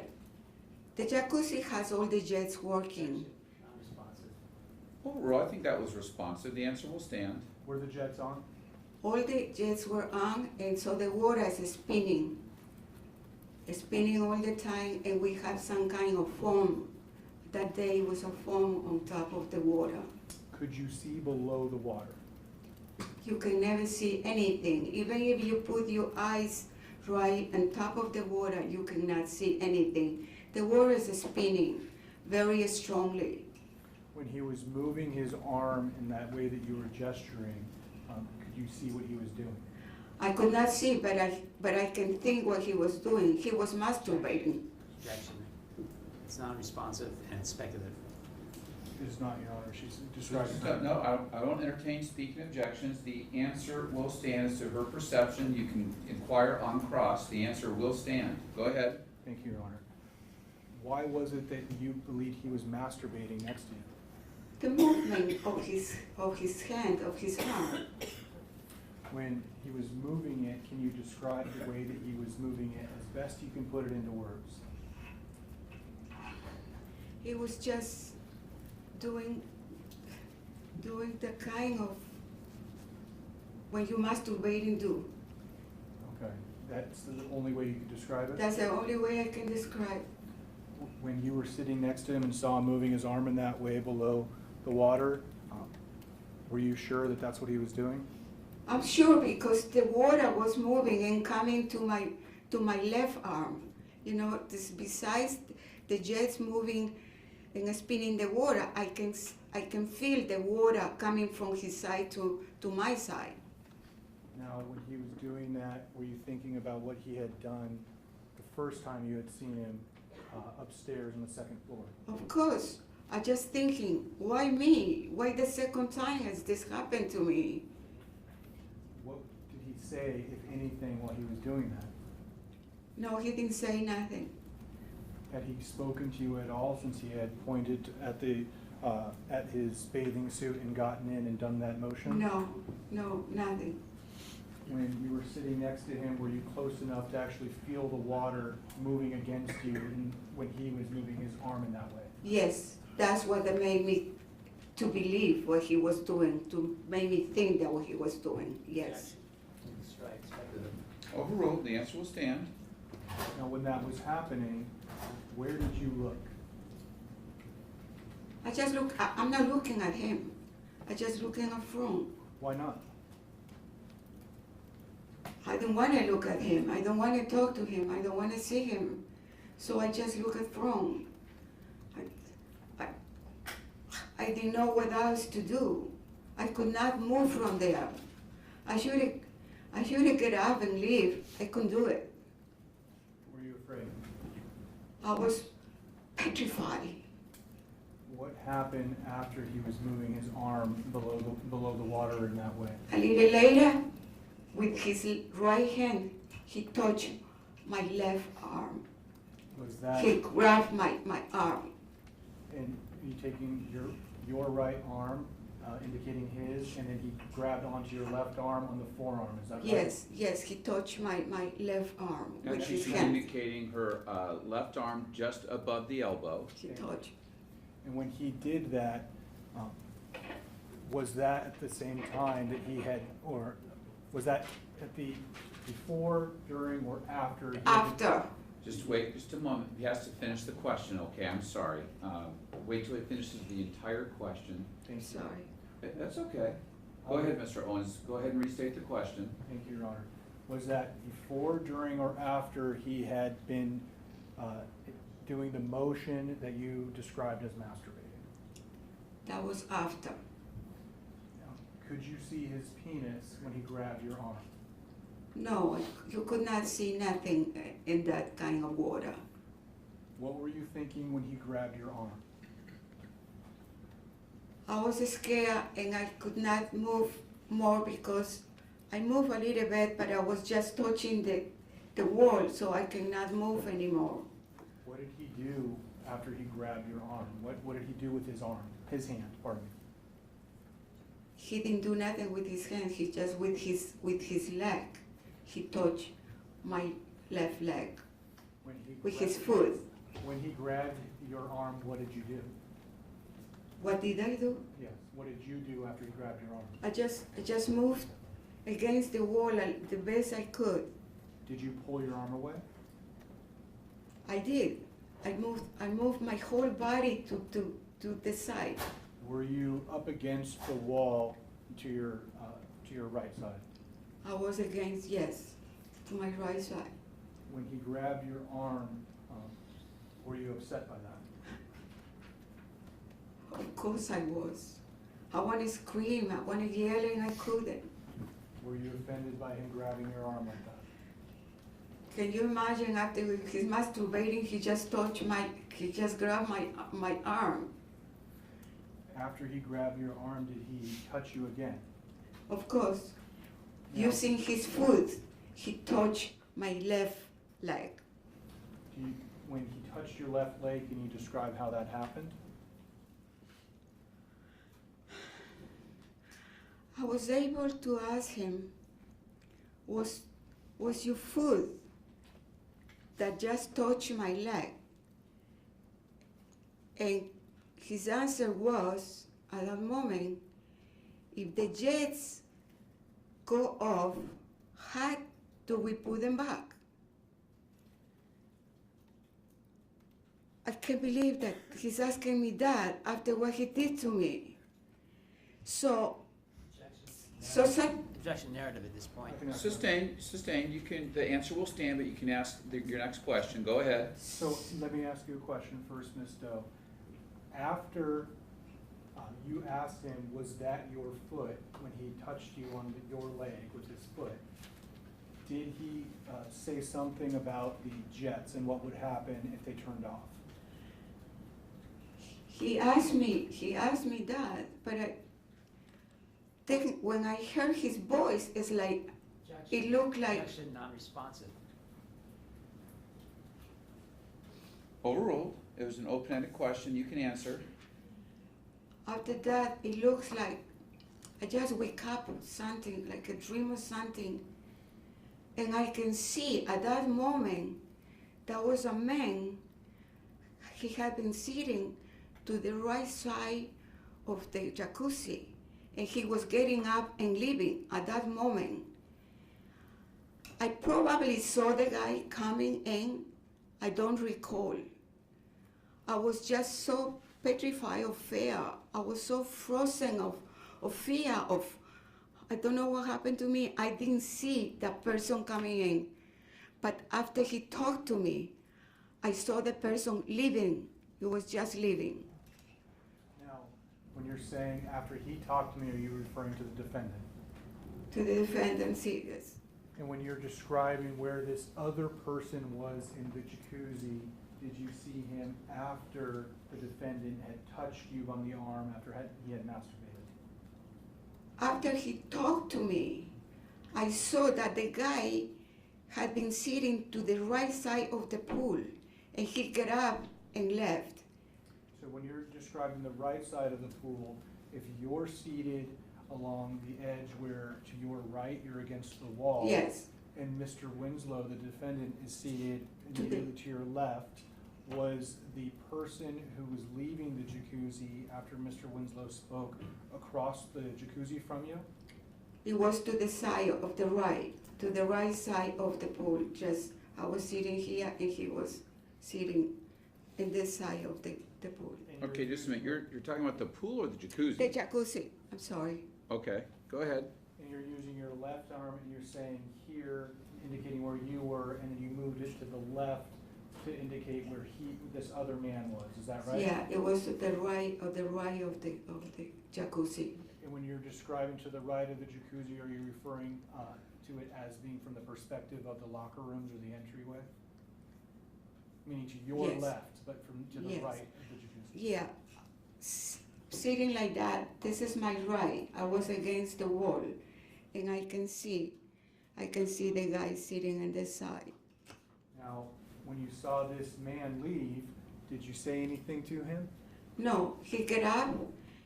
I: the jacuzzi has all the jets working.
A: Non-responsive.
C: Overall, I think that was responsive. The answer will stand.
D: Were the jets on?
I: All the jets were on, and so the water is spinning all the time, and we have some kind of foam. That day was a foam on top of the water.
D: Could you see below the water?
I: You can never see anything. Even if you put your eyes right on top of the water, you cannot see anything. The water is spinning very strongly.
D: When he was moving his arm in that way that you were gesturing, could you see what he was doing?
I: I could not see, but I can think what he was doing. He was masturbating.
A: Objection. It's non-responsive and speculative.
D: It is not, Your Honor. She's describing.
C: No, I don't entertain speaking objections. The answer will stand as to her perception. You can inquire on cross. The answer will stand. Go ahead.
D: Thank you, Your Honor. Why was it that you believed he was masturbating next to you?
I: The movement of his hand, of his arm.
D: When he was moving it, can you describe the way that he was moving it as best you can put it into words?
I: He was just doing the kind of when you masturbating do.
D: Okay, that's the only way you could describe it?
I: That's the only way I can describe.
D: When you were sitting next to him and saw him moving his arm in that way below the water, were you sure that that's what he was doing?
I: I'm sure because the water was moving and coming to my left arm. This besides the jets moving and spinning the water, I can feel the water coming from his side to my side.
D: Now, when he was doing that, were you thinking about what he had done the first time you had seen him upstairs on the second floor?
I: Of course, I just thinking, why me? Why the second time has this happened to me?
D: What did he say, if anything, while he was doing that?
I: No, he didn't say nothing.
D: Had he spoken to you at all since he had pointed at his bathing suit and gotten in and done that motion?
I: No, nothing.
D: When you were sitting next to him, were you close enough to actually feel the water moving against you when he was moving his arm in that way?
I: Yes, that's what made me to believe what he was doing, to make me think that what he was doing, yes.
A: Strike, speculative.
C: Overruled. The answer will stand.
D: Now, when that was happening, where did you look?
I: I just look, I'm not looking at him. I just looking at front.
D: Why not?
I: I don't want to look at him. I don't want to talk to him. I don't want to see him. So I just look at front. I didn't know what else to do. I could not move from there. I should get up and leave. I couldn't do it.
D: Were you afraid?
I: I was petrified.
D: What happened after he was moving his arm below the water in that way?
I: A little later, with his right hand, he touched my left arm.
D: Was that,
I: He grabbed my arm.
D: and you taking your right arm indicating his, and then he grabbed onto your left arm on the forearm, is that right?
I: Yes, he touched my left arm
C: And
I: with
C: she's
I: his hand.
C: indicating her left arm just above the elbow.
I: He touched.
D: And when he did that, was that at the same time that he had, or was that at the before, during, or after? he had-
I: After.
C: Just wait just a moment. He has to finish the question, okay? I'm sorry. Wait till he finishes the entire question.
D: Thank you.
I: Sorry.
C: That's okay. Go ahead, Mr. Owens. Go ahead and restate the question.
D: Thank you, Your Honor. Was that before, during, or after he had been doing the motion that you described as masturbating?
I: That was after.
D: Now, could you see his penis when he grabbed your arm?
I: No, you could not see nothing in that kind of water.
D: What were you thinking when he grabbed your arm?
I: I was scared and I could not move more because I moved a little bit, but I was just touching the wall, so I cannot move anymore.
D: What did he do after he grabbed your arm? What did he do with his arm? His hand, pardon me.
I: He didn't do nothing with his hand. He just with his leg. He touched my left leg
D: When he
I: with
D: grabbed-
I: his foot.
D: When he grabbed your arm, what did you do?
I: What did I do?
D: Yes. What did you do after he grabbed your arm?
I: I just moved against the wall the best I could.
D: Did you pull your arm away?
I: I did. I moved my whole body to the side.
D: Were you up against the wall to your right side?
I: I was against, yes, to my right side.
D: When he grabbed your arm, were you upset by that?
I: Of course I was. I want to scream, I want to yell, and I couldn't.
D: Were you offended by him grabbing your arm like that?
I: Can you imagine after he's masturbating, he just grabbed my arm.
D: After he grabbed your arm, did he touch you again?
I: Of course,
D: Yeah.
I: using his foot, he touched my left leg.
D: When he touched your left leg, can you describe how that happened?
I: I was able to ask him, was your foot that just touched my leg? And his answer was, at that moment, if the jets go off, how do we put them back? I can't believe that he's asking me that after what he did to me. So
A: Objection narrative at this point.
D: I think that's-
C: Sustained. You can, the answer will stand, but you can ask your next question. Go ahead.
D: So let me ask you a question first, Ms. Doe. After you asked him, was that your foot when he touched you on your leg with his foot? Did he say something about the jets and what would happen if they turned off?
I: he asked me that, but when I heard his voice, it's like, it looked like,
A: Objection non-responsive.
C: Overruled. It was an open-ended question. You can answer.
I: after that, it looks like I just wake up with something, like a dream or something. And I can see at that moment, there was a man, he had been sitting to the right side of the jacuzzi, and he was getting up and leaving at that moment. I probably saw the guy coming in, I don't recall. I was just so petrified of fear. I was so frozen of fear of, I don't know what happened to me. I didn't see that person coming in. But after he talked to me, I saw the person leaving. He was just leaving.
D: Now, when you're saying after he talked to me, are you referring to the defendant?
I: To the defendant, yes.
D: And when you're describing where this other person was in the jacuzzi, did you see him after the defendant had touched you on the arm after he had masturbated?
I: After he talked to me, I saw that the guy had been sitting to the right side of the pool, and he got up and left.
D: So when you're describing the right side of the pool, if you're seated along the edge where to your right, you're against the wall.
I: Yes,
D: And Mr. Winslow, the defendant, is seated
I: To the-
D: immediately to your left, was the person who was leaving the jacuzzi after Mr. Winslow spoke across the jacuzzi from you?
I: it was to the side of the right, to the right side of the pool. Just, I was sitting here and he was sitting in this side of the pool.
D: And you're
C: Okay, just a minute,
D: using-
C: you're talking about the pool or the
I: The
C: jacuzzi?
I: jacuzzi, I'm sorry.
C: Okay, go ahead.
D: And you're using your left arm and you're saying here, indicating where you were, and then you moved it to the left to indicate where this other man was, is that right?
I: Yeah, it was to the right of the jacuzzi.
D: And when you're describing to the right of the jacuzzi, are you referring to it as being from the perspective of the locker rooms or the entryway? Meaning to your
I: Yes.
D: left, but to the
I: Yes.
D: right of the jacuzzi?
I: Yeah, sitting like that, this is my right. I was against the wall, and I can see the guy sitting on this side.
D: Now, when you saw this man leave, did you say anything to him?
I: No, he got up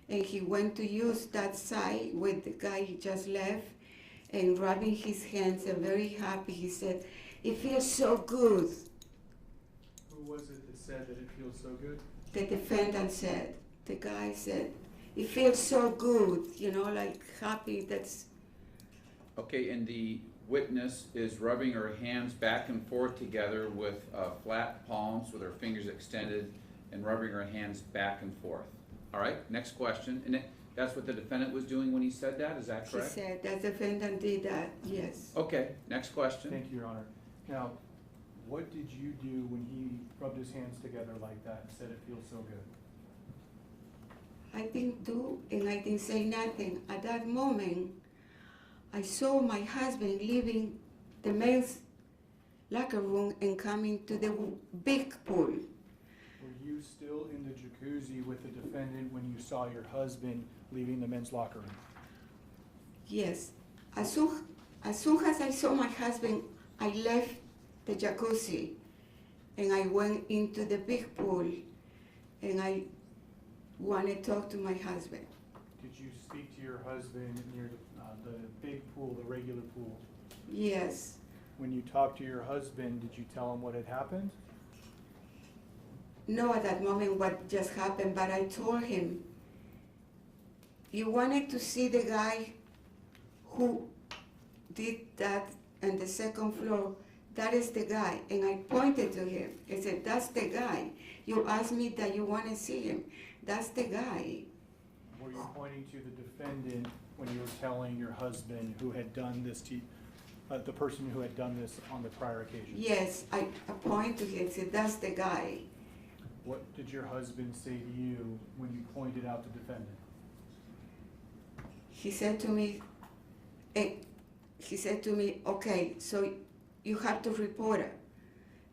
I: and he went to use that side with the guy he just left, and rubbing his hands and very happy. He said, "It feels so good."
D: Who was it that said that it feels so good?
I: The defendant said, the guy said, "It feels so good," like happy. That's
C: Okay, and the witness is rubbing her hands back and forth together with flat palms with her fingers extended and rubbing her hands back and forth. All right, next question. And that's what the defendant was doing when he said that, is that
I: he
C: correct?
I: said. That defendant did that. Yes.
C: Okay, next question.
D: Thank you, Your Honor. Now, what did you do when he rubbed his hands together like that and said it feels so good?
I: I didn't do, and I didn't say nothing. At that moment, I saw my husband leaving the men's locker room and coming to the big pool.
D: Were you still in the jacuzzi with the defendant when you saw your husband leaving the men's locker room?
I: Yes. As soon as I saw my husband, I left the jacuzzi and I went into the big pool and I wanted to talk to my husband.
D: Did you speak to your husband near the big pool, the regular pool?
I: Yes.
D: When you talked to your husband, did you tell him what had happened?
I: No, at that moment what just happened, but I told him, "You wanted to see the guy who did that on the second floor. That is the guy." And I pointed to him. I said, "That's the guy. You asked me that you want to see him. That's the guy."
D: Were you pointing to the defendant when you were telling your husband who had done this to, the person who had done this on the prior occasion?
I: Yes, I pointed to him and said, "That's the guy."
D: What did your husband say to you when you pointed out the defendant?
I: He said to me, "Okay, so you have to report her."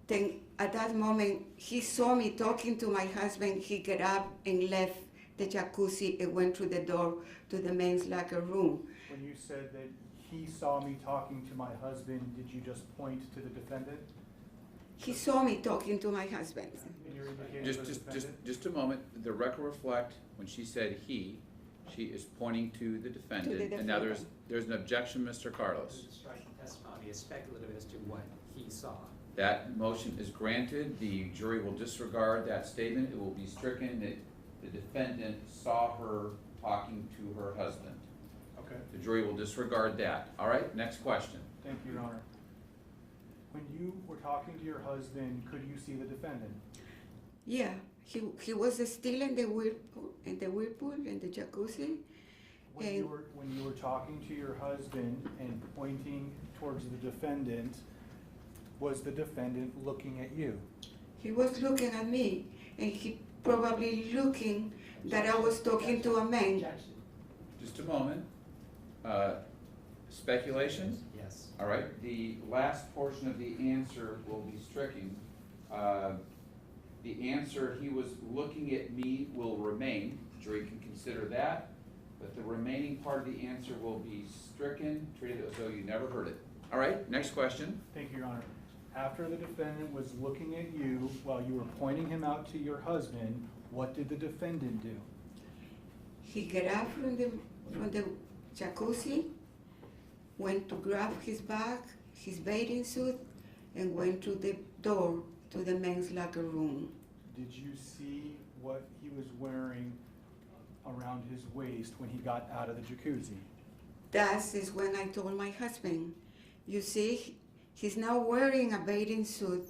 I: Then at that moment, he saw me talking to my husband. He got up and left the jacuzzi and went through the door to the men's locker room.
D: When you said that he saw me talking to my husband, did you just point to the defendant?
I: He saw me talking to my husband.
D: And you're indicating the defendant?
C: Just a moment. The record reflect, when she said he, she is pointing to the defendant. And now there's an objection, Mr. Carlos.
A: The striking testimony is speculative as to what he saw.
C: That motion is granted. The jury will disregard that statement. It will be stricken that the defendant saw her talking to her husband.
D: Okay,
C: The jury will disregard that. All right, next question.
D: thank you, Your Honor. When you were talking to your husband, could you see the defendant?
I: Yeah, he was still in the whirlpool, in the jacuzzi.
D: When you were talking to your husband and pointing towards the defendant, was the defendant looking at you?
I: He was looking at me, and he probably looking that I was talking to a man.
A: Objection.
C: Just a moment. Speculation?
A: Yes.
C: All right, the last portion of the answer will be stricken. The answer, "he was looking at me," will remain. The jury can consider that, but the remaining part of the answer will be stricken, treated as though you never heard it. All right, next question.
D: Thank you, Your Honor. After the defendant was looking at you while you were pointing him out to your husband, what did the defendant do?
I: He got up from the jacuzzi, went to grab his bag, his bathing suit, and went to the door to the men's locker room.
D: Did you see what he was wearing around his waist when he got out of the jacuzzi?
I: That is when I told my husband, you see, he's now wearing a bathing suit.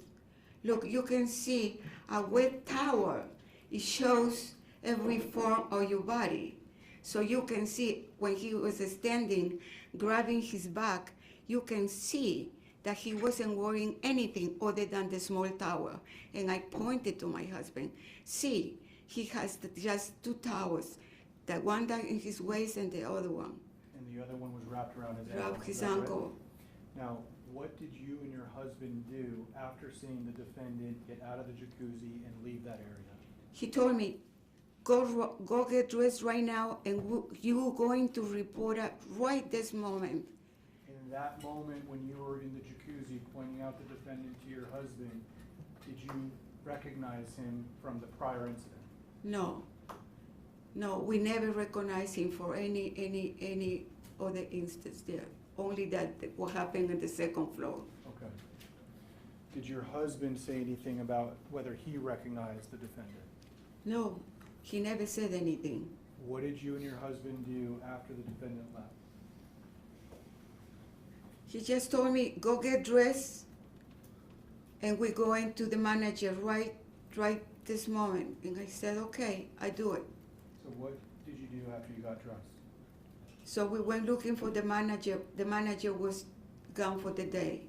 I: Look, you can see a wet towel. It shows every form of your body. So you can see when he was standing, grabbing his back, you can see that he wasn't wearing anything other than the small towel. And I pointed to my husband, see, he has just two towels, the one that in his waist and the other one.
D: And the other one was wrapped around his ankle.
I: Wrapped his
D: is that right?
I: ankle.
D: Now, what did you and your husband do after seeing the defendant get out of the jacuzzi and leave that area?
I: He told me, go get dressed right now, and you're going to report it right this moment.
D: In that moment when you were in the jacuzzi pointing out the defendant to your husband, did you recognize him from the prior incident?
I: No, we never recognized him for any other instance there. Only that what happened on the second floor.
D: Okay. Did your husband say anything about whether he recognized the defendant?
I: No, he never said anything.
D: What did you and your husband do after the defendant left?
I: He just told me, go get dressed, and we're going to the manager right this moment. And I said, okay, I do it.
D: So what did you do after you got dressed?
I: So we went looking for the manager. The manager was gone for the day.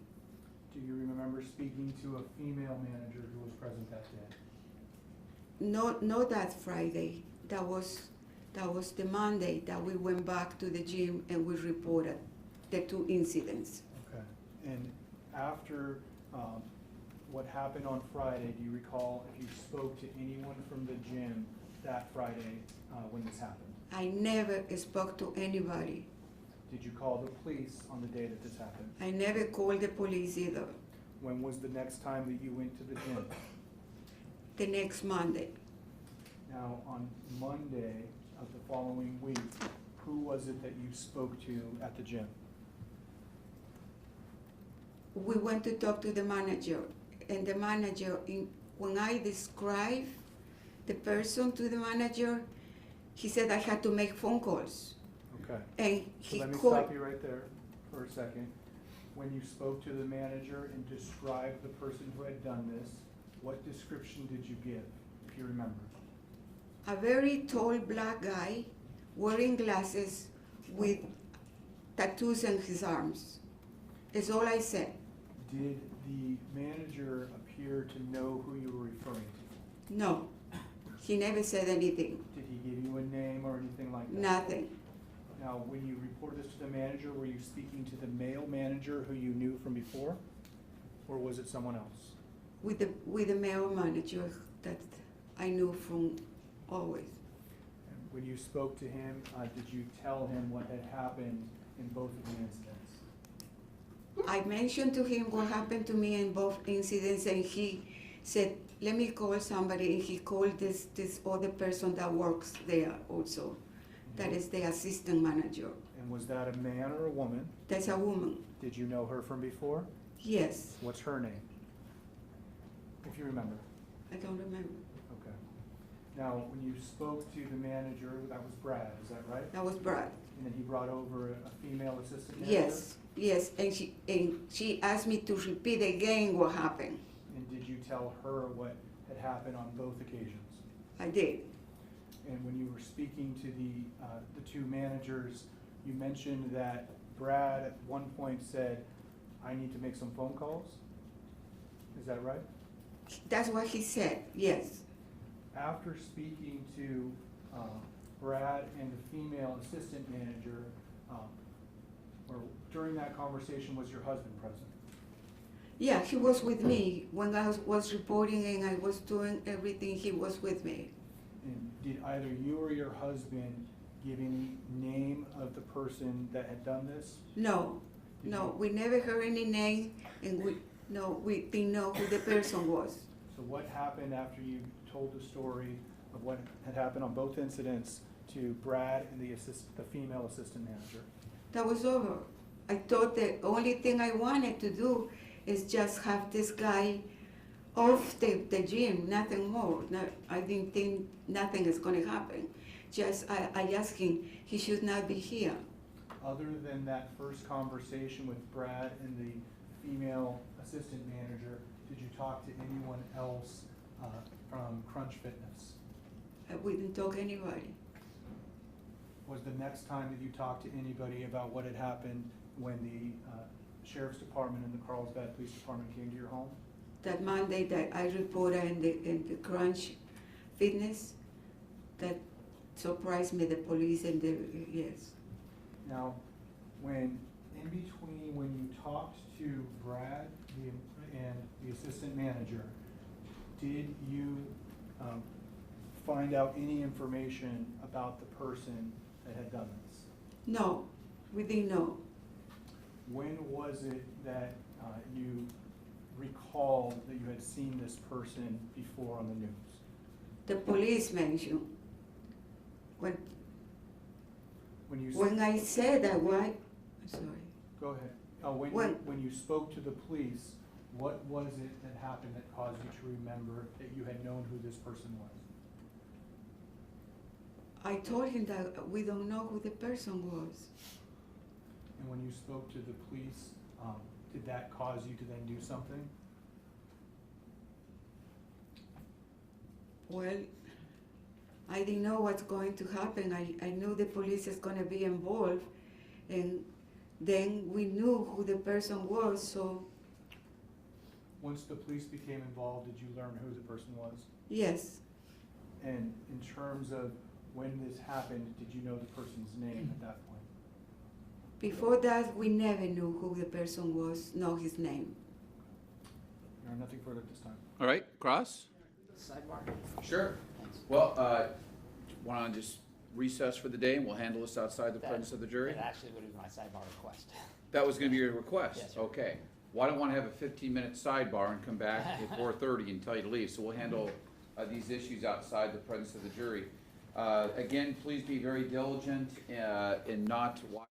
D: Do you remember speaking to a female manager who was present that day?
I: No, that Friday. That was the Monday that we went back to the gym and we reported the two incidents.
D: Okay. And after what happened on Friday, do you recall if you spoke to anyone from the gym that Friday when this happened?
I: I never spoke to anybody.
D: Did you call the police on the day that this happened?
I: I never called the police either.
D: When was the next time that you went to the gym?
I: The next Monday.
D: Now, on Monday of the following week, who was it that you spoke to at the gym?
I: We went to talk to the manager, and the manager, when I described the person to the manager, he said I had to make phone calls.
D: Okay.
I: And
D: So
I: he
D: let me
I: called.
D: stop you right there for a second. When you spoke to the manager and described the person who had done this, what description did you give, if you remember?
I: A very tall black guy wearing glasses with tattoos on his arms. Is all I said.
D: Did the manager appear to know who you were referring to?
I: No, he never said anything.
D: Did he give you a name or anything like that?
I: Nothing.
D: Now, when you reported this to the manager, were you speaking to the male manager who you knew from before? Or was it someone else?
I: With the male manager that I knew from always.
D: And when you spoke to him, did you tell him what had happened in both of the incidents?
I: I mentioned to him what happened to me in both incidents, and he said, let me call somebody, and he called this other person that works there also. That is the assistant manager.
D: And was that a man or a woman?
I: That's a woman.
D: Did you know her from before?
I: Yes.
D: What's her name? If you remember.
I: I don't remember.
D: Okay. Now, when you spoke to the manager, that was Brad, is that right?
I: That was Brad.
D: And then he brought over a female assistant manager?
I: Yes, and she asked me to repeat again what happened.
D: And did you tell her what had happened on both occasions?
I: I did.
D: And when you were speaking to the two managers, you mentioned that Brad at one point said, I need to make some phone calls? Is that right?
I: That's what he said, yes.
D: After speaking to Brad and the female assistant manager, or during that conversation, was your husband present?
I: Yeah, he was with me. When I was reporting and I was doing everything, he was with me.
D: And did either you or your husband give any name of the person that had done this?
I: No, we never heard any name, and we didn't know who the person was.
D: So what happened after you told the story of what had happened on both incidents to Brad and the female assistant manager.
I: That was over. I thought the only thing I wanted to do is just have this guy off the gym, nothing more. I didn't think nothing is gonna happen. Just, I asked him, he should not be here.
D: Other than that first conversation with Brad and the female assistant manager, did you talk to anyone else from Crunch Fitness?
I: We didn't talk to anybody.
D: Was the next time that you talked to anybody about what had happened when the Sheriff's Department and the Carlsbad Police Department came to your home?
I: That Monday that I reported in the Crunch Fitness, that surprised me, the police and the, yes.
D: Now, when you talked to Brad and the assistant manager, did you find out any information about the person that had done this?
I: No, we didn't know.
D: When was it that you recalled that you had seen this person before on the news?
I: The police mentioned, when
D: When you
I: when I said that, why, I'm sorry.
D: go ahead. When you spoke to the police, what was it that happened that caused you to remember that you had known who this person was?
I: I told him that we don't know who the person was.
D: And when you spoke to the police, did that cause you to then do something?
I: Well, I didn't know what's going to happen. I knew the police is gonna be involved, and then we knew who the person was, so
D: Once the police became involved, did you learn who the person was?
I: yes.
D: And in terms of when this happened, did you know the person's name at that point?
I: Before that, we never knew who the person was, know his name.
D: No, nothing further at this time.
C: All right, Cross?
A: Sidebar?
C: Sure.
A: Thanks.
C: Well, want to just recess for the day and we'll handle this outside the presence of the jury?
A: That actually would be my sidebar request.
C: That was going to be your request?
A: Yes, sir.
C: Okay. Well, I don't want to have a 15-minute sidebar and come back at 4:30 and tell you to leave, so we'll handle these issues outside the presence of the jury. Again, please be very diligent in not watching